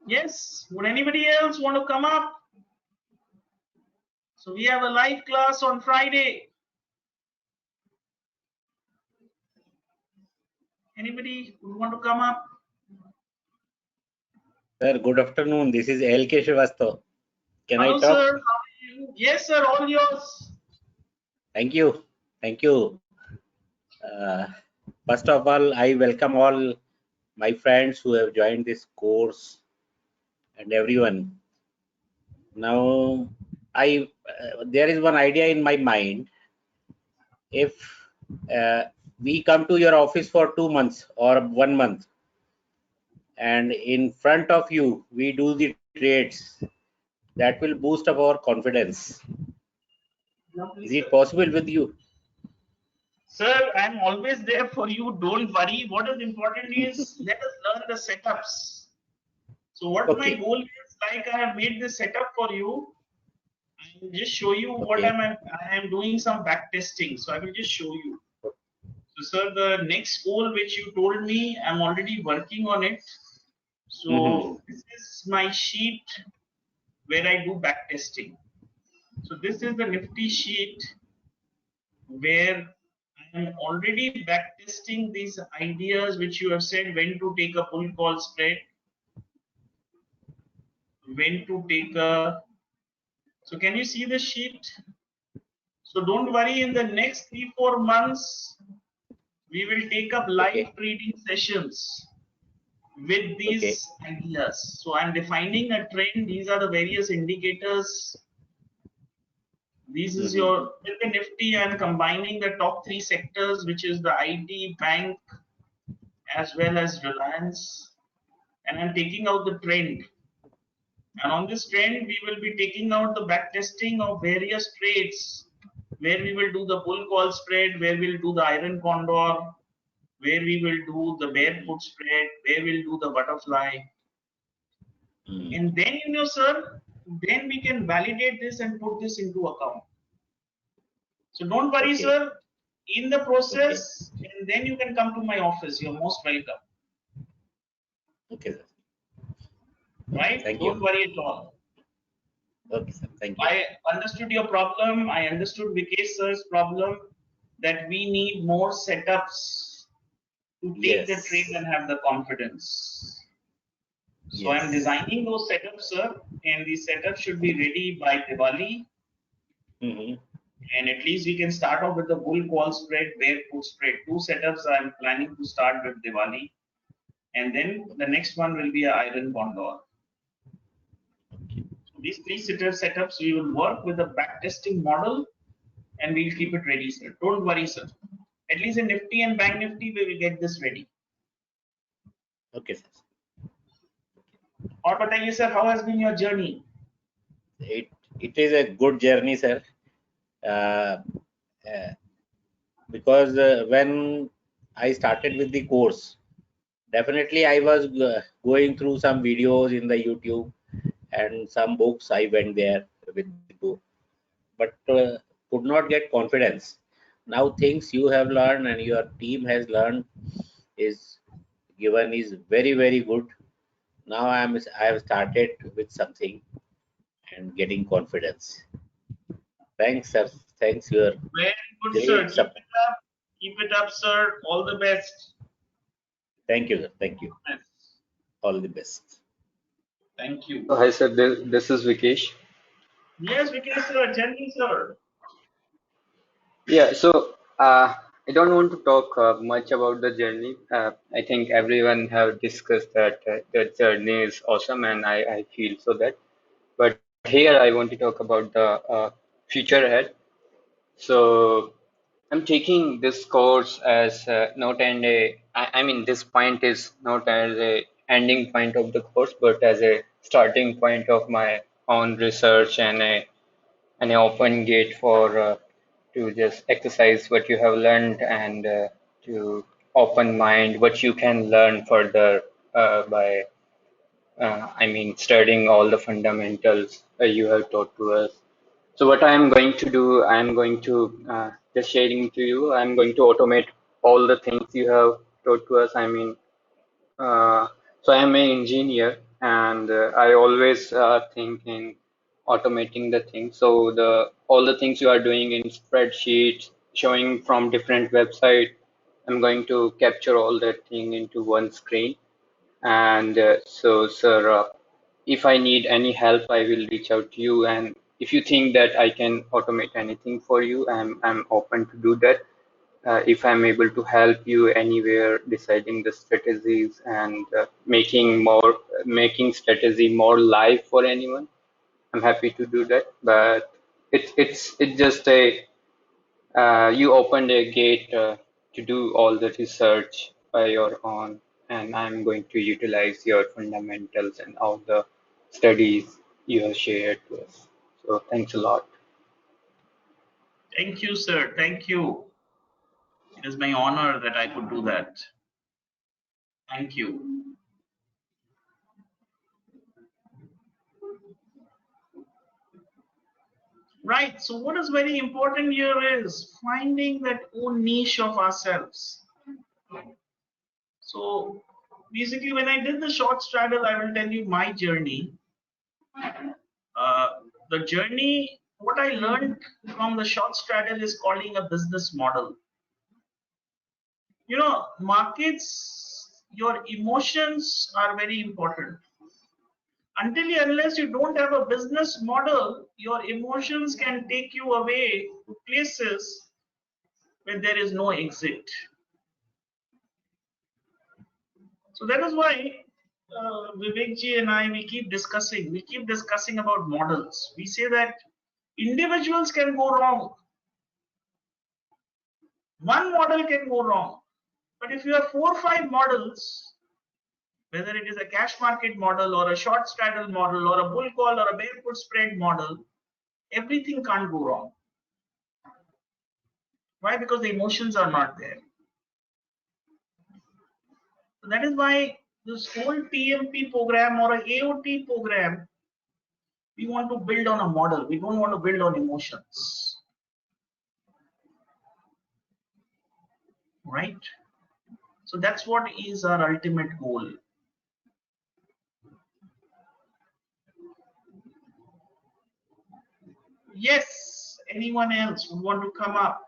Yes, would anybody else want to come up? So we have a live class on Friday. Anybody who want to come up? Sir, good afternoon. This is L.K. Srivastav. Can Hello, I talk? sir. How are you? Yes, sir. All yours. Thank you. Thank you. First of all, I welcome all my friends who have joined this course and everyone. Now, there is one idea in my mind. If we come to your office for 2 months or 1 month, and in front of you we do the trades, that will boost up our confidence. Lovely, Is it sir. possible with you? Sir, I'm always there for you. Don't worry. What is important is let us learn the setups. So what my Okay. goal is, like I have made this setup for you. I will just show you what Okay. I am doing some back testing. So I will just show you. So sir, the next goal which you told me, I'm already working on it. So this is my sheet where I do back testing. So this is the Nifty sheet where I am already back testing these ideas which you have said, when to take a bull call spread, when to take a. So can you see the sheet? So don't worry, in the next 3-4 months, we will take up live trading sessions with these ideas. So I'm defining a trend. These are the various indicators. This is your, with the Nifty, I'm combining the top 3 sectors, which is the IT, bank, as well as Reliance. And I'm taking out the trend. And on this trend, we will be taking out the back testing of various trades, where we will do the bull call spread, where we'll do the iron condor, where we will do the bear put spread, where we'll do the butterfly. And then, you know, sir, then we can validate this and put this into account. So don't worry, sir, in the process, and then you can come to my office. You're most welcome. Okay, sir. Right? Thank Don't you. worry at all. Okay, sir. Thank you. I understood your problem. I understood Vikesh sir's problem, that we need more setups to take the trade and have the confidence. So I'm designing those setups, sir, and the setup should be ready by Diwali. And at least we can start off with the bull call spread, bear put spread. 2 setups I'm planning to start with Diwali. And then the next one will be an iron condor. So these 3 setups, we will work with a backtesting model and we'll keep it ready, sir. Don't worry, sir. At least in Nifty and Bank Nifty, we will get this ready. Okay, sir. Or bataiye, sir, how has been your journey? It is a good journey, sir. Because when I started with the course, Definitely, I was going through some videos in the YouTube and some books. I went there with the book, but could not get confidence. Now things you have learned and your team has learned is given is very good. Now I have started with something and getting confidence. Thanks, sir. Thanks, your Very good, sir. great Keep support. it up. Keep it up, sir. All the best. Thank you, sir. Thank you. All the best. Thank you. Hi sir, this is Vikesh. Yes, Vikesh, sir. Tell me, sir. Yeah, so I don't want to talk much about the journey. I think everyone have discussed that the journey is awesome, and I feel so that. But here I want to talk about the future ahead. So I'm taking this course as not and a. I mean, this point is not as a ending point of the course, but as a starting point of my own research and an open gate for to just exercise what you have learned and to open mind what you can learn further by I mean studying all the fundamentals you have taught to us. So what I am going to do, I am going to just sharing to you. I am going to automate all the things you have taught to us. I mean, so I am an engineer, and I always think in automating the things. So the all the things you are doing in spreadsheets, showing from different website, I'm going to capture all that thing into one screen. And so, sir, if I need any help, I will reach out to you. And if you think that I can automate anything for you, I'm open to do that. If I'm able to help you anywhere deciding the strategies and making strategy more live for anyone, I'm happy to do that. But it's just a you opened a gate to do all the research by your own, and I'm going to utilize your fundamentals and all the studies you have shared to us. So thanks a lot. Thank you, sir. Thank you. It is my honor that I could do that. Thank you. Right. So what is very important here is finding that own niche of ourselves. So basically, when I did the short straddle, I will tell you my journey. The journey, what I learned from the short straddle is calling a business model. You know, markets, your emotions are very important. Until unless you don't have a business model, your emotions can take you away to places where there is no exit. So that is why Vivekji and I, we keep discussing about models. We say that individuals can go wrong. One model can go wrong. But if you have 4 or 5 models, whether it is a cash market model or a short straddle model or a bull call or a barefoot spread model, everything can't go wrong. Why? Because the emotions are not there. So that is why this whole PMP program or a AOT program, we want to build on a model. We don't want to build on emotions. Right? So that's what is our ultimate goal. Yes, anyone else would want to come up?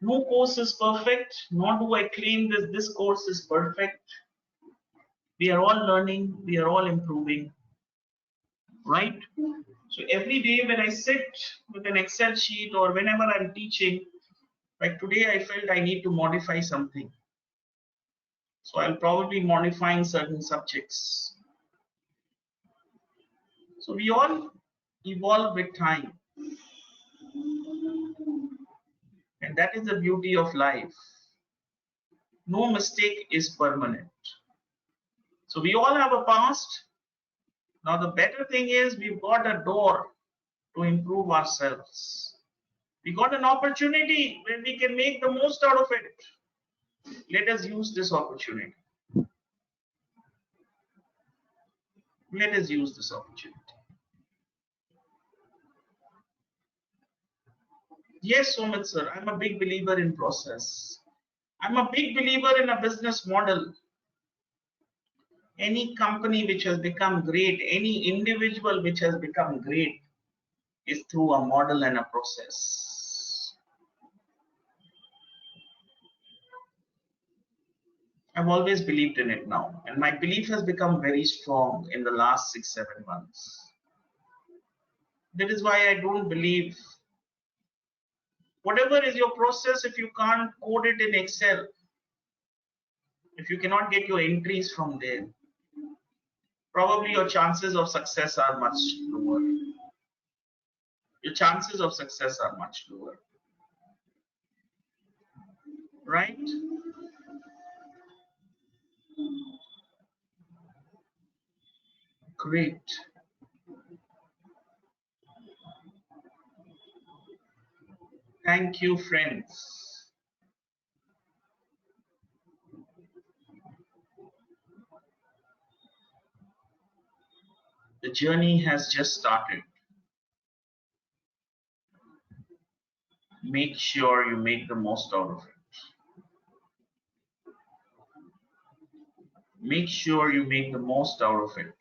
No course is perfect, nor do I claim that this course is perfect. We are all learning, we are all improving, right? So every day when I sit with an Excel sheet or whenever I'm teaching, like today I felt I need to modify something. So I'll probably modifying certain subjects. So we all evolve with time. And that is the beauty of life. No mistake is permanent. So we all have a past. Now the better thing is we've got a door to improve ourselves. We got an opportunity where we can make the most out of it. Let us use this opportunity. Let us use this opportunity. Yes, Somit sir, I'm a big believer in process. I'm a big believer in a business model. Any company which has become great, any individual which has become great is through a model and a process. I've always believed in it now, and my belief has become very strong in the last 6-7 months. That is why I don't believe whatever is your process, if you can't code it in Excel, if you cannot get your entries from there, probably your chances of success are much lower. Your chances of success are much lower. Right? Great. Thank you, friends. The journey has just started. Make sure you make the most out of it. Make sure you make the most out of it.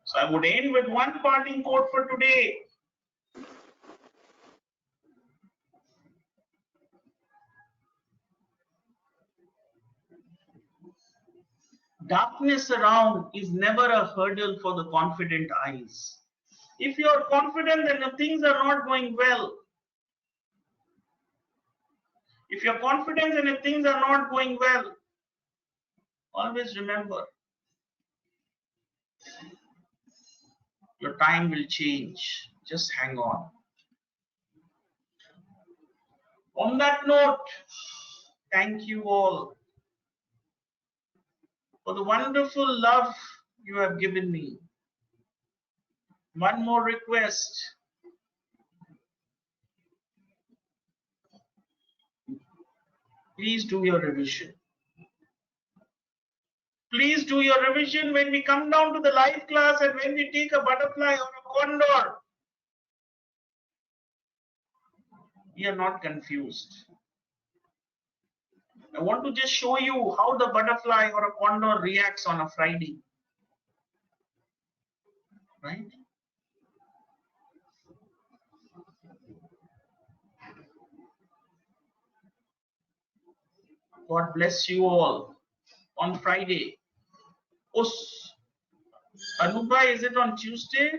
So I would end with one parting quote for today. Darkness around is never a hurdle for the confident eyes. If you are confident that things are not going well, if you're confident that things are not going well, always remember, your time will change. Just hang on. On that note, thank you all for the wonderful love you have given me. One more request. Please do your revision. Please do your revision when we come down to the live class and when we take a butterfly or a condor. We are not confused. I want to just show you how the butterfly or a condor reacts on a Friday. Right? God bless you all on Friday. Oh, Anubai, is it on Tuesday?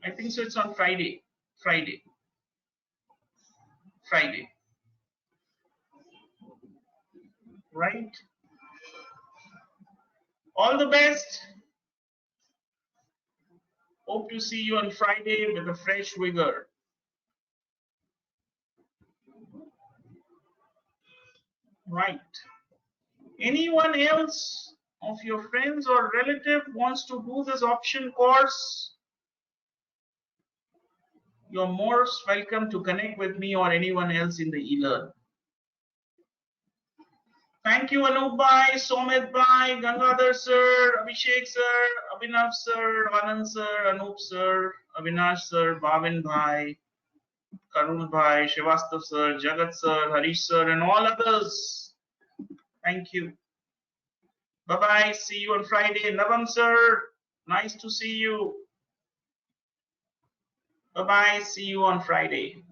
I think so. It's on Friday. Friday. Right? All the best. Hope to see you on Friday with a fresh vigor. Right. Anyone else of your friends or relative wants to do this option course? You're most welcome to connect with me or anyone else in the e-learn. Thank you, Anup Bhai, Somit Bhai, Gangadhar sir, Abhishek sir, Abhinav sir, Anand sir, Anup sir, Avinash sir, Bhavin Bhai, Karun Bhai, Shivastav sir, Jagat sir, Harish sir, and all others. Thank you. Bye-bye. See you on Friday. Navam sir, nice to see you. Bye-bye. See you on Friday.